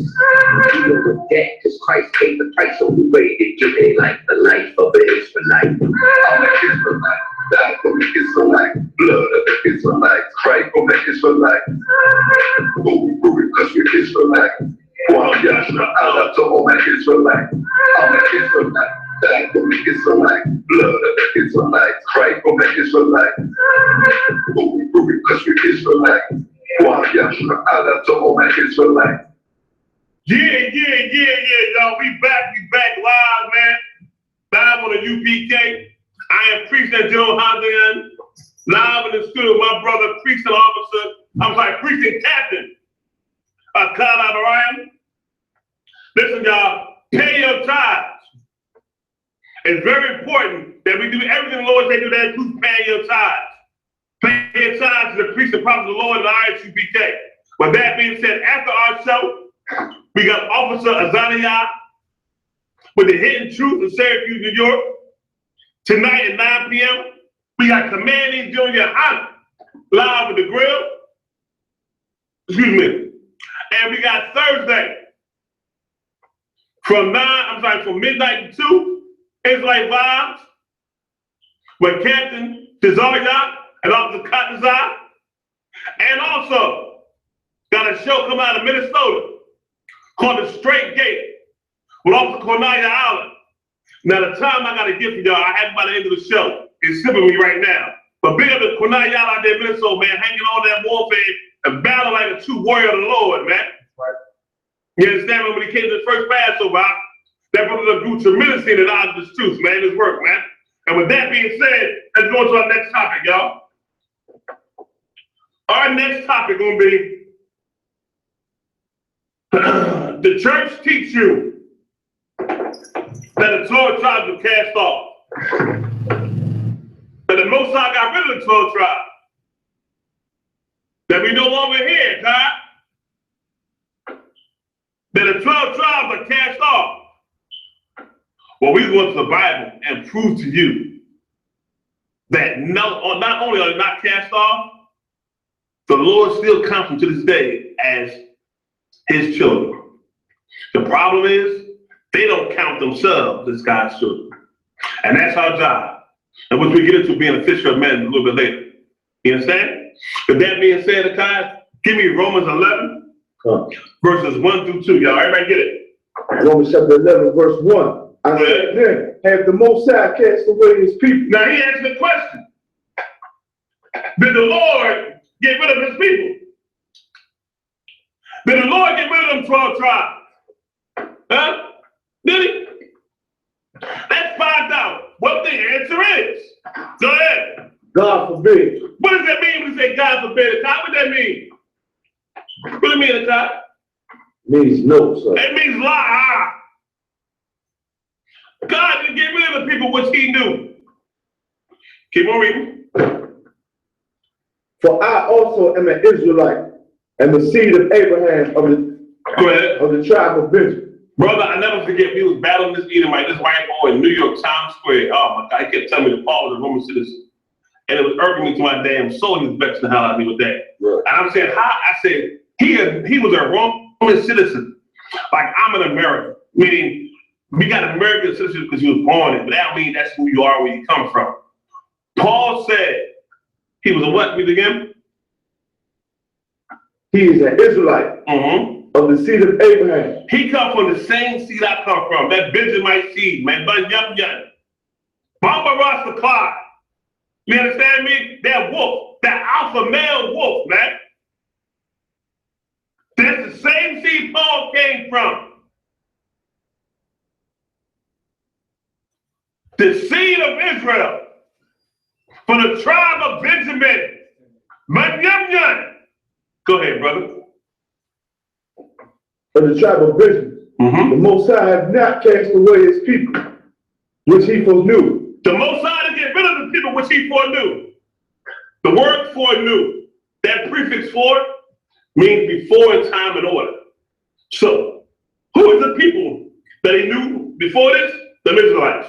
You know the debt, cause Christ paid the price, so we ready to give their life, the life of an Israelite. I'm an Israelite, die for the Israelite, blood of the Israelites, cry for the Israelites. Oh, we prove it cause we're Israelites. Allah to all my Israelite. I'm an Israelite. Die for me Israelite. Blood of the Israelites. Cry for my Israelite. Because we're Israelite. Allah to all my Israelite. Yeah, y'all. We back live, man. Live on the U.P.K. I am Priest and GEN.YAHANNA. Live in the studio with my brother, Priest and Officer. Priest and Captain. Kyle Ryan. Listen, y'all, pay your tithes. It's very important that we do everything the Lord said do, that includes paying your tithes. Pay your tithes to the priest and prophet of the Lord and the I.S.U.P.K. With that being said, after our show, we got Officer Azania with the Hidden Truth in Syracuse, New York. Tonight at 9 p.m., we got Commanding GEN.YAHANNA live with the grill. Excuse me. And we got Thursday from midnight to 2, Israelite Vibes with Captain T.D.JAKES and Officer Katazai. And also got a show come out of Minnesota called The Straight Gate with Officer Cornelia Allen. Now the time I got to give for y'all, I have by the end of the show. It's slipping me right now. But big up to Cornelia out there in Minnesota, man, hanging on that warfare and battle like a true warrior of the Lord, man. Right. You understand? When he came to the first Passover, that brother grew tremendously in the knowledge of this truth, man, his work, man. And with that being said, let's go to our next topic, y'all. Our next topic gonna be the church teach you that the 12 tribes were cast off. That the Most High got rid of the 12 tribes. That we no longer here, God. That the 12 tribes are cast off. Well, we go into the Bible and prove to you that not only are they not cast off, the Lord still counts them to this day as his children. The problem is they don't count themselves as God's children. And that's our job. And which we get into being a fisher of men a little bit later. You understand? With that being said, guys, give me Romans 11, verses 1 through 2. Y'all, everybody get it? Romans chapter 11, verse 1. I said then, have the Most High cast away his people? Now he answered the question. Did the Lord get rid of his people? Did the Lord get rid of them 12 tribes? Huh? Did he? Let's find out what the answer is. Go ahead. God forbid. What does that mean when we say God forbid? What does that mean? What do you mean, Akai? Means no, sir. It means lie. God didn't get rid of the people which he knew. Keep on reading. For I also am an Israelite, and the seed of Abraham of the tribe of Benjamin. Brother, I never forget, we was battling this Edomite, this white boy in New York, Times Square. Oh my God, he kept telling me to Paul was a Roman citizen. And it was irking me to my damn soul. He was vexing the hell out of me with that. Right. And I'm saying, how? I said, he was a Roman citizen. Like I'm an American, meaning we got American citizenship because you was born in, but that don't mean that's who you are, where you come from. Paul said he was a what? Read again? He is an Israelite of the seed of Abraham. He come from the same seed I come from, that Benjamite seed, man. Bamba Rasta Clyde. You understand me? That wolf, that alpha male wolf, man. That's the same seed Paul came from. The seed of Israel, from the tribe of Benjamin. Go ahead, brother. From the tribe of Benjamin. The Most High has not cast away his people, which he foreknew. The Most High to get rid of the people which he foreknew. The word foreknew, that prefix for means before in time and order. So, who is the people that he knew before this? The Israelites,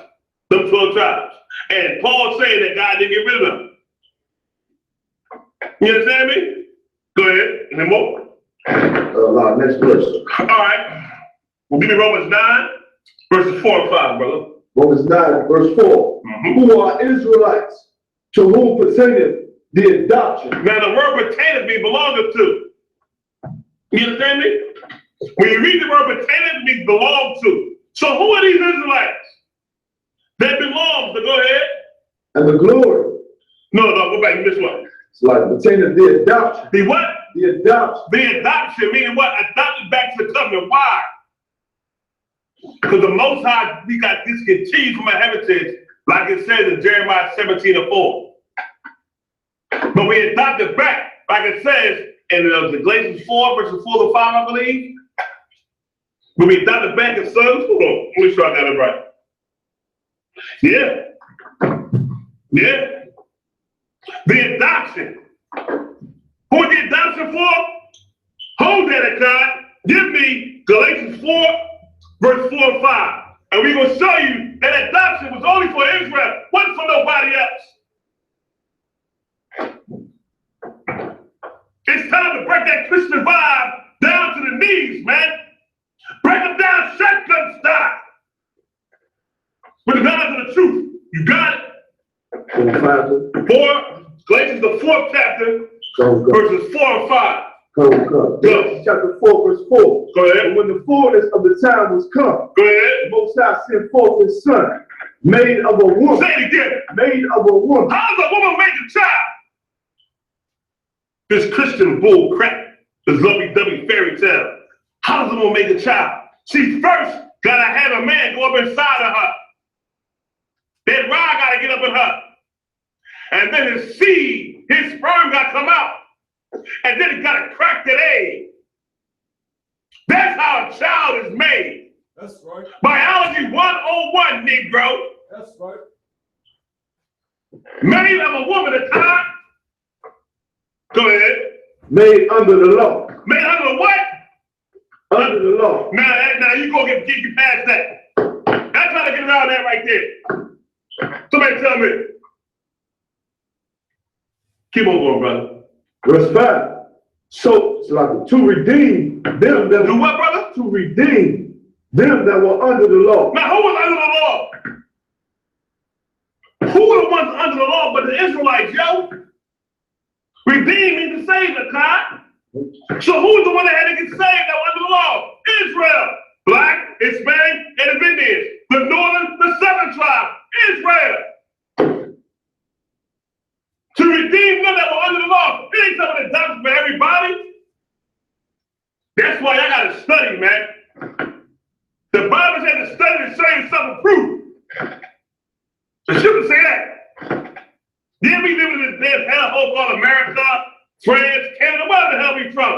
them 12 tribes. And Paul saying that God didn't get rid of them. You understand me? Go ahead, and then more. Next verse. All right. Well, give me Romans 9, verses 4 and 5, brother. Romans 9, verse 4. Who are Israelites, to whom pertaineth the adoption. Now the word pertaineth me belongeth to. You understand me? When you read the word pertain, it means belong to. So who are these Israelites? They belong to, go ahead. And the glory. No, go back, you missed one. It's like pertaining to the adoption. The what? The adoption. The adoption, meaning what? Adopted back to the covenant. Why? Because the Most High, we got discontinued from our heritage, like it says in Jeremiah 17:4. But we adopted back, like it says in the Galatians 4, verses 4 to 5, I believe. But we adopted back as sons. Hold on, let me sure I got it right. Yeah. Yeah. The adoption. Who is the adoption for? Hold that, God. Give me Galatians 4, verse 4 and 5. And we're going to show you that adoption was only for Israel, wasn't for nobody else. It's time to break that Christian vibe down to the knees, man. Break them down shotgun style. With the knowledge of the truth. You got it? 4, Galatians the 4th chapter, verses 4 and 5. Galatians chapter 4, verse 4. Go ahead. And when the fullness of the time was come, Go ahead. the Most High sent forth his son, made of a woman. Say it again. Made of a woman. How does a woman make a child? This Christian bull crap, this lovey-dovey fairy tale. How does a woman make a child? She first gotta have a man go up inside of her. That rod gotta get up in her. And then his seed, his sperm gotta come out. And then he gotta crack that egg. That's how a child is made. That's right. Biology 101, Negro. That's right. Made of a woman at time. Go ahead. Made under the law. Made under the what? Under the law. Now you go get you past that. I'm trying to get around that right there. Somebody tell me. Keep on going, brother. Verse 5. So it's like to redeem them that do what, brother? To redeem them that were under the law. Now who was under the law? Who were the ones under the law but the Israelites, yo? Redeem means to save the God. So who was the one that had to get saved that was under the law? Israel. Black, Hispanic, and the Indians. The northern, the southern tribe. Israel. To redeem them that were under the law. It ain't something that's done for everybody. That's why I gotta study, man. The Bible says to study to show yourself approved. It shouldn't say that. Then we live in this damn hellhole called America, France, Canada, where the hell we from?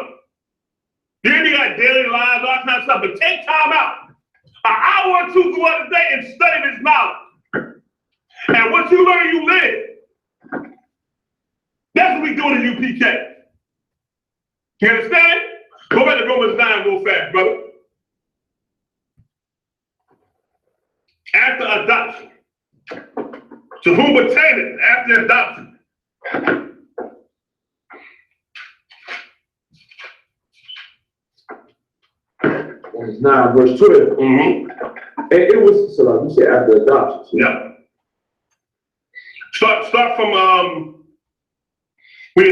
Then you got daily lives, all kinds of stuff. But take time out, an hour or two throughout the day and study this knowledge. And what you learn, you live. That's what we do in the U.P.K. You understand? Go back to Romans 9 real fast, brother. After adoption, to whom pertaineth after adoption. Romans 9, verse 12. Mm-hmm. And it was, so like you said, after adoption. So. Yeah. Start from we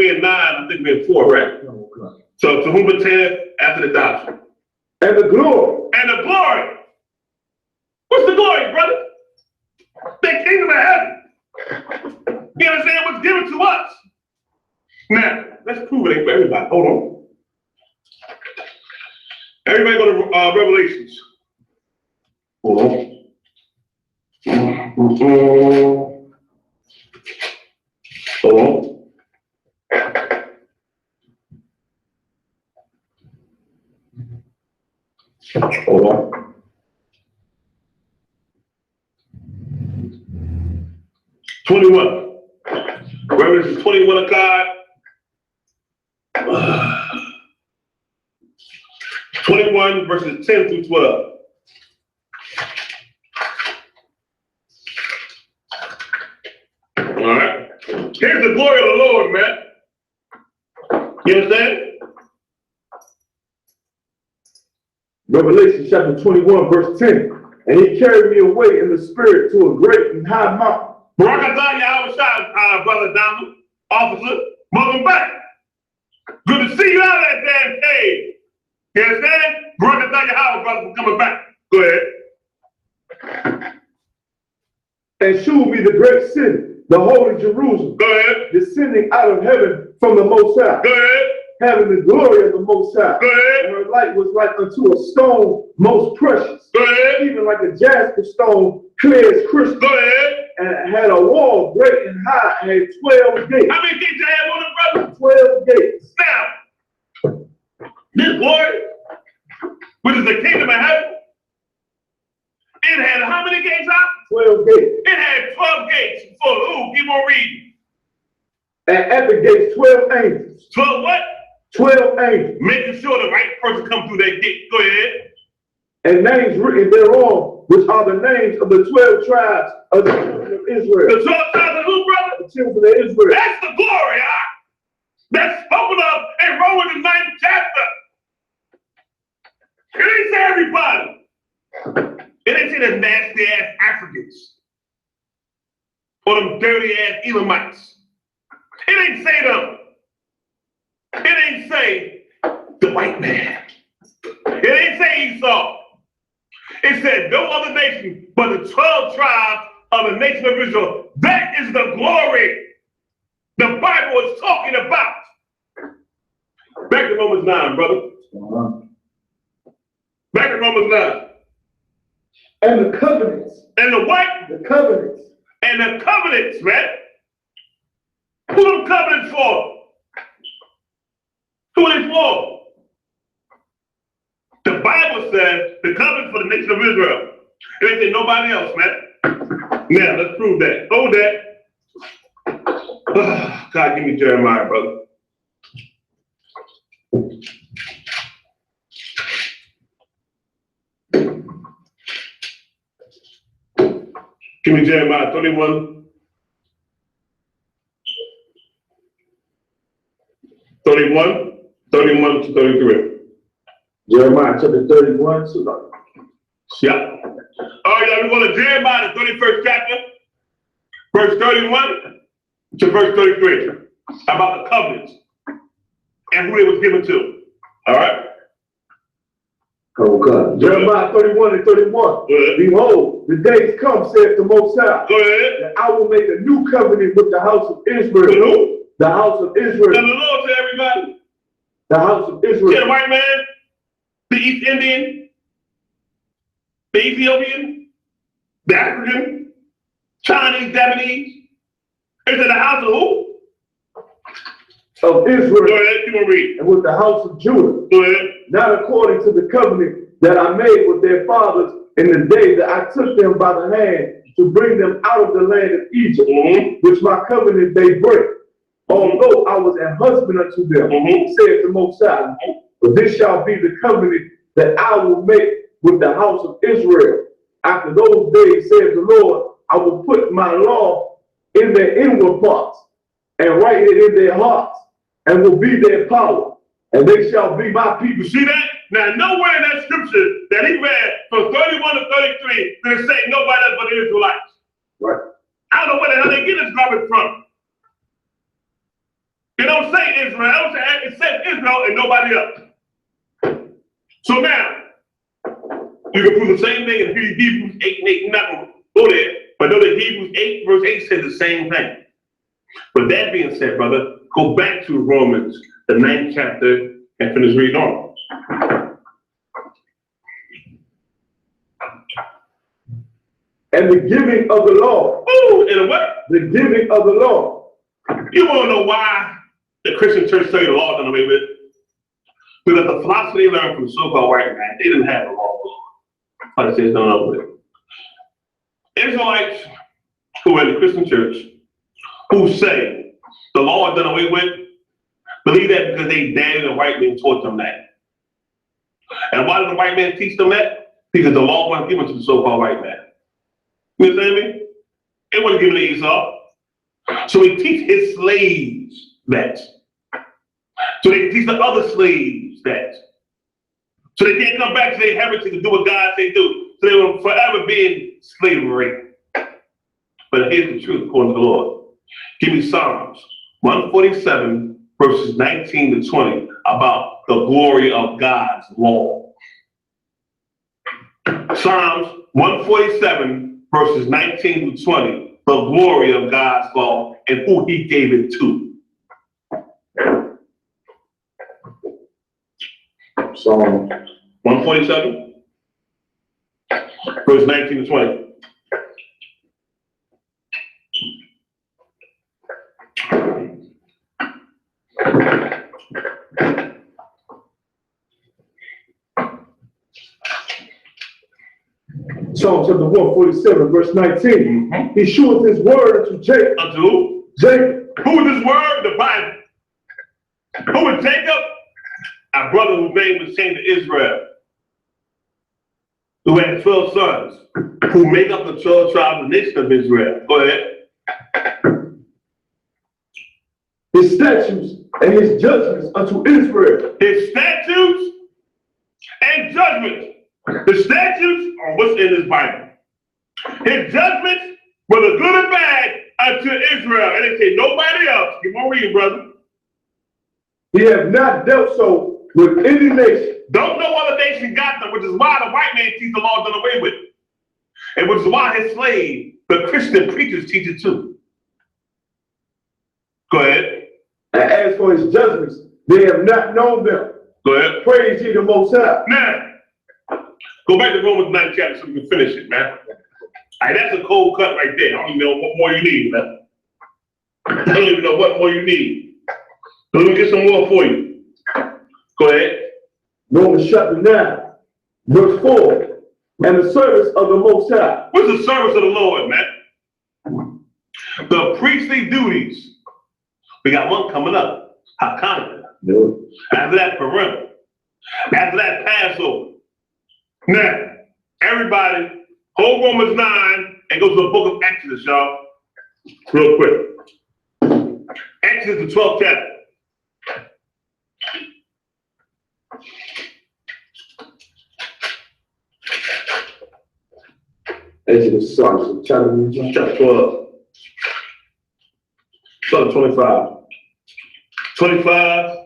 in 9, I think we're in 4, right? Oh, okay. So to whom pertaineth after the adoption. And the glory. And the glory. What's the glory, brother? The kingdom of heaven. You understand what's given to us? Now, let's prove it ain't for everybody. Hold on. Everybody go to Revelations. Hold on. Hold on. Hold on. Revelation 21 of God. 21 verses 10 through 12. All right. Here's the glory of the Lord, man. You understand? Revelation chapter 21, verse 10. And he carried me away in the spirit to a great and high mountain. Barakatah Yahweh, brother Donald, officer, welcome back. Good to see you out of that damn cave. You understand? Brother Yahweh, brother, for coming back. Go ahead. And shewed me the great city, the holy Jerusalem. Go ahead. Descending out of heaven from the Most High. Go ahead. Having the glory of the Most High. Go ahead. And her light was like unto a stone most precious. Go ahead. Even like a jasper stone, clear as crystal. Go ahead. And it had a wall great and high, and had 12 gates. How many gates you have on it, brother? 12 gates. Now, this glory, which is the kingdom of heaven, it had how many gates out? 12 gates. It had 12 gates. For who? Keep on reading. And at the gates, 12 angels. 12 what? 12 angels. Making sure the right person come through that gate. Go ahead. And names written thereon, which are the names of the 12 tribes of the children of Israel. The 12 tribes of who, brother? The children of Israel. That's the glory, that's spoken of in Romans the 9th chapter. It ain't say everybody. It ain't say the nasty ass Africans or them dirty ass Elamites. It ain't say them. It ain't say the white man. It ain't say Esau. It said no other nation but the 12 tribes of the nation of Israel. That is the glory the Bible is talking about. Back to Romans 9, brother. Back to Romans 9. And the covenants. And the what? The covenants. And the covenants, man. Who them covenants for? Who are they for? The Bible says the covenant for the nation of Israel. It ain't say nobody else, man. Now, let's prove that. Hold that. God, give me Jeremiah, brother. Give me Jeremiah 31. 31 to 33. Jeremiah chapter 31 to Yeah. All right, we're going to Jeremiah, the 31st chapter, verse 31 to verse 33, about the covenants and who it was given to. All right? Okay. Jeremiah 31 and 31. Behold, the days come, saith the Most High. Go ahead. That I will make a new covenant with the house of Israel. Who? The house of Israel. Tell the Lord to everybody. The house of Israel. Tell the white man, the East Indian, the Ethiopian, the African, Chinese, Japanese. Is it the house of who? Of Israel. Go ahead, keep on reading. And with the house of Judah. Go ahead. Not according to the covenant that I made with their fathers in the day that I took them by the hand to bring them out of the land of Egypt, which my covenant they break. Although I was a husband unto them, saith the Most High. But this shall be the covenant that I will make with the house of Israel. After those days, saith the Lord, I will put my law in their inward parts and write it in their hearts, and will be their power, and they shall be my people. You see that? Now, nowhere in that scripture that he read from 31 to 33 did it say nobody else but the Israelites. Right. I don't know where the hell they get this garbage from. It don't say Israel. It says Israel and nobody else. So now, you can prove the same thing in Hebrews 8 and 8. Not going to go there, but know that Hebrews 8 verse 8 says the same thing. With that being said, brother, go back to Romans, the 9th chapter, and finish reading on. And the giving of the law. Ooh, and what? The giving of the law. You want to know why the Christian church say the law done away with? Because the philosophy they learned from so-called white man, they didn't have the law. Like I said, it's done over with. Israelites who are in the Christian church, who say the law is done away with, believe that because they daddy the white man taught them that. And why did the white man teach them that? Because the law wasn't given to the so-called white man. You understand me? It wasn't given to Esau. So he teach his slaves that. So they can teach the other slaves that. So they can't come back to their heritage and do what God say do. So they will forever be in slavery. But here's the truth according to the Lord. Give me Psalms 147 verses 19 to 20 about the glory of God's law. Psalms 147, verses 19 to 20, the glory of God's law and who he gave it to. Psalm 147, verse 19 to 20. Psalm chapter 147, verse 19. He sheweth his word unto Jacob. Unto who? Jacob. Who is this word? The Bible. Who is Jacob? Our brother whose name was changed to Israel, who had 12 sons, who make up the 12 tribes of the nation of Israel. Go ahead. His statutes and his judgments unto Israel. His statutes and judgments. The statutes are what's in this Bible. His judgments, whether good or bad, unto Israel. And they say nobody else. Keep on reading, brother. He have not dealt so with any nation. Don't know other nation got them, which is why the white man teaches the law done away with. And which is why his slave, the Christian preachers, teach it too. Go ahead. And as for his judgments, they have not known them. Go ahead. Praise ye the Most High. Now, go back to Romans 9 chapter so we can finish it, man. All right, that's a cold cut right there. I don't even know what more you need, man. I don't even know what more you need. So let me get some more for you. Go ahead. Romans chapter 9, verse 4. And the service of the Most High. What's the service of the Lord, man? The priestly duties. We got one coming up. Hakanah. No. After that, Purim. After that, Passover. Now, everybody, hold Romans 9 and go to the book of Exodus, y'all. Real quick. Exodus, the 12th chapter. Exodus chapter 12. Chapter 25. 25,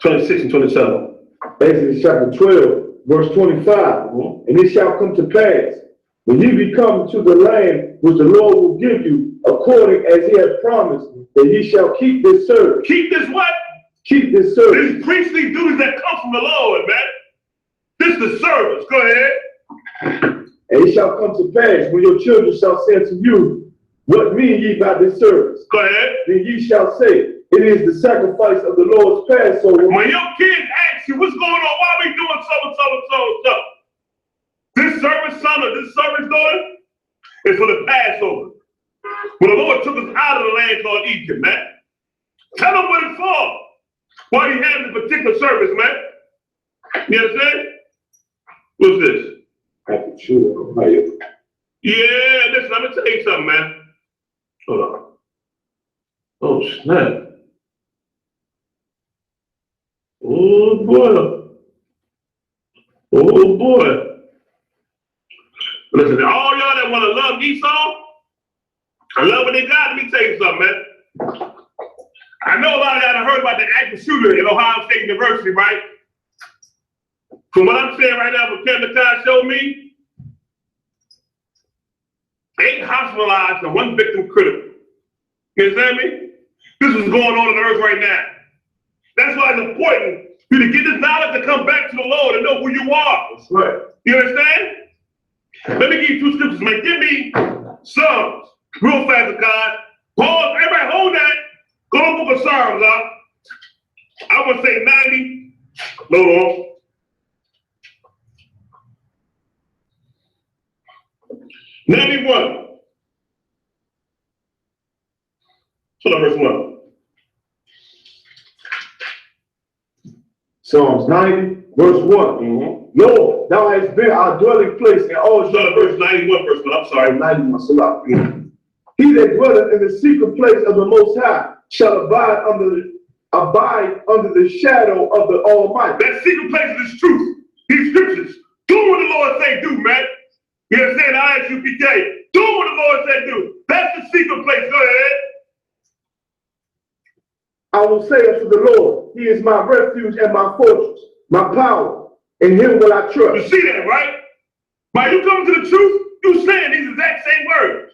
26, and 27. Exodus chapter 12, verse 25. And it shall come to pass, when ye be come to the land which the Lord will give you, according as he hath promised, that ye shall keep this service. Keep this what? Keep this service. These priestly duties that come from the Lord, man. This is the service. Go ahead. And it shall come to pass, when your children shall say unto you, what mean ye by this service? Go ahead. Then ye shall say, it is the sacrifice of the Lord's Passover. When your kids ask you, what's going on? Why are we doing so and so and so and so? This service, son, or this service, daughter, is for the Passover. When the Lord took us out of the land called Egypt, man. Tell them what it's for. Why he has this particular service, man. You understand? What's this? Yeah, listen, let me tell you something, man. Hold on. Oh, snap. Oh, boy. Oh, boy. Listen, all y'all that want to love Esau, I love what they got. Let me tell you something, man. I know a lot of y'all have heard about the active shooter at Ohio State University, right? From what I'm saying right now, what Kevin Todd showed me, 8 hospitalized and 1 victim critical. You understand me? This is going on the earth right now. That's why it's important for you to get this knowledge to come back to the Lord and know who you are. That's right. You understand? Let me give you 2 scriptures, man. Give me Psalms. Real fast, God. Pause. Everybody hold that. Go to the book of Psalms, huh? I would say 90. Hold on. 91. So verse 1. Psalms 90, verse 1. Lord, thou hast been our dwelling place in all So verse 91, verse 1. I'm sorry. 91, Salah. He that dwelleth in the secret place of the Most High shall abide under the shadow of the Almighty. That secret place is truth. These scriptures. Do what the Lord say do, man. You understand? I.S.U.P.K. Do what the Lord said do. That's the secret place. Go ahead. I will say unto the Lord, He is my refuge and my fortress, my power. In Him will I trust. You see that, right? By you coming to the truth, you saying these exact same words.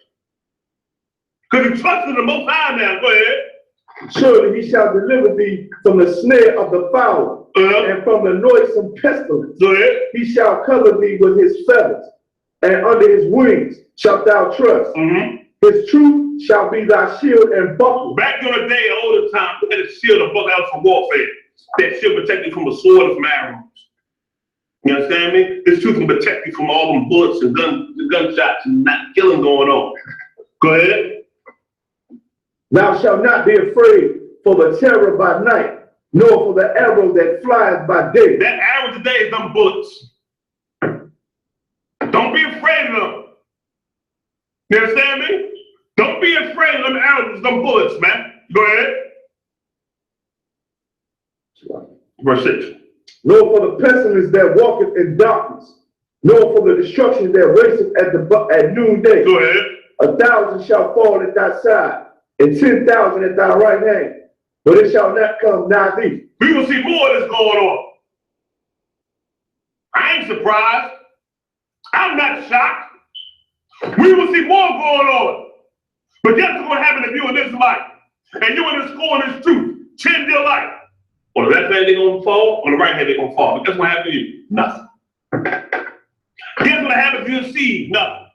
Because you trust in the Most High now. Go ahead. Surely He shall deliver thee from the snare of the fowler and from the noisome pestilence. Go ahead. He shall cover thee with His feathers, and under His wings shalt thou trust. His truth shall be thy shield and buckler. Back in the day, all the time, we had a shield and buckler out for warfare. That shield protect you from the sword and from arrows. You understand me? This truth can protect you from all them bullets and gunshots and not killing going on. Go ahead. Thou shalt not be afraid for the terror by night, nor for the arrow that flies by day. That arrow today is them bullets. Don't be afraid of them. You understand me? Don't be afraid of them arrows, them bullets, man. Go ahead. Verse 6. Nor for the pestilence that walketh in darkness, nor for the destruction that raceth at noonday. Go ahead. 1,000 shall fall at thy side, and 10,000 at thy right hand, but it shall not come nigh thee. We will see more of this going on. I ain't surprised. I'm not shocked. We will see more going on. But guess what's going to happen if you in this life, and you in this school in this truth, 10 your life. On the left hand they're going to fall, on the right hand they're going to fall. But guess what happened to you? Nothing. Guess what happens to your seed? Nothing.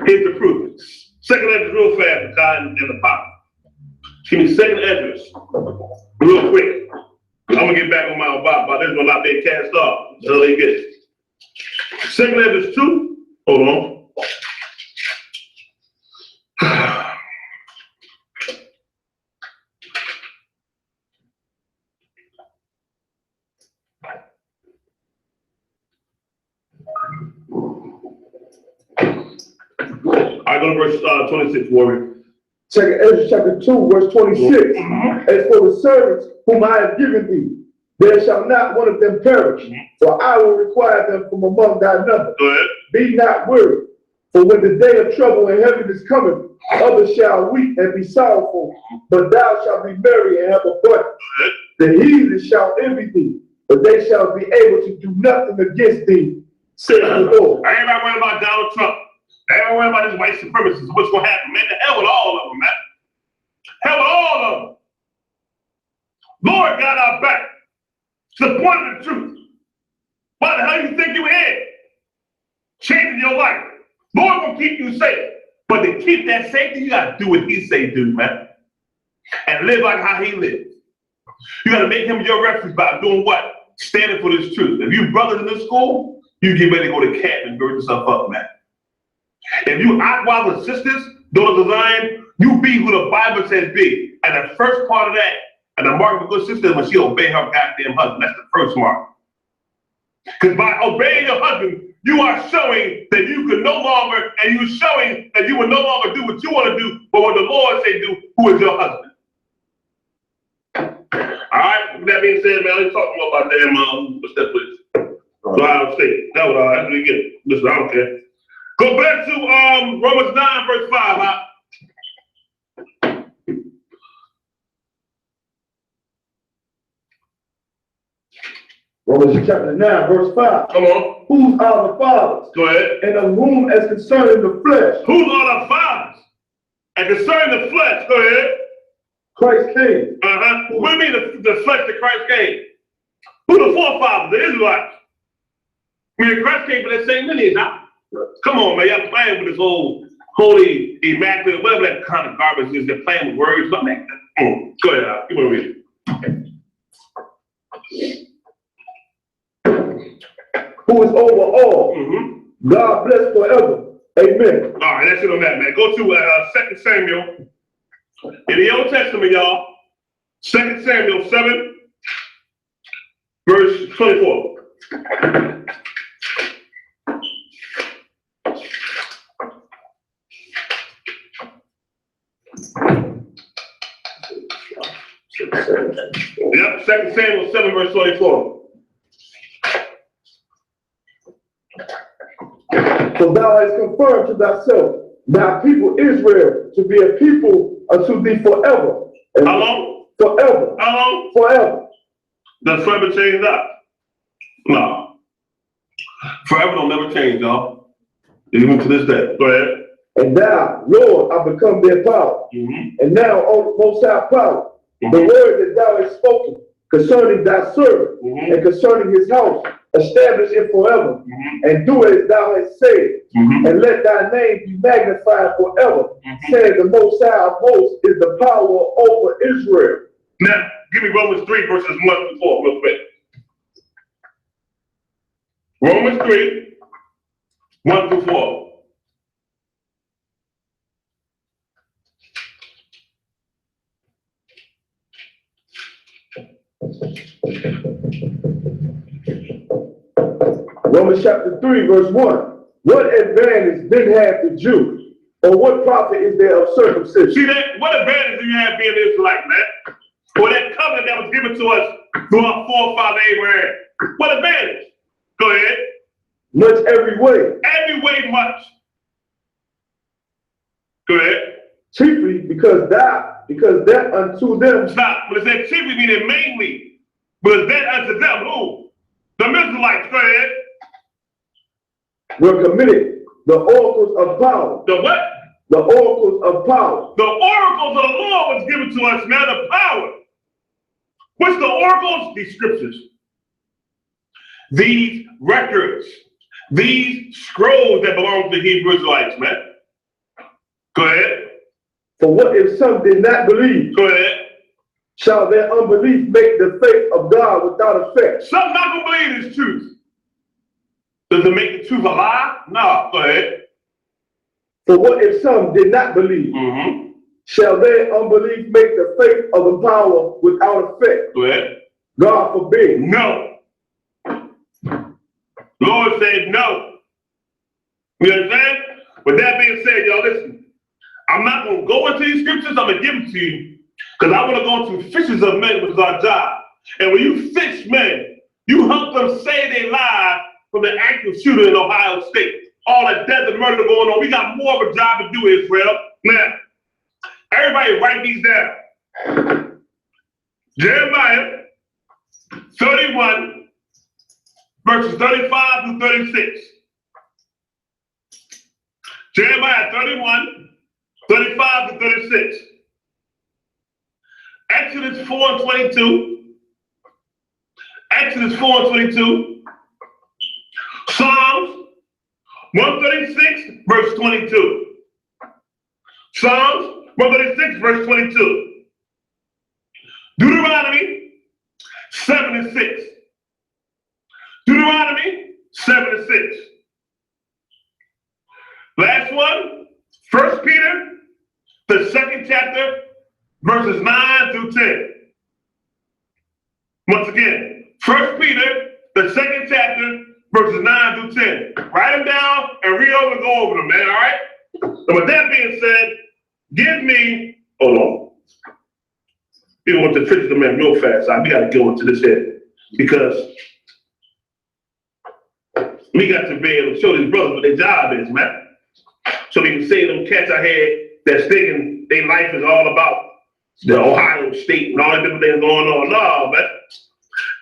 Here's the proof. Second Ezra real fast, the God and the pop. Give me second Ezra real quick. I'm going to get back on my about this one not being cast off. So they get it. Second Ezra 2. Hold on. I go to verse 26, warrior. Second Ezra chapter 2, verse 26. As for the servants whom I have given thee, there shall not one of them perish, for I will require them from among thy number. Be not worried, for when the day of trouble and heaviness cometh, others shall weep and be sorrowful, but thou shalt be merry and have abundance. The heathen shall envy thee, but they shall be able to do nothing against thee, saith the Lord. I ain't not worried about Donald Trump. I ain't worried about these white supremacists. What's going to happen, man? The hell with all of them, man. Hell with all of them. Lord got our back. It's the point of the truth. Why the hell you think you here? Changing your life. Lord will keep you safe. But to keep that safety, you got to do what He say do, man. And live like how He lives. You got to make Him your refuge by doing what? Standing for this truth. If you brothers in this school, you get ready to go to camp and gird yourself up, man. If you Aquas and sisters, daughters of Zion, you be who the Bible says be. And the first part of that, and the mark of a good sister is when she obey her goddamn husband. That's the first mark. Because by obeying your husband, you are showing that you can no longer, and you're showing that you will no longer do what you want to do, but what the Lord say do, who is your husband. All right, with that being said, man, let's talk more about damn, what's that place? Ohio State. That was all right. After we get it. Listen, I don't care. Go back to Romans 9, verse 5. Romans chapter 9, verse 5. Come on. Whose are the fathers? Go ahead. And of whom as concerning the flesh? Whose are the fathers? And concerning the flesh, go ahead. Christ came. What do you mean the flesh that Christ came? Who the forefathers? The Israelites. I mean, Christ came for that same lineage, huh? Come on, man. Y'all playing with this old holy, immaculate, whatever that kind of garbage is. They're playing with words. Go ahead, Al. You want to read it? Who is over all. God bless forever. Amen. All right, that's it on that, man. Go to 2 Samuel. In the Old Testament, y'all. 2 Samuel 7, verse 24. Yep, 2 Samuel 7, verse 24. For thou hast confirmed to thyself thy people Israel to be a people unto thee forever. How long? forever. How long? Forever. Does forever change that? No. Forever don't never change, y'all. Even to this day. Go ahead. And thou, Lord, I become their power. And now, O Most High power, the word that thou hast spoken concerning thy servant and concerning his house, establish it forever, and do as thou hast said, and let thy name be magnified forever, saying the Most High of hosts is the power over Israel. Now, give me Romans 3 verses 1 to 4 real quick. Romans 3, 1 to 4. Romans chapter 3, verse 1. What advantage then have the Jew, or what profit is there of circumcision? See that? What advantage do you have being an Israelite, man? Or that covenant that was given to us through our forefather Abraham. What advantage? Go ahead. Much every way. Every way much. Go ahead. Chiefly because that unto them. Stop. But it said chiefly meaning mainly. But that unto them who? The Israelites. Go ahead. Were committed the oracles of power. The what? The oracles of power. The oracles of the Lord was given to us, now the power. What's the oracles? These scriptures. These records. These scrolls that belong to the Hebrew Israelites, man. Go ahead. For what if some did not believe? Go ahead. Shall their unbelief make the faith of God without effect? Some not gonna believe this truth. Does it make the truth a lie? No. Go ahead. For what if some did not believe? Shall their unbelief make the faith of the power without effect? Go ahead. God forbid. No. Lord said no. You understand? With that being said, y'all listen. I'm not going to go into these scriptures. I'm going to give them to you because I want to go into fishes of men, which is our job. And when you fish men, you help them say they lie from the active shooter in Ohio State. All that death and murder going on. We got more of a job to do, Israel. Now, everybody write these down. Jeremiah 31, verses 35 through 36. Jeremiah 31, 35 to 36. Exodus 4 and 22. Exodus 4 and 22. Psalms 136, verse 22. Psalms 136, verse 22. Deuteronomy 7 and 6. Deuteronomy 7 and 6. Last one, 1 Peter, the 2nd chapter, verses 9 through 10. Once again, 1 Peter, the 2nd chapter, verses 9 through 10. Write them down and read over and go over them, man, all right? So with that being said, give me, hold on. You want to finish the man real fast. We got to go into this here because we got to be able to show these brothers what their job is, man. So we can say them cats I had that's thinking their life is all about the Ohio State and all the different things going on. No, man.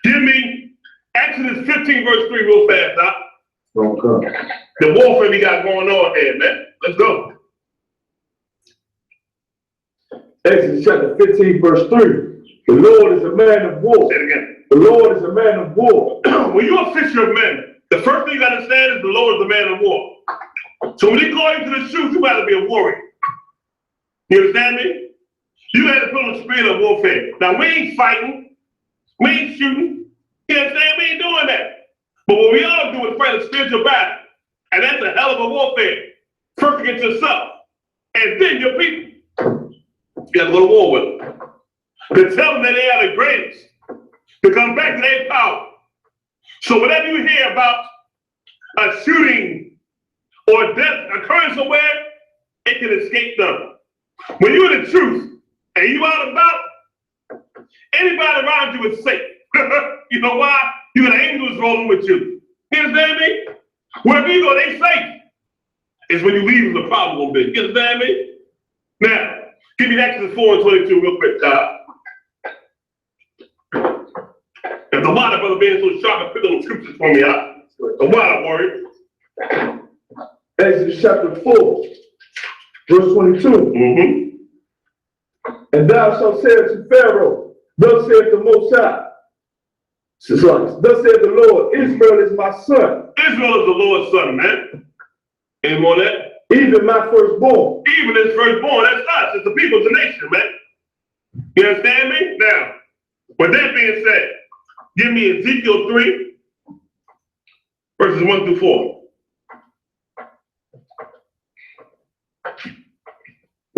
Give me Exodus 15, verse 3 real fast, Doc. Okay. The warfare we got going on here, man. Let's go. Exodus chapter 15, verse 3. The Lord is a man of war. Say it again. The Lord is a man of war. When you're a fisher of men, the first thing you got to understand is the Lord is a man of war. So when you go into the truth, you got to be a warrior. You understand me? You got to put on the spirit of warfare. Now, we ain't fighting. We ain't shooting. You understand? We ain't doing that. But what we are doing is fight a spiritual battle. And that's a hell of a warfare. First against yourself. And then your people. You got to go to war with them. To tell them that they are the greatest. To come back to their power. So whenever you hear about a shooting or death occurring somewhere, it can escape them. When you're in the truth and you out about, anybody around you is safe. You know why? You got angels rolling with you. You understand me? Wherever you go, they safe. It's when you leave the problem gonna be. You understand me? Now, give me Exodus 4 and 22 real quick, Todd. If the water, brother, being so sharp and pick on the scriptures for me, the water word. Exodus chapter 4, verse 22. And thou shalt say unto Pharaoh, thus saith the Most High. Thus saith the Lord, Israel is my son. Israel is the Lord's son, man. Any more of that? Even my firstborn. Even his firstborn, that's us. It's the people, it's the nation, man. You understand me? Now, with that being said, give me Ezekiel 3, verses 1 through 4.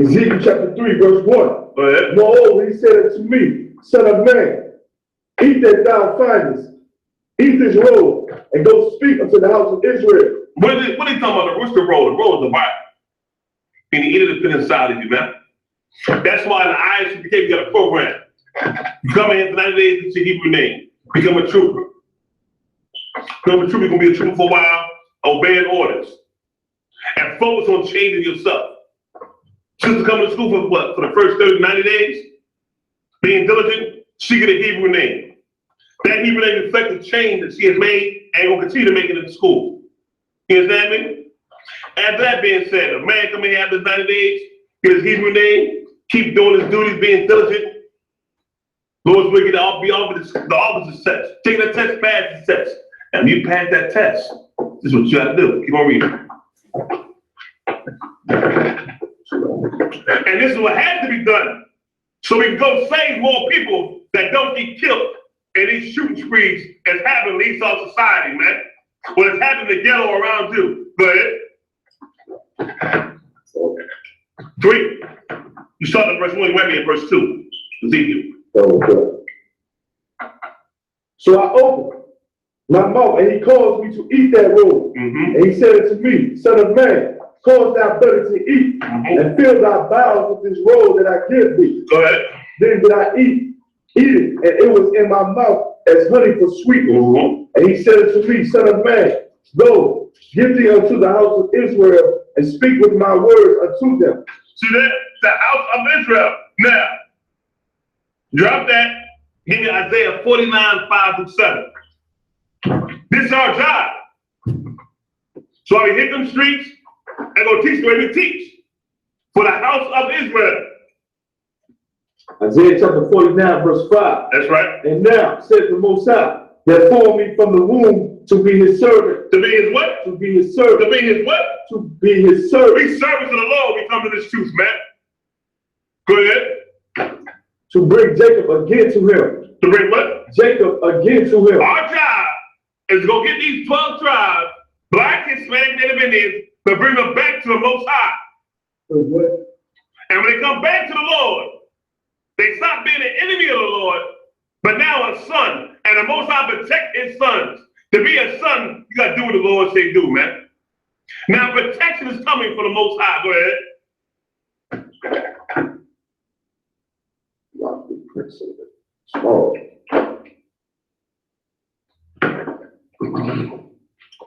Ezekiel chapter 3, verse 1. Go ahead. Moreover, he said unto me, Son of man, eat that thou findest, eat this roll, and go speak unto the house of Israel. What are you talking about? What's the roll? The roll is the Bible. And you eat it to put inside of you, man. That's why in the I.S.U.P.K. we got a program. You come in for 90 days, get your Hebrew name. Become a trooper. Become a trooper, you're going to be a trooper for a while, obeying orders. And focus on changing yourself. Sister coming to school for what? For the first 30, 90 days? Being diligent, she get a Hebrew name. That Hebrew name reflects the change that she has made and will continue to make it in school. You understand me? After that being said, a man come in here after 90 days, get his Hebrew name, keep doing his duties, being diligent. Lord's will get the opposite test. Take that test, pass the test. And you pass that test, this is what you got to do. Keep on reading. And this is what has to be done. So we can go save more people that don't get killed in these shooting sprees that's happening in Esau society, man. What has happened in the ghetto around you. Go ahead. 3. You start at verse 1, you might be at verse 2. Ezekiel. Okay. So I opened my mouth, and he caused me to eat that roll. And he said unto me, Son of man, cause thy belly to eat, and fill thy bowels with this roll that I give thee. Go ahead. Then did I eat it, and it was in my mouth as honey for sweetness. And he said unto me, Son of man, go, give thee unto the house of Israel, and speak with my words unto them. See that? The house of Israel. Now, drop that. Give me Isaiah 49, 5 through 7. This is our job. So I hit them streets and go teach the way we teach. For the house of Israel. Isaiah chapter 49, verse 5. That's right. And now, says the Most High, that formed me from the womb to be his servant. To be his what? To be his servant. To be his what? To be his servant. We servants of the Lord, we come to this truth, man. Go ahead. To bring Jacob again to him. To bring what? Jacob again to him. Our job is to go get these 12 tribes, Black, Hispanic, Native Indians, to bring them back to the Most High. And when they come back to the Lord, they stop being an enemy of the Lord, but now a son, and the Most High protect his sons. To be a son, you got to do what the Lord say do, man. Now protection is coming from the Most High. Go ahead.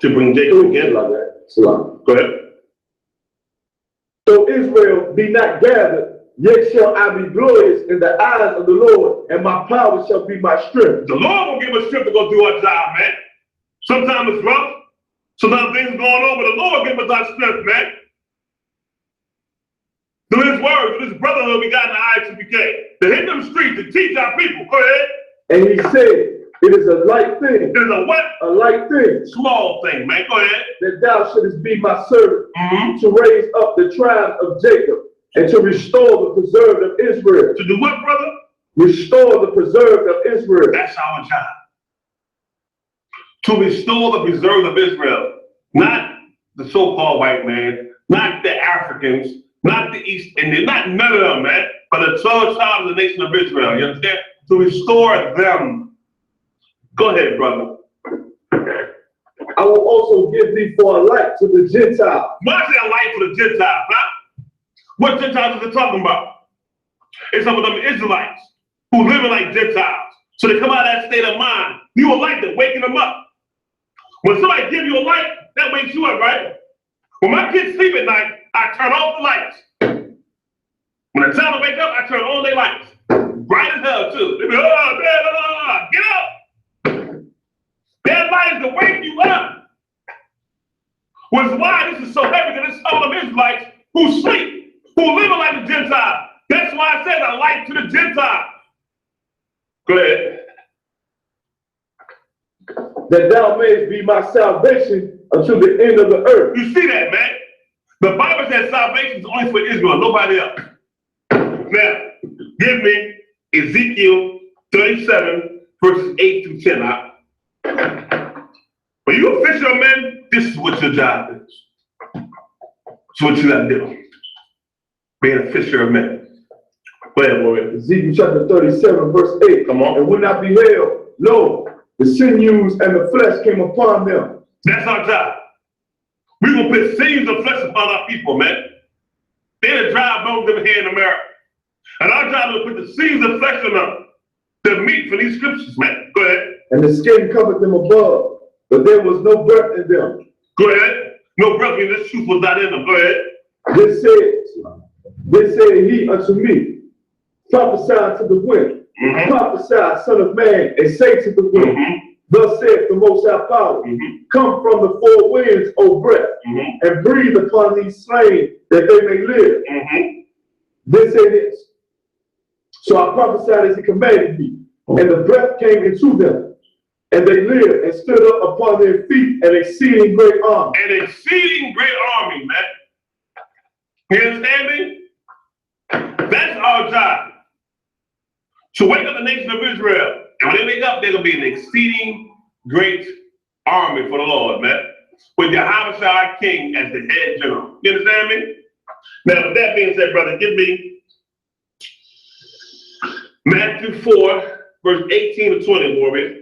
To bring Jacob again like that. Go ahead. So Israel be not gathered, yet shall I be glorious in the eyes of the Lord, and my power shall be my strength. The Lord will give us strength to go do our job, man. Sometimes it's rough. Sometimes things going on, but the Lord give us our strength, man. Through his word, through this brotherhood we got in the I.S.U.P.K. To hit them streets, to teach our people. Go ahead. And he said, it is a light thing. It is a what? A light thing. Small thing, man. Go ahead. That thou shouldest be my servant, to raise up the tribes of Jacob, and to restore the preserved of Israel. To do what, brother? Restore the preserved of Israel. That's our job. To restore the preserved of Israel. Not the so-called white man, not the Africans, not the East Indians, not none of them, man, but the 12 tribes of the nation of Israel. You understand? To restore them. Go ahead, brother. I will also give thee for a light to the Gentiles. Why is there a light for the Gentiles, huh? What Gentiles is it talking about? It's some of them Israelites who living like Gentiles. So they come out of that state of mind. You a light that waking them up. When somebody give you a light, that wakes you up, right? When my kids sleep at night, I turn off the lights. When it's time to wake up, I turn on their lights. Bright as hell, too. They be, oh, man, get up. Their light is to wake you up. Which is why this is so heavy to this all of Israelites who sleep, who live like the Gentiles. That's why I said a light to the Gentiles. Go ahead. That thou mayest be my salvation until the end of the earth. You see that, man? The Bible says salvation is only for Israel, nobody else. Now, give me Ezekiel 37, verses 8 through 10. When you're a fisherman, this is what your job is. It's what you gotta do. Being a fisherman. Go ahead, boy. Ezekiel chapter 37, verse 8. Come on. And when I beheld, lo, the sinews and the flesh came upon them. That's our job. We're gonna put sinews of flesh upon our people, man. They're the dry bones over here in America. And our job is to put the sinews of flesh on them. The meat for these scriptures, man. Go ahead. And the skin covered them above, but there was no breath in them. Go ahead. No breath in this truth was not in them. Go ahead. This said he unto me, prophesy to the wind, prophesy, son of man, and say to the wind, thus saith the Most High Power, come from the four winds, O breath, and breathe upon these slain that they may live. This said it. So I prophesied as he commanded me, and the breath came into them, and they lived and stood up upon their feet, an exceeding great army. An exceeding great army, man. You understand me? That's our job. To wake up the nation of Israel. And when they wake up, they're going to be an exceeding great army for the Lord, man. With Yahweh King as the head general. You understand me? Now, with that being said, brother, give me Matthew 4, verse 18 to 20, Warrior.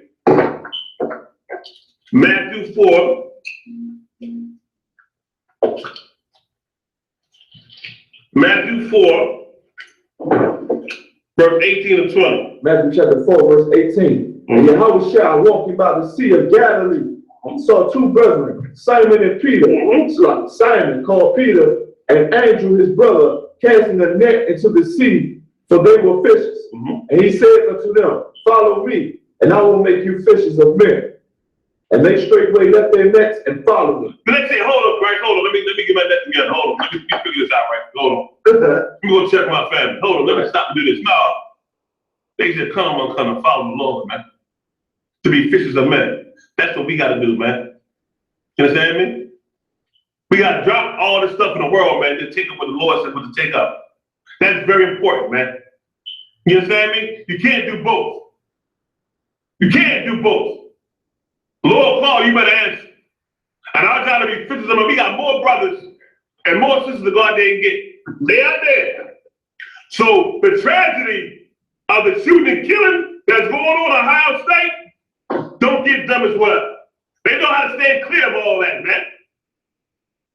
Matthew 4. Matthew 4, verse 18 and 20. Matthew chapter 4, verse 18. And Yahweh walking by the sea of Galilee, saw two brethren, Simon and Peter. Simon called Peter, and Andrew his brother, casting a net into the sea, for they were fishers. And he said unto them, follow me, and I will make you fishers of men. And they straightway left their nets and followed them. Let's say, hold up, right? Hold on. Let me get my net together. Hold on. Let me figure this out, right? Hold on. Let me go check my family. Hold on. Let me stop and do this. No. They just come and follow the Lord, man. To be fishers of men. That's what we got to do, man. You understand me? We got to drop all this stuff in the world, man, to take up what the Lord said what to take up. That's very important, man. You understand me? You can't do both. You can't do both. Lord call, you better answer. And our job to be fishers of men. We got more brothers and more sisters to go out there and get. They out there. So the tragedy of the shooting and killing that's going on in Ohio State, don't get them as well. They know how to stand clear of all that, man.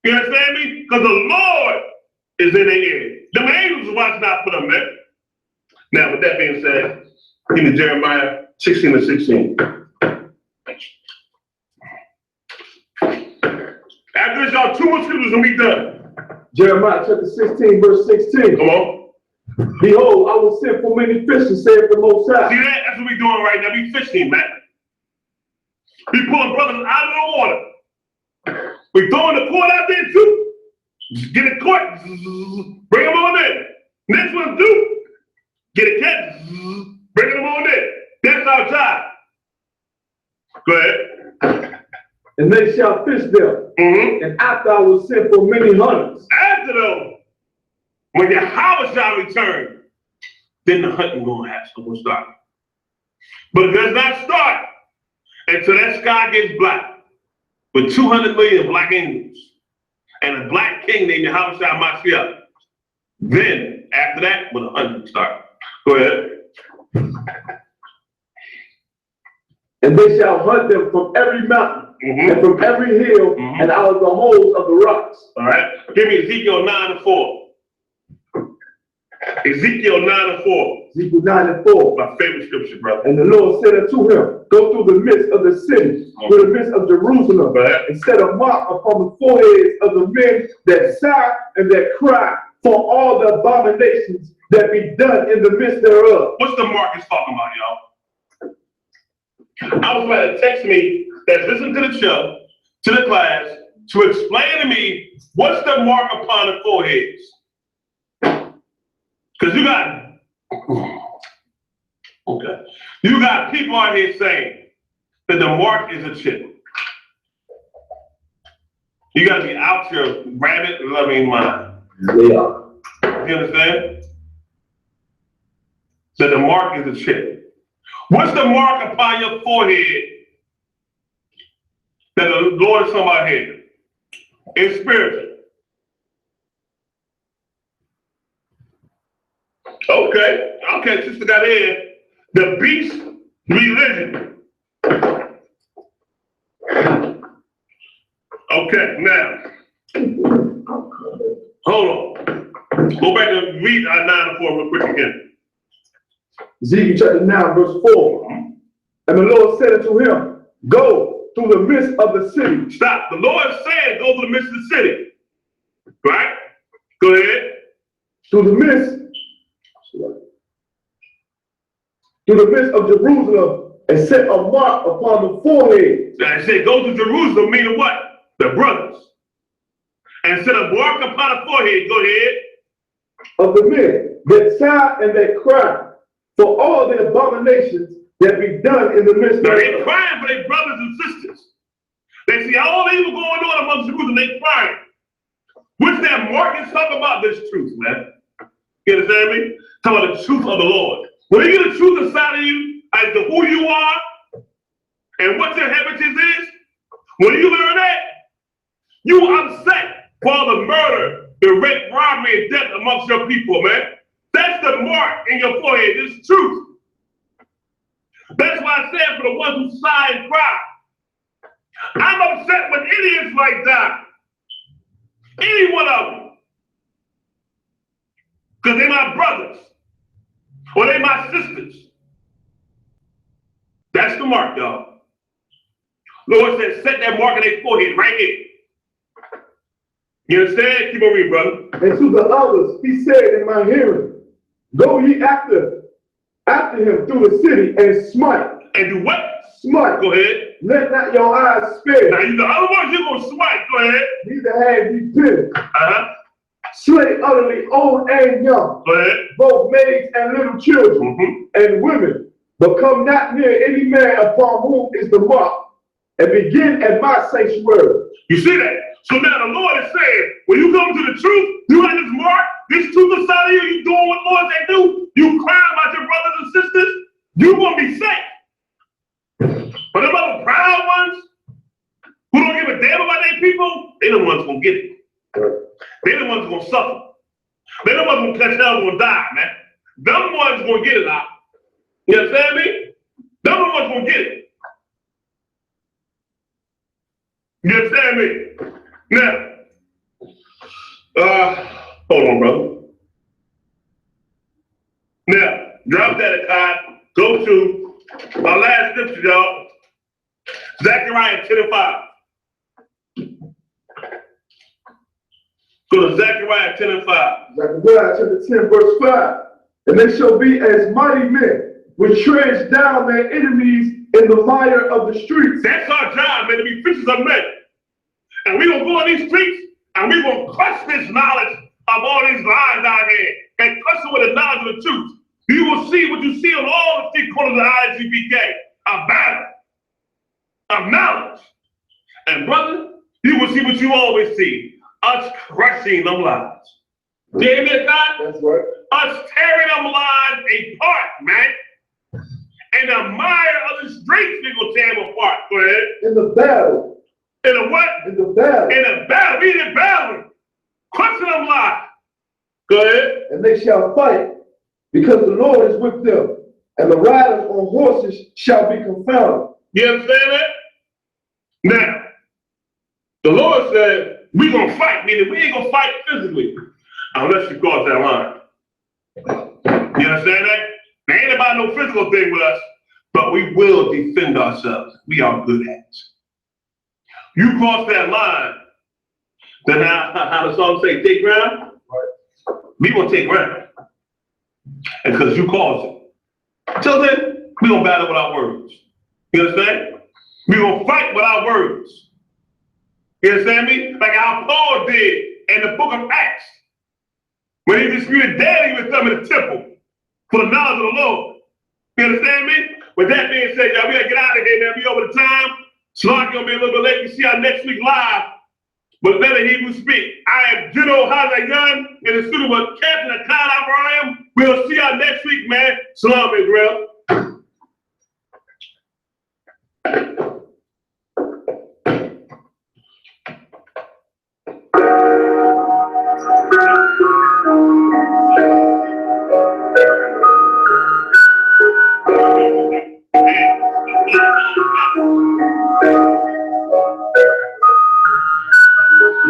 You understand me? Because the Lord is in their ear. Them angels are watching out for them, man. Now, with that being said, give me Jeremiah 16 and 16. After this, y'all, 2 more scriptures and we done. Jeremiah chapter 16, verse 16. Come on. Behold, I will send for many fishers, saith the Most High. See that? That's what we doing right now. We fishing, man. We pulling brothers out of the water. We throwing the cord out there too. Get it caught. Bring them on in. Next one do. Get it catch. Bring them on in. That's our job. Go ahead. And they shall fish them. And after I will send for many hunters. After though, when Yahweh shall return, then the hunting gonna have to start. But it does not start until that sky gets black with 200 million black angels and a black king named Yahweh shall Mashiach. Then after that, when the hunting start. Go ahead. And they shall hunt them from every mountain and from every hill and out of the holes of the rocks. All right. Give me Ezekiel 9 and 4. Ezekiel 9 and 4. Ezekiel 9 and 4. My favorite scripture, brother. And the Lord said unto him, go through the midst of the city, through the midst of Jerusalem, and set a mark upon the foreheads of the men that sigh and that cry for all the abominations that be done in the midst thereof. What's the mark it's talking about, y'all? I was about to text me that's listening to the show, to the class, to explain to me what's the mark upon the foreheads. Because you got, okay, you got people out here saying that the mark is a chip. You got to be out your rabbit-loving mind. Yeah. You understand? That the mark is a chip. What's the mark upon your forehead that the Lord is talking about here? It's spiritual. Okay, sister got here. The beast religion. Okay, now, hold on. Go back and read 9 and 4 real quick again. Ezekiel chapter 9, verse 4. And the Lord said unto him, go through the midst of the city. Stop. The Lord said, go through the midst of the city. Right? Go ahead. Through the midst of Jerusalem, and set a mark upon the forehead. I said, go to Jerusalem, meaning what? The brothers. And set a mark upon the forehead. Go ahead. Of the men that sigh and that cry for all the abominations that be done in the midst of. Now they're crying for their brothers and sisters. They see all the evil going on amongst Jerusalem. They're crying. Which that mark is talking about this truth, man. You understand me? Talking about the truth of the Lord. When you get the truth inside of you as to who you are and what your heritage is, when you learn that, you upset for all the murder, the rape, robbery, and death amongst your people, man. That's the mark in your forehead. It's truth. That's why I said for the ones who sigh and cry. I'm upset when any Israelite die. Any one of them. Because they're my brothers. Or they're my sisters. That's the mark, y'all. Lord said, set that mark in their forehead right here. You understand? Keep on reading, brother. And to the others, he said in my hearing, go ye after him through the city and smite. And do what? Smite. Go ahead. Let not your eyes spare. Now, the other ones you're going to smite. Go ahead. Neither have ye pity. Slay utterly old and young. Go ahead. Both maids and little children and women. But come not near any man upon whom is the mark. And begin at my sanctuary. You see that? So now the Lord is saying, when you come to the truth, you have this mark, this truth inside of you, you doing what the Lord say do, you crying about your brothers and sisters, you're going to be safe. But them other proud ones, who don't give a damn about their people, they the ones going to get it. They the ones going to suffer. They the ones going to catch hell, going to die, man. Them ones going to get it out. You understand me? Them the ones going to get it. You understand me? Now, hold on, brother. Now, drop that aside. Go to our last scripture, y'all. Zechariah 10 and 5. Go to Zechariah 10 and 5. Zechariah chapter 10, verse 5. And they shall be as mighty men, which tread down their enemies in the mire of the streets. That's our job, man, to be fishers of men. And we're going to go on these streets, and we're going to crush this knowledge of all these lies out here, and crush it with the knowledge of the truth. You will see what you see on all the street corners of I.S.U.P.K, a battle of knowledge. And brother, you will see what you always see, us crushing them lies. Do you hear me, God? That's right. Us tearing them lies apart, man. In the mire of the streets, we gonna tear them apart. Go ahead. In the battle. In the what? In the battle. In the battle. We in battle. Crushing them lies. Go ahead. And they shall fight, because the Lord is with them, and the riders on horses shall be confounded. You understand that? Now, the Lord said, we're gonna fight, meaning we ain't gonna fight physically, unless you cross that line. You understand that? There ain't about no physical thing with us, but we will defend ourselves. We are good at it. You cross that line, then how the song say, take ground? We gonna take ground. And because you caused it. Till then, we gonna battle with our words. You understand? We're going to fight with our words. You understand me? Like how Paul did in the book of Acts. When he disputed daddy with them in the temple for the knowledge of the Lord. You understand me? With that being said, y'all, we got to get out of here now. We over the time. Slot going to be a little bit late. You see our next week live. But let the Hebrews speak. I am GEN.YAHANNA in the studio with Captain Akan. We'll see y'all next week, man. Salam, Israel.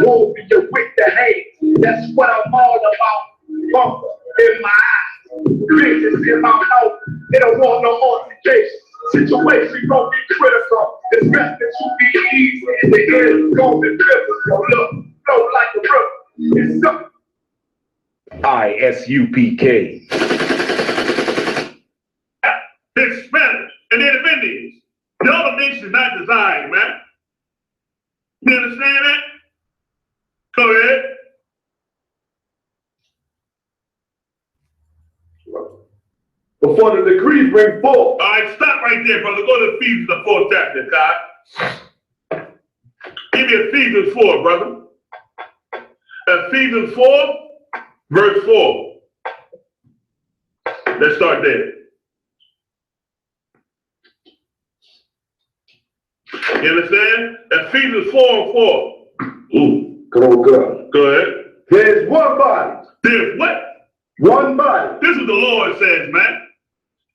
Woe be your with the hate. That's what I'm all about. Hunger in my eyes, visions in my mouth. They don't want no altercation. Situation gon' be critical. It's best that you be easy. In the end, gon' be physical. Look, flow like a river. It's something. I.S.U.P.K. They're Spanish and Native Indians. The other nation is not designed, man. You understand that? Go ahead. Before the decree bring forth. All right, stop right there, brother. Go to Ephesians, the 4th chapter, God. Give me Ephesians 4, brother. Ephesians 4, verse 4. Let's start there. You understand? Ephesians 4 and 4. Ooh. Come on, girl. Go ahead. There's one body. There's what? One body. This is what the Lord says, man.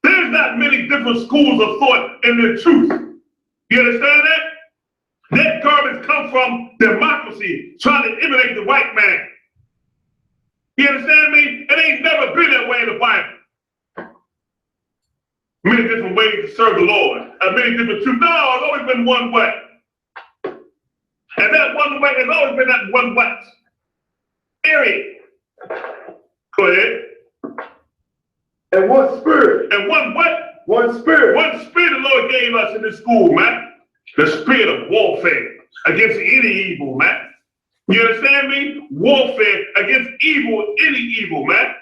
There's not many different schools of thought in the truth. You understand that? That garbage comes from democracy, trying to emulate the white man. You understand me? It ain't never been that way in the Bible. Many different ways to serve the Lord. Many different truths. No, it's always been one way. And that one way has always been that one way. Period. Go ahead. And one spirit. And one what? One spirit. One spirit the Lord gave us in this school, man. The spirit of warfare against any evil, man. You understand me? Warfare against evil, any evil, man.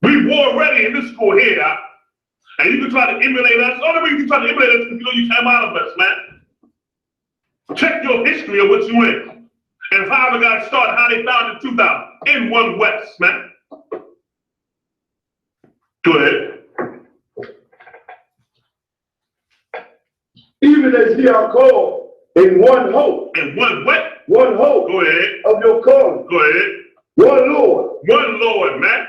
We war ready in this school here, and you can try to emulate us. The only way you can try to emulate us is because you come out of us, man. Check your history of what you in. And how we got started, how they found in 2000. In one West, man. Go ahead. Even as ye are called in one hope. In one what? One hope. Go ahead. Of your calling. Go ahead. One Lord. One Lord, man.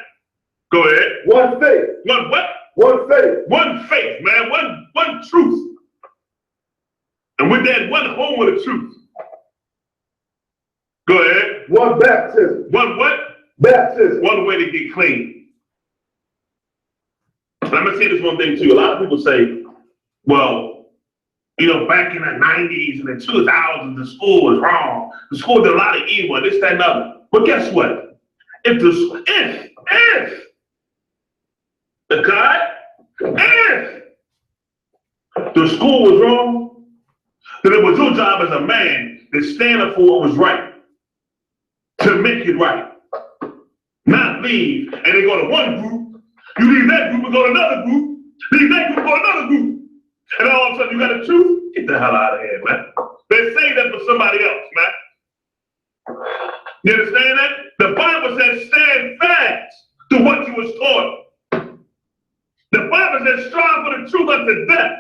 Go ahead. One faith. One what? One faith. One faith, man. One truth. And with that, one home of the truth. Go ahead. One baptism. One what? Baptism. One way to get clean. And I'm going to say this one thing too. A lot of people say, well, you know, back in the 90s and the 2000s, the school was wrong. The school did a lot of evil, this, that, and other. But guess what? If the school was wrong, then it was your job as a man to stand up for what was right, to make it right. Not leave and they go to one group, you leave that group and go to another group, leave that group and go to another group. And all of a sudden you got a truth? Get the hell out of here, man. They say that for somebody else, man. You understand that? The Bible says stand fast to what you was taught. The Bible says strive for the truth unto death.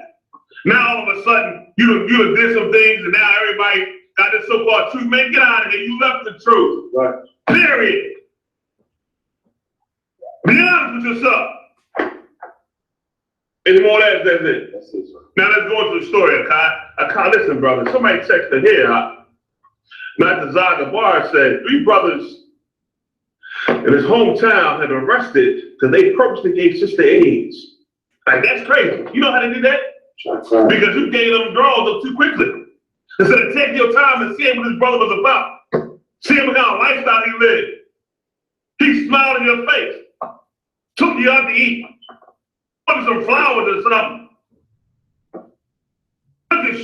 Now all of a sudden you did some things and now everybody got this so-called truth. Man, get out of here. You left the truth. Right. Period. Be honest with yourself. Any more of that? That's it. That's it, sir. Now let's go into the story. Akan, listen, brother. Somebody texted here. Dr. Zaga Bar said 3 brothers in his hometown had been arrested because they purposely gave sister AIDS. Like, that's crazy. You know how they did that? Because you gave them drugs up too quickly. Instead of taking your time and seeing what his brother was about, seeing what kind of lifestyle he lived. He smiled in your face, took you out to eat, put some flowers or something.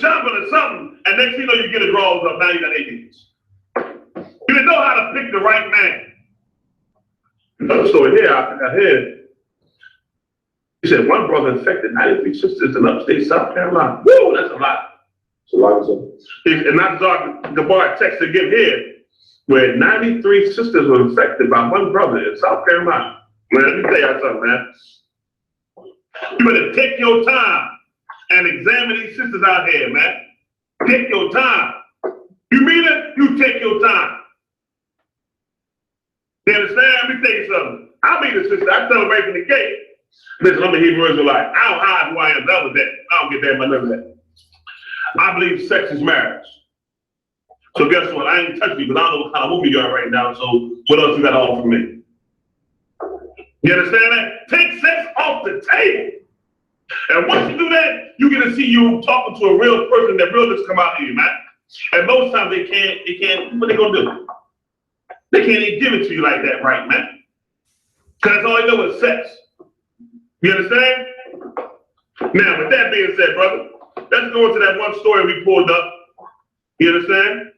shopping or something, and next thing you know, you get a draws up. Now you got 8 kids. You didn't know how to pick the right man. Another story here, I think I heard. He said one brother infected 93 sisters in upstate South Carolina. Woo, that's a lot. It's a lot of stuff. And not Gabar text again here, where 93 sisters were infected by one brother in South Carolina. Man, let me tell you something, man. You better take your time and examine these sisters out here, man. Take your time. You mean it? You take your time. You understand? Let me tell you something. I meet a sister. I tell her right from the gate. Listen, I'm a Hebrew Israelite. I don't hide who I am. That was that. I don't get that, but none of that. I believe sex is marriage. So guess what? I ain't touching you because I don't know what kind of woman you are right now. So what else you got to offer me? You understand that? Take sex off the table. And once you do that, you get to see you talking to a real person that realness come out of you, man. And most times they can't, what they gonna do? They can't even give it to you like that, right, man? Because that's all they know is sex. You understand? Now, with that being said, brother, let's go into that one story we pulled up. You understand?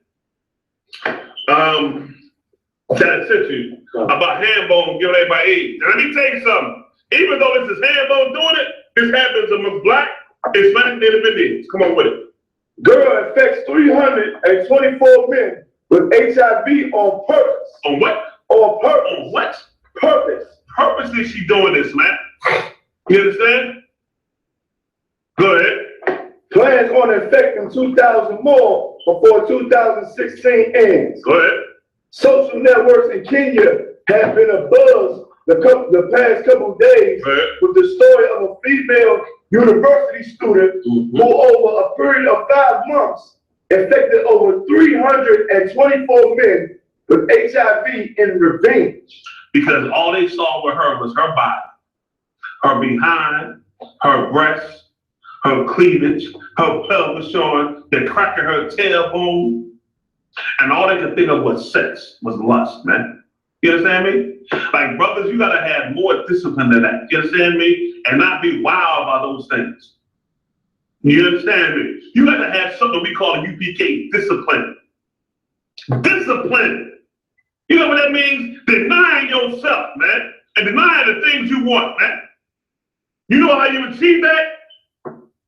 That I sent you about Hambone giving everybody AIDS. And let me tell you something. Even though this is Hambone doing it, this happens among Black, Hispanic, Native Indians. Come on with it. Girl infects 324 men with HIV on purpose. On what? On purpose. On what? Purpose. Purposely she doing this, man. You understand? Go ahead. Plans on infecting 2,000 more before 2016 ends. Go ahead. Social networks in Kenya have been abuzz the past couple of days with the story of a female university student who over a period of 5 months infected over 324 men with HIV in revenge. Because all they saw with her was her body, her behind, her breasts, her cleavage, her pelvis showing, the crack of her tailbone, and all they could think of was sex, was lust, man. You understand me? Like, brothers, you gotta have more discipline than that. You understand me? And not be wild about those things. You understand me? You gotta have something we call a U.P.K, discipline. Discipline. You know what that means? Denying yourself, man, and denying the things you want, man. You know how you achieve that?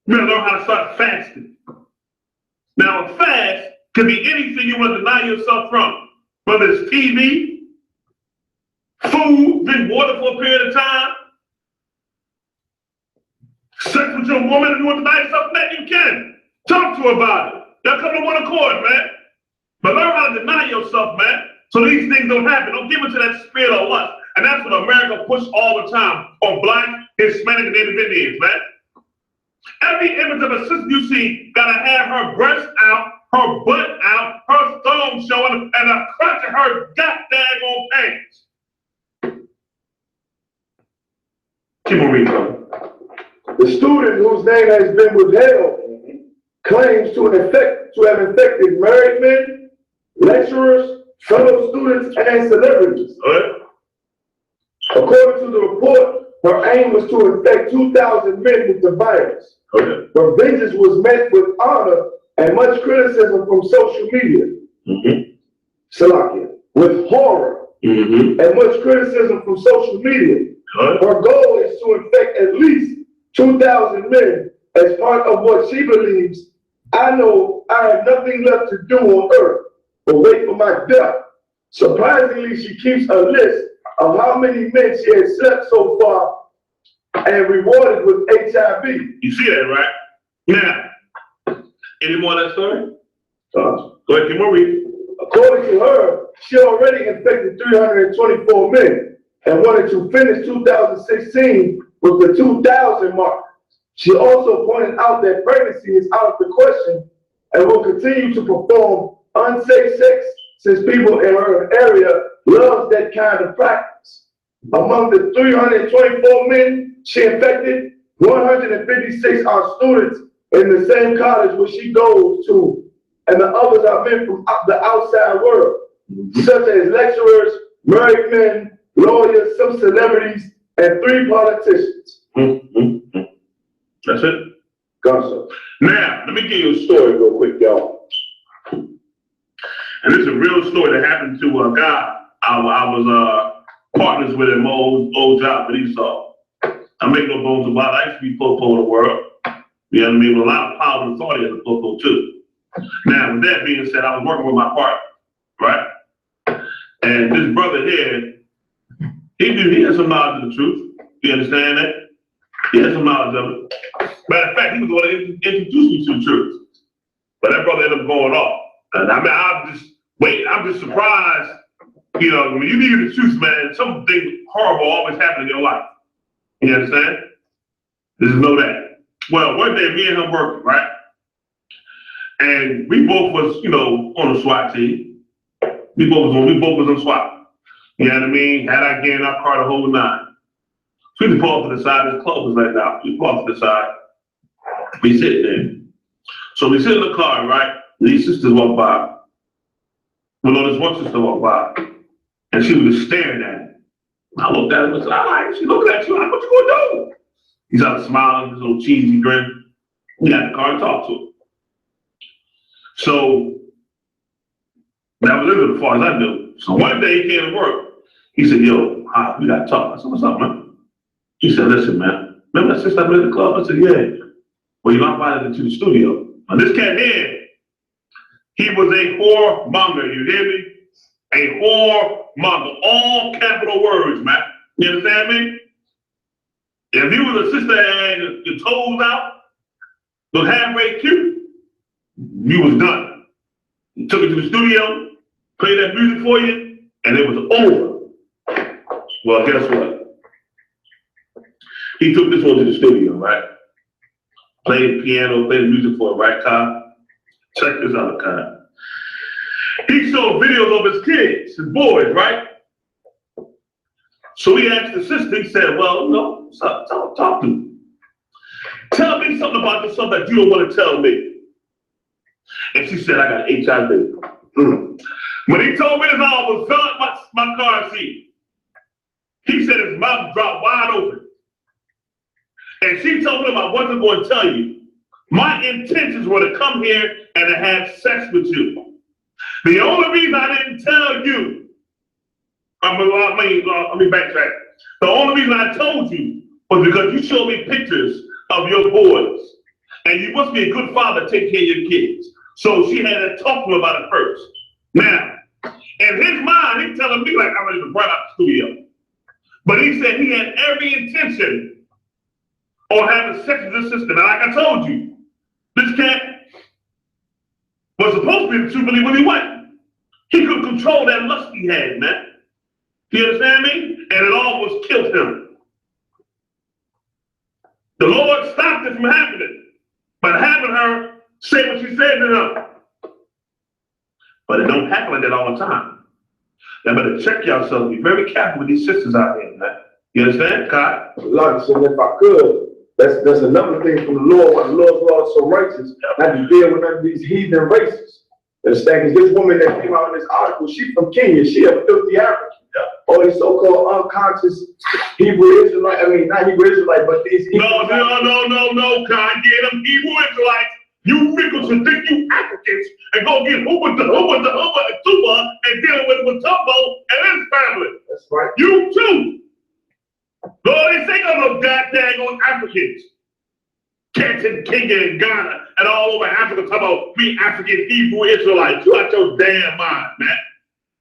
You gotta learn how to start fasting. Now, a fast could be anything you want to deny yourself from, whether it's TV, food, drink water for a period of time, sex with your woman. If you want to deny yourself from that, you can. Talk to her about it. They'll come to one accord, man. But learn how to deny yourself, man, so these things don't happen. Don't give into that spirit of lust. And that's what America pushes all the time on Black, Hispanic, and Native Indians, man. Every image of a sister you see gotta have her breast out, her butt out, her thumb showing, and a crotch of her goddamn old pants. Keep on reading. The student whose name has been withheld claims to have infected married men, lecturers, fellow students, and celebrities. According to the report, her aim was to infect 2,000 men with the virus. Her vengeance was met with honor and much criticism from social media. Salakia. With horror and much criticism from social media. Her goal is to infect at least 2,000 men as part of what she believes. I know I have nothing left to do on earth but wait for my death. Surprisingly, she keeps a list of how many men she has slept so far and rewarded with HIV. You see that, right? Now, any more of that story? Go ahead, keep on reading. According to her, she already infected 324 men and wanted to finish 2016 with the 2,000 mark. She also pointed out that pregnancy is out of the question and will continue to perform unsafe sex since people in her area love that kind of practice. Among the 324 men she infected, 156 are students in the same college where she goes to, and the others are men from the outside world, such as lecturers, married men, lawyers, some celebrities, and 3 politicians. That's it. Gunson. Now, let me give you a story real quick, y'all. And this is a real story that happened to a guy I was partners with him, old job at I.S.U.P.K. I make no bones about it. I used to be popo in the world. You know what I mean? With a lot of power and authority as a popo too. Now, with that being said, I was working with my partner, right? And this brother here, he had some knowledge of the truth. You understand that? He had some knowledge of it. Matter of fact, he was going to introduce me to the truth. But that brother ended up going off. And I mean, I'm just surprised. You know, when you need the truth, man, something horrible always happens in your life. You understand? Just know that. Well, one day, me and him working, right? And we both was, you know, on the SWAT team. We both was on SWAT. You know what I mean? Had our gear in our car the whole nine. So we just pull off to the side. His clothes right now. We pull off to the side. We sit there. So we sit in the car, right? These sisters walk by. Well, no, this one sister walked by. And she was just staring at me. I looked at him and said, all right, she looking at you. Like, what you gonna do? He started smiling, his little cheesy grin. We got in the car and talked to him. So that was it as far as I knew. So one day he came to work. He said, yo, we gotta talk. I said, what's up, man? He said, listen, man, remember that sister I met in the club? I said, yeah. Well, you got invited into the studio. Now this cat here, he was a whoremonger, you hear me? A whoremonger, all capital words, man. You understand me? If you was a sister and your toes out, was halfway cute, you was done. He took it to the studio, played that music for you, and it was over. Well, guess what? He took this one to the studio, right? Played the piano, played the music for him, right, Kyle? Check this out, Kyle. He showed videos of his kids, his boys, right? So he asked the sister, he said, well, no, talk to me. Tell me something about yourself that you don't want to tell me. And she said, I got HIV. When he told me this, I was filling my car seat. He said his mouth dropped wide open. And she told him I wasn't going to tell you. My intentions were to come here and to have sex with you. The only reason I didn't tell you, let me backtrack. The only reason I told you was because you showed me pictures of your boys. And you must be a good father to take care of your kids. So she had to talk to him about it first. Now, in his mind, he's telling me like I'm ready to run out the studio. But he said he had every intention on having sex with this sister. Now, like I told you, this cat was supposed to be the true believer when he went. He could control that lust he had, man. You understand me? And it almost killed him. The Lord stopped it from happening, but having her say what she said to him. But it don't happen like that all the time. You better check yourself. Be very careful with these sisters out there, man. You understand, Kai? Like, so if I could, that's another thing from the Lord. Why the Lord's law is so righteous, not to deal with none of these heathen races. Understand? Because this woman that came out in this article, she from Kenya. She a filthy African. All these so-called unconscious Hebrew Israelite. I mean, not Hebrew Israelite, but these. No, Kai. Get them Hebrew Israelites. You freakers who think you Africans and go get Hoover and Tuba and deal with Tumbo and his family. That's right. You too. Lord, they think I'm no goddamn on Africans. Cats in Kenya and Ghana and all over Africa talking about me African Hebrew Israelites. You out your damn mind, man.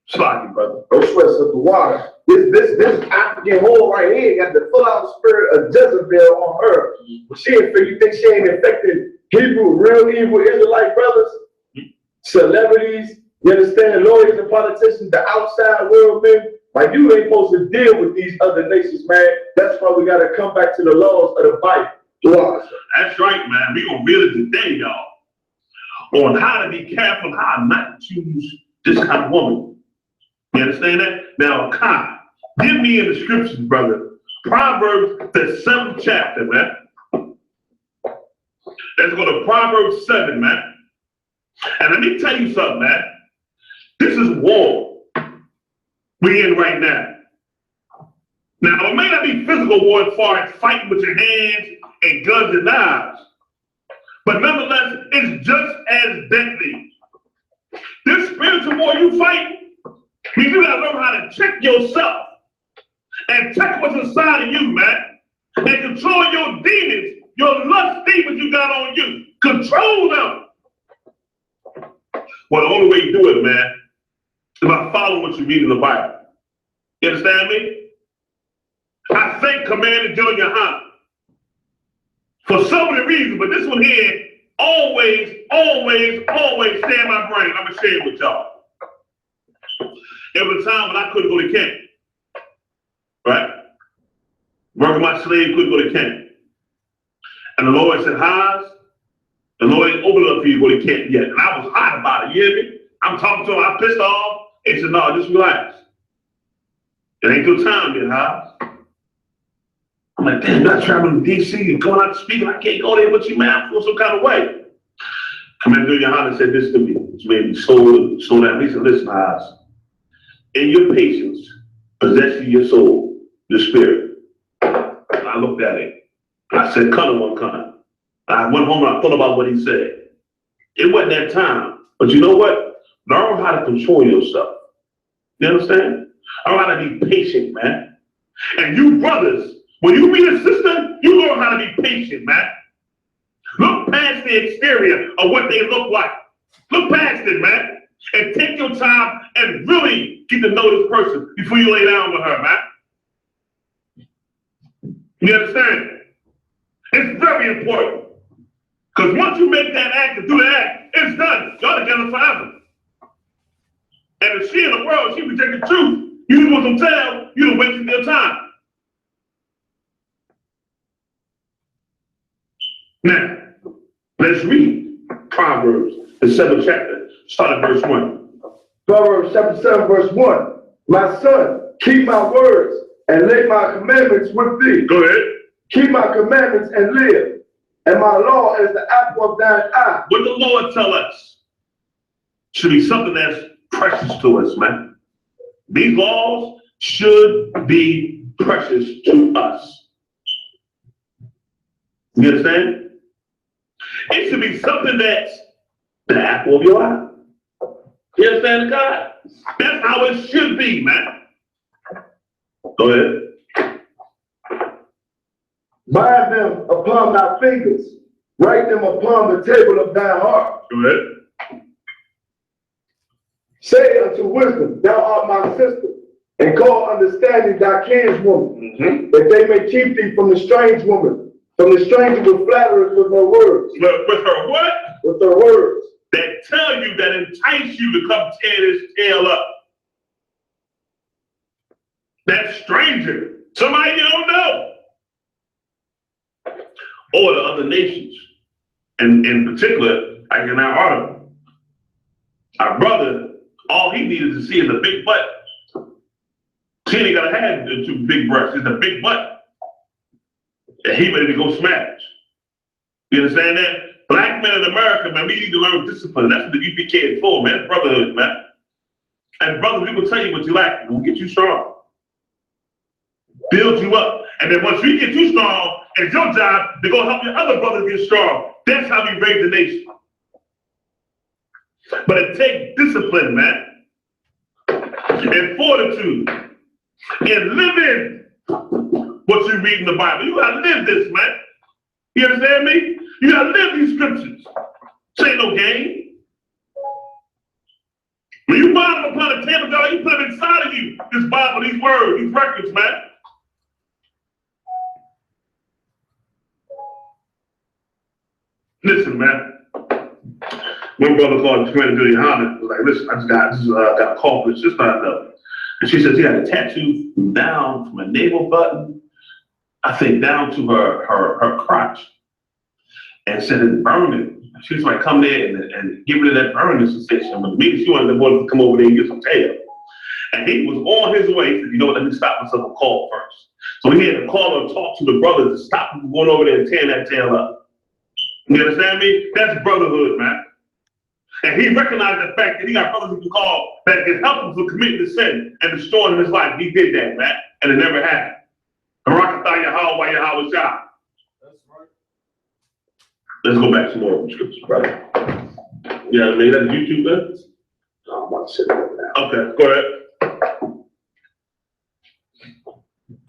Sloppy, brother. Don't sweat up the water. This African whore right here got the full out spirit of Jezebel on her. But you think she ain't infected real Hebrew Israelite brothers, celebrities, you understand, lawyers and politicians, the outside world, man. Like, you ain't supposed to deal with these other nations, man. That's why we got to come back to the laws of the Bible. That's right, man. We gonna build it today, y'all, on how to be careful, how not to choose this kind of woman. You understand that? Now, Kai, give me in the scriptures, brother, Proverbs, the 7th chapter, man. Let's go to Proverbs 7, man. And let me tell you something, man. This is war we in right now. Now, it may not be physical war as far as fighting with your hands and guns and knives, but nonetheless, it's just as deadly. This spiritual war you fight, you gotta learn how to check yourself and check what's inside of you, man, and control your demons, your lust demons you got on you. Control them. Well, the only way you do it, man, is by following what you read in the Bible. You understand me? I thank Commander Gen.YAHANNA for so many reasons, but this one here always stay in my brain. I'm gonna share it with y'all. There was a time when I couldn't go to camp, right? Working my slave, couldn't go to camp. And the Lord said, Haas, the Lord ain't opened up for you to go to camp yet. And I was hot about it, you hear me? I'm talking to him, I pissed off. He said, no, just relax. It ain't your time yet, Haas. I'm like, damn, you're traveling to DC and going out to speak, and I can't go there with you, man. I feel some kind of way. Commander Gen.YAHANNA said this to me. It's made me so that. He said, listen, Haas, in your patience, possessing your soul, your spirit. I looked at it. I said, Connor, one Connor. I went home and I thought about what he said. It wasn't that time. But you know what? Learn how to control yourself. You understand? Learn how to be patient, man. And you brothers, when you meet a sister, you learn how to be patient, man. Look past the exterior of what they look like. Look past it, man. And take your time and really get to know this person before you lay down with her, man. You understand? It's very important. Because once you make that act and do the act, it's done. Y'all together forever. And if she in the world, she reject the truth, you want to tell, you done wasted your time. Now, let's read Proverbs, the 7th chapter, start at verse 1. Proverbs chapter 7, verse 1. My son, keep my words and lay my commandments with thee. Go ahead. Keep my commandments and live, and my law is the apple of thine eye. What the Lord tell us should be something that's precious to us, man. These laws should be precious to us. You understand? It should be something that's the apple of your eye. You understand, God? That's how it should be, man. Go ahead. Bind them upon thy fingers, write them upon the table of thy heart. Go ahead. Say unto wisdom, thou art my sister, and call understanding thy kinswoman, that they may keep thee from the strange woman, from the stranger with flatterers with her words. With her what? With her words. That tell you, that entice you to come tear this tail up. That stranger, somebody you don't know. Or the other nations. And in particular, like in our article, our brother, all he needed to see is a big butt. He ain't gotta have the 2 big breasts, it's a big butt. And he ready to go smash. You understand that? Black men in America, man, we need to learn discipline. That's what the I.S.U.P.K is for, man. It's brotherhood, man. And brothers, we will tell you what you lack. We'll get you strong. Build you up. And then once we get you strong, it's your job to go help your other brothers get strong. That's how we raise the nation. But it takes discipline, man. And fortitude. And living what you read in the Bible. You gotta live this, man. You understand me? You gotta live these scriptures. This ain't no game. When you bind them upon the table, God, you put them inside of you. This Bible, these words, these records, man. Listen, man. One brother called Commander Gen.YAHANNA was like, listen, I just got a call from his sister I know. And she says he had a tattoo down from a navel button, I think down to her crotch. And said it's burning. She was like, come there and get rid of that burning sensation. But maybe she wanted the boy to come over there and get some tail. And he was on his way. He said, you know what, let me stop myself a call first. So he had to call and talk to the brothers to stop him from going over there and tearing that tail up. You understand me? That's brotherhood, man. And he recognized the fact that he got brothers he can call that can help him from committing the sin and destroying his life. He did that, man. And it never happened. Barakatah Yahweh Yahweh Shah. Let's go back to more of the scriptures, brother. Yeah, I mean, that's YouTube, man? No, I'm about to sit down now. Okay, go ahead.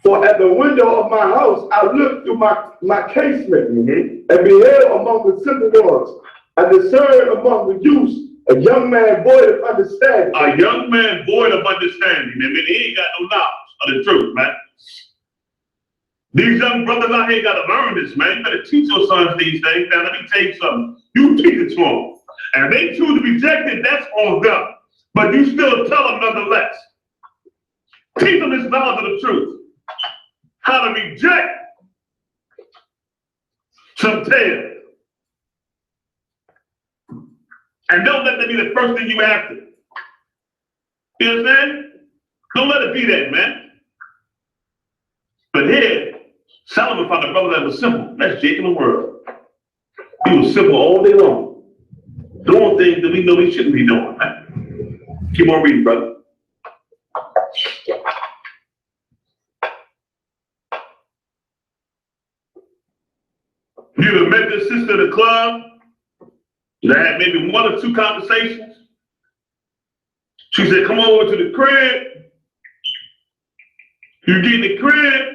For at the window of my house, I looked through my casement and beheld among the simple ones. I discerned among the youths a young man void of understanding. A young man void of understanding. I mean, he ain't got no knowledge of the truth, man. These young brothers out here got to learn this, man. You better teach your sons these things. Now, let me tell you something. You teach it to them. And if they choose to reject it, that's on them. But you still tell them nonetheless. Teach them this knowledge of the truth. How to reject some tales. And don't let that be the first thing you after. You understand? Don't let it be that, man. But here, Solomon found a brother that was simple. That's Jake in the world. He was simple all day long. Doing things that we know we shouldn't be doing, man. Keep on reading, brother. You'd have met this sister at the club. You had maybe 1 or 2 conversations. She said, come over to the crib. You get in the crib.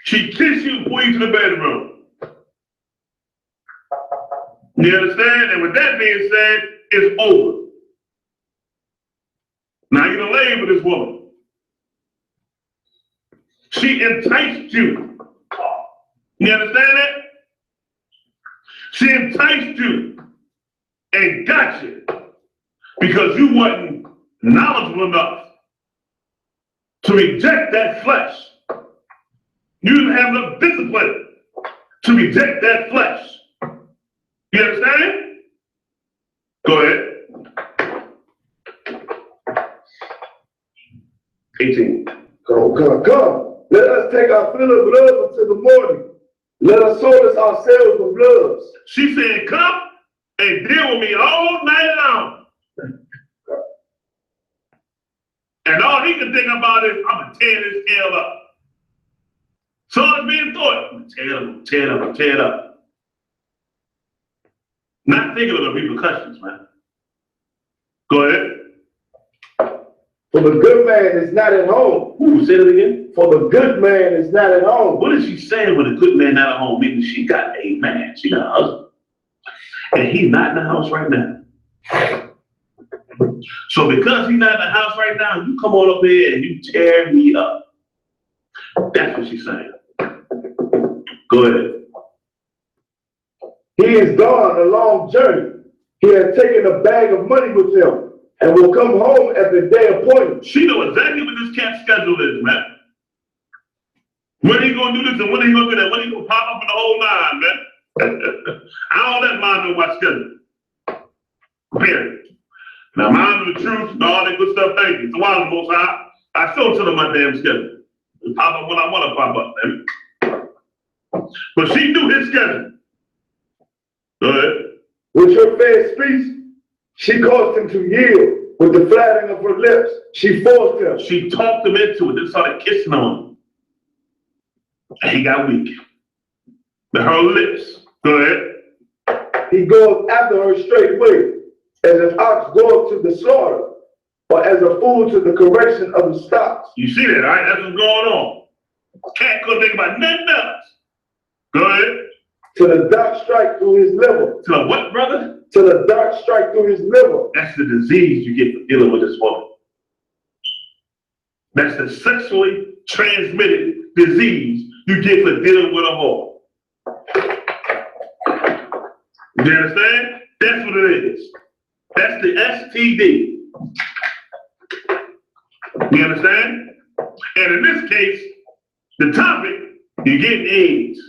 She kissed you and pulled you to the bedroom. You understand? And with that being said, it's over. Now you're gonna lay with this woman. She enticed you. You understand that? She enticed you and got you because you wasn't knowledgeable enough to reject that flesh. You didn't have enough discipline to reject that flesh. You understand? Go ahead. 18. Come. Let us take our fill of love until the morning. Let us solace ourselves with loves. She said, come and deal with me all night long. And all he can think about is, I'm going to tear this tail up. So it's being thought, I'm going to tear it up. Not thinking of the repercussions, man. Go ahead. For the good man is not at home. Ooh, say it again. For the good man is not at home. What is she saying with a good man not at home? Meaning she got a man, she got a husband. And he's not in the house right now. So because he's not in the house right now, you come on up here and you tear me up. That's what she's saying. Go ahead. He is gone a long journey. He has taken a bag of money with him and will come home at the day appointed. She knows exactly what this cat's schedule is, man. When he gonna do this and when he gonna do that? When he gonna pop up in the whole 9, man? I don't let mine know my schedule. Period. Now mine the truth and all that good stuff, thank you. So while the most high, I still tell them my damn schedule. It pop up when I want to pop up, baby. But she knew his schedule. Go ahead. With her fair speech, she caused him to yield. With the flattering of her lips, she forced him. She talked him into it. Then started kissing on him. And he got weak. With her lips. Go ahead. He goes after her straightway, as an ox goes to the slaughter, or as a fool to the correction of the stocks. You see that, right? That's what's going on. Cat couldn't think about nothing else. Go ahead. To the dark strike through his liver. To the what, brother? To the dark strike through his liver. That's the disease you get for dealing with this woman. That's the sexually transmitted disease you get for dealing with a whore. You understand? That's what it is. That's the STD. You understand? And in this case, the topic, you're getting AIDS.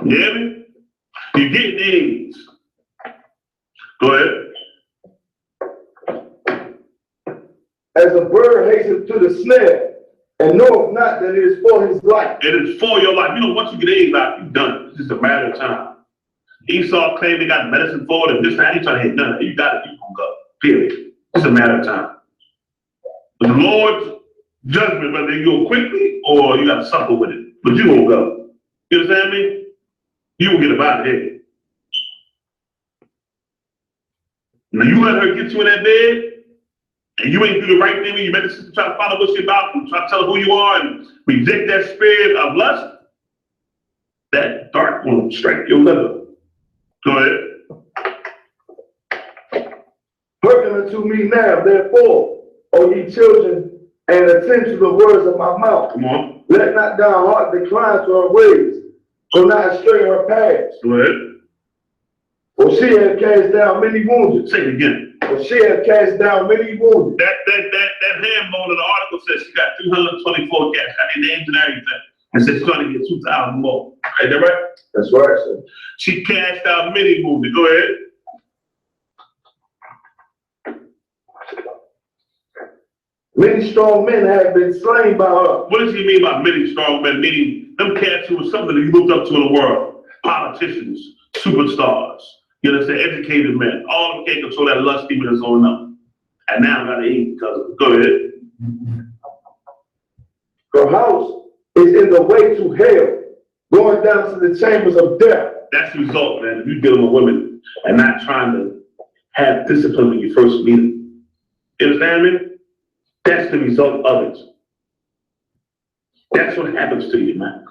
You hear me? You're getting AIDS. Go ahead. As a bird hastens to the snare, and knoweth not that it is for his life. It is for your life. You know, once you get AIDS out, you're done. It's just a matter of time. Esau claimed they got medicine for it, and this time he's trying to hit none of it. You got it, you gonna go. Period. It's a matter of time. The Lord's judgment, whether you go quickly or you gotta suffer with it, but you won't go. You understand me? You will get up out of here. Now you let her get you in that bed, and you ain't do the right thing when you met the sister, try to follow what she about, and try to tell her who you are, and reject that spirit of lust. That dart will strike your liver. Go ahead. Hearken unto me now, therefore, O ye children, and attend to the words of my mouth. Come on. Let not thy heart decline to her ways, go not astray her paths. Go ahead. For she hath cast down many wounded. Say it again. For she hath cast down many wounded. That hand bone in the article says she got 224 cats, got their names and everything. And said she's trying to get 2,000 more. Is that right? That's right, sir. She cast out many wounded. Go ahead. Many strong men have been slain by her. What does he mean by many strong men? Meaning them cats who was something that he looked up to in the world. Politicians, superstars, you understand, educated men. All of them can't control that lust demon that's on them. And now I gotta eat because of it. Go ahead. Her house is in the way to hell, going down to the chambers of death. That's the result, man. If you're dealing with women and not trying to have discipline when you first meet them. You understand me? That's the result of it. That's what happens to you, man.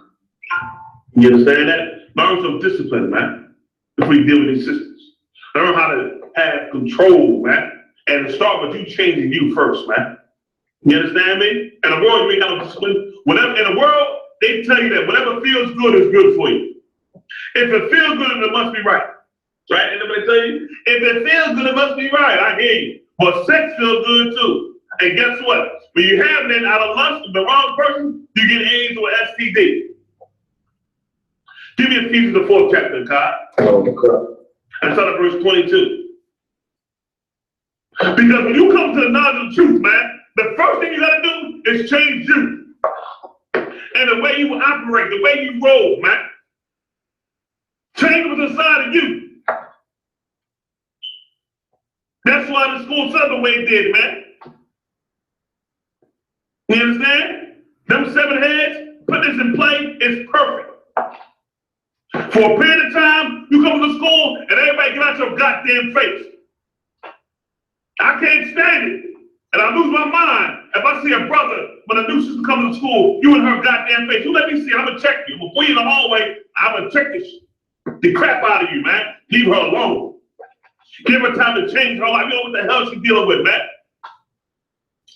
You understand that? Learn some discipline, man, before you deal with these systems. Learn how to have control, man. And start with you changing you first, man. You understand me? In the world, you ain't got no discipline. Whatever in the world, they tell you that whatever feels good is good for you. If it feels good, it must be right. Right? Anybody tell you? If it feels good, it must be right. I hear you. But sex feels good too. And guess what? When you have that out of lust with the wrong person, you get AIDS or STD. Give me Ephesians the 4th chapter, Kai. And start at verse 22. Because when you come to the knowledge of the truth, man, the first thing you gotta do is change you. And the way you operate, the way you roll, man. Change what's inside of you. That's why the school said the way it did, man. You understand? Them 7 heads, put this in play, it's perfect. For a period of time, you come to school and everybody get out your goddamn face. I can't stand it. And I lose my mind if I see a brother, when a new sister comes to school, you in her goddamn face. You let me see, I'm gonna check you. Before you in the hallway, I'm gonna check the crap out of you, man. Leave her alone. Give her time to change her life. You know what the hell she's dealing with, man.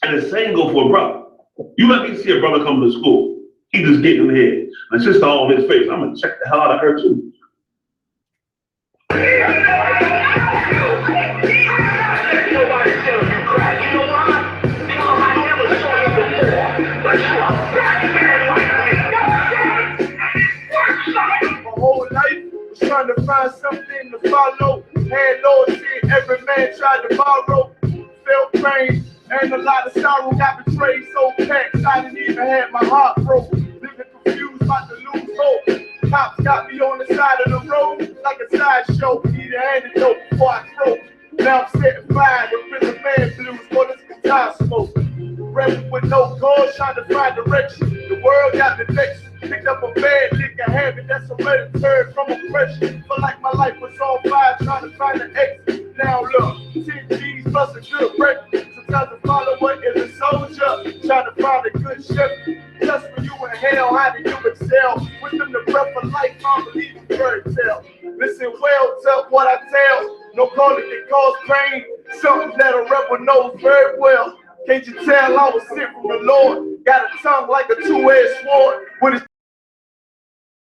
And the same go for a brother. You let me see a brother come to school. He just getting in the head. And sister all in his face. I'm gonna check the hell out of her too. My whole life was trying to find something to follow. Had Lord said every man tried to borrow. Felt pain and a lot of sorrow. Got betrayed so packed I didn't even have my heart broke. Living confused, about to lose hope. Cops got me on the side of the road like a sideshow. Need an antidote before I throw. Now I'm setting fire to prison man blues for this guitar smoke. Rebel with no cause, trying to find direction. The world got me vexed. Picked up a bad nigga habit that's already turned from oppression. Feel like my life was on fire, trying to find an exit. Now look, 10 G's plus a good break. Sometimes a follower is a soldier, trying to find a good ship. Just when you in hell, how do you excel? With them the breath of life, I believe in fairy tale. Listen well to what I tell. No calling can cause pain. Something that a rebel knows very well. Can't you tell I was sent from the Lord? Got a tongue like a two-edged sword. With his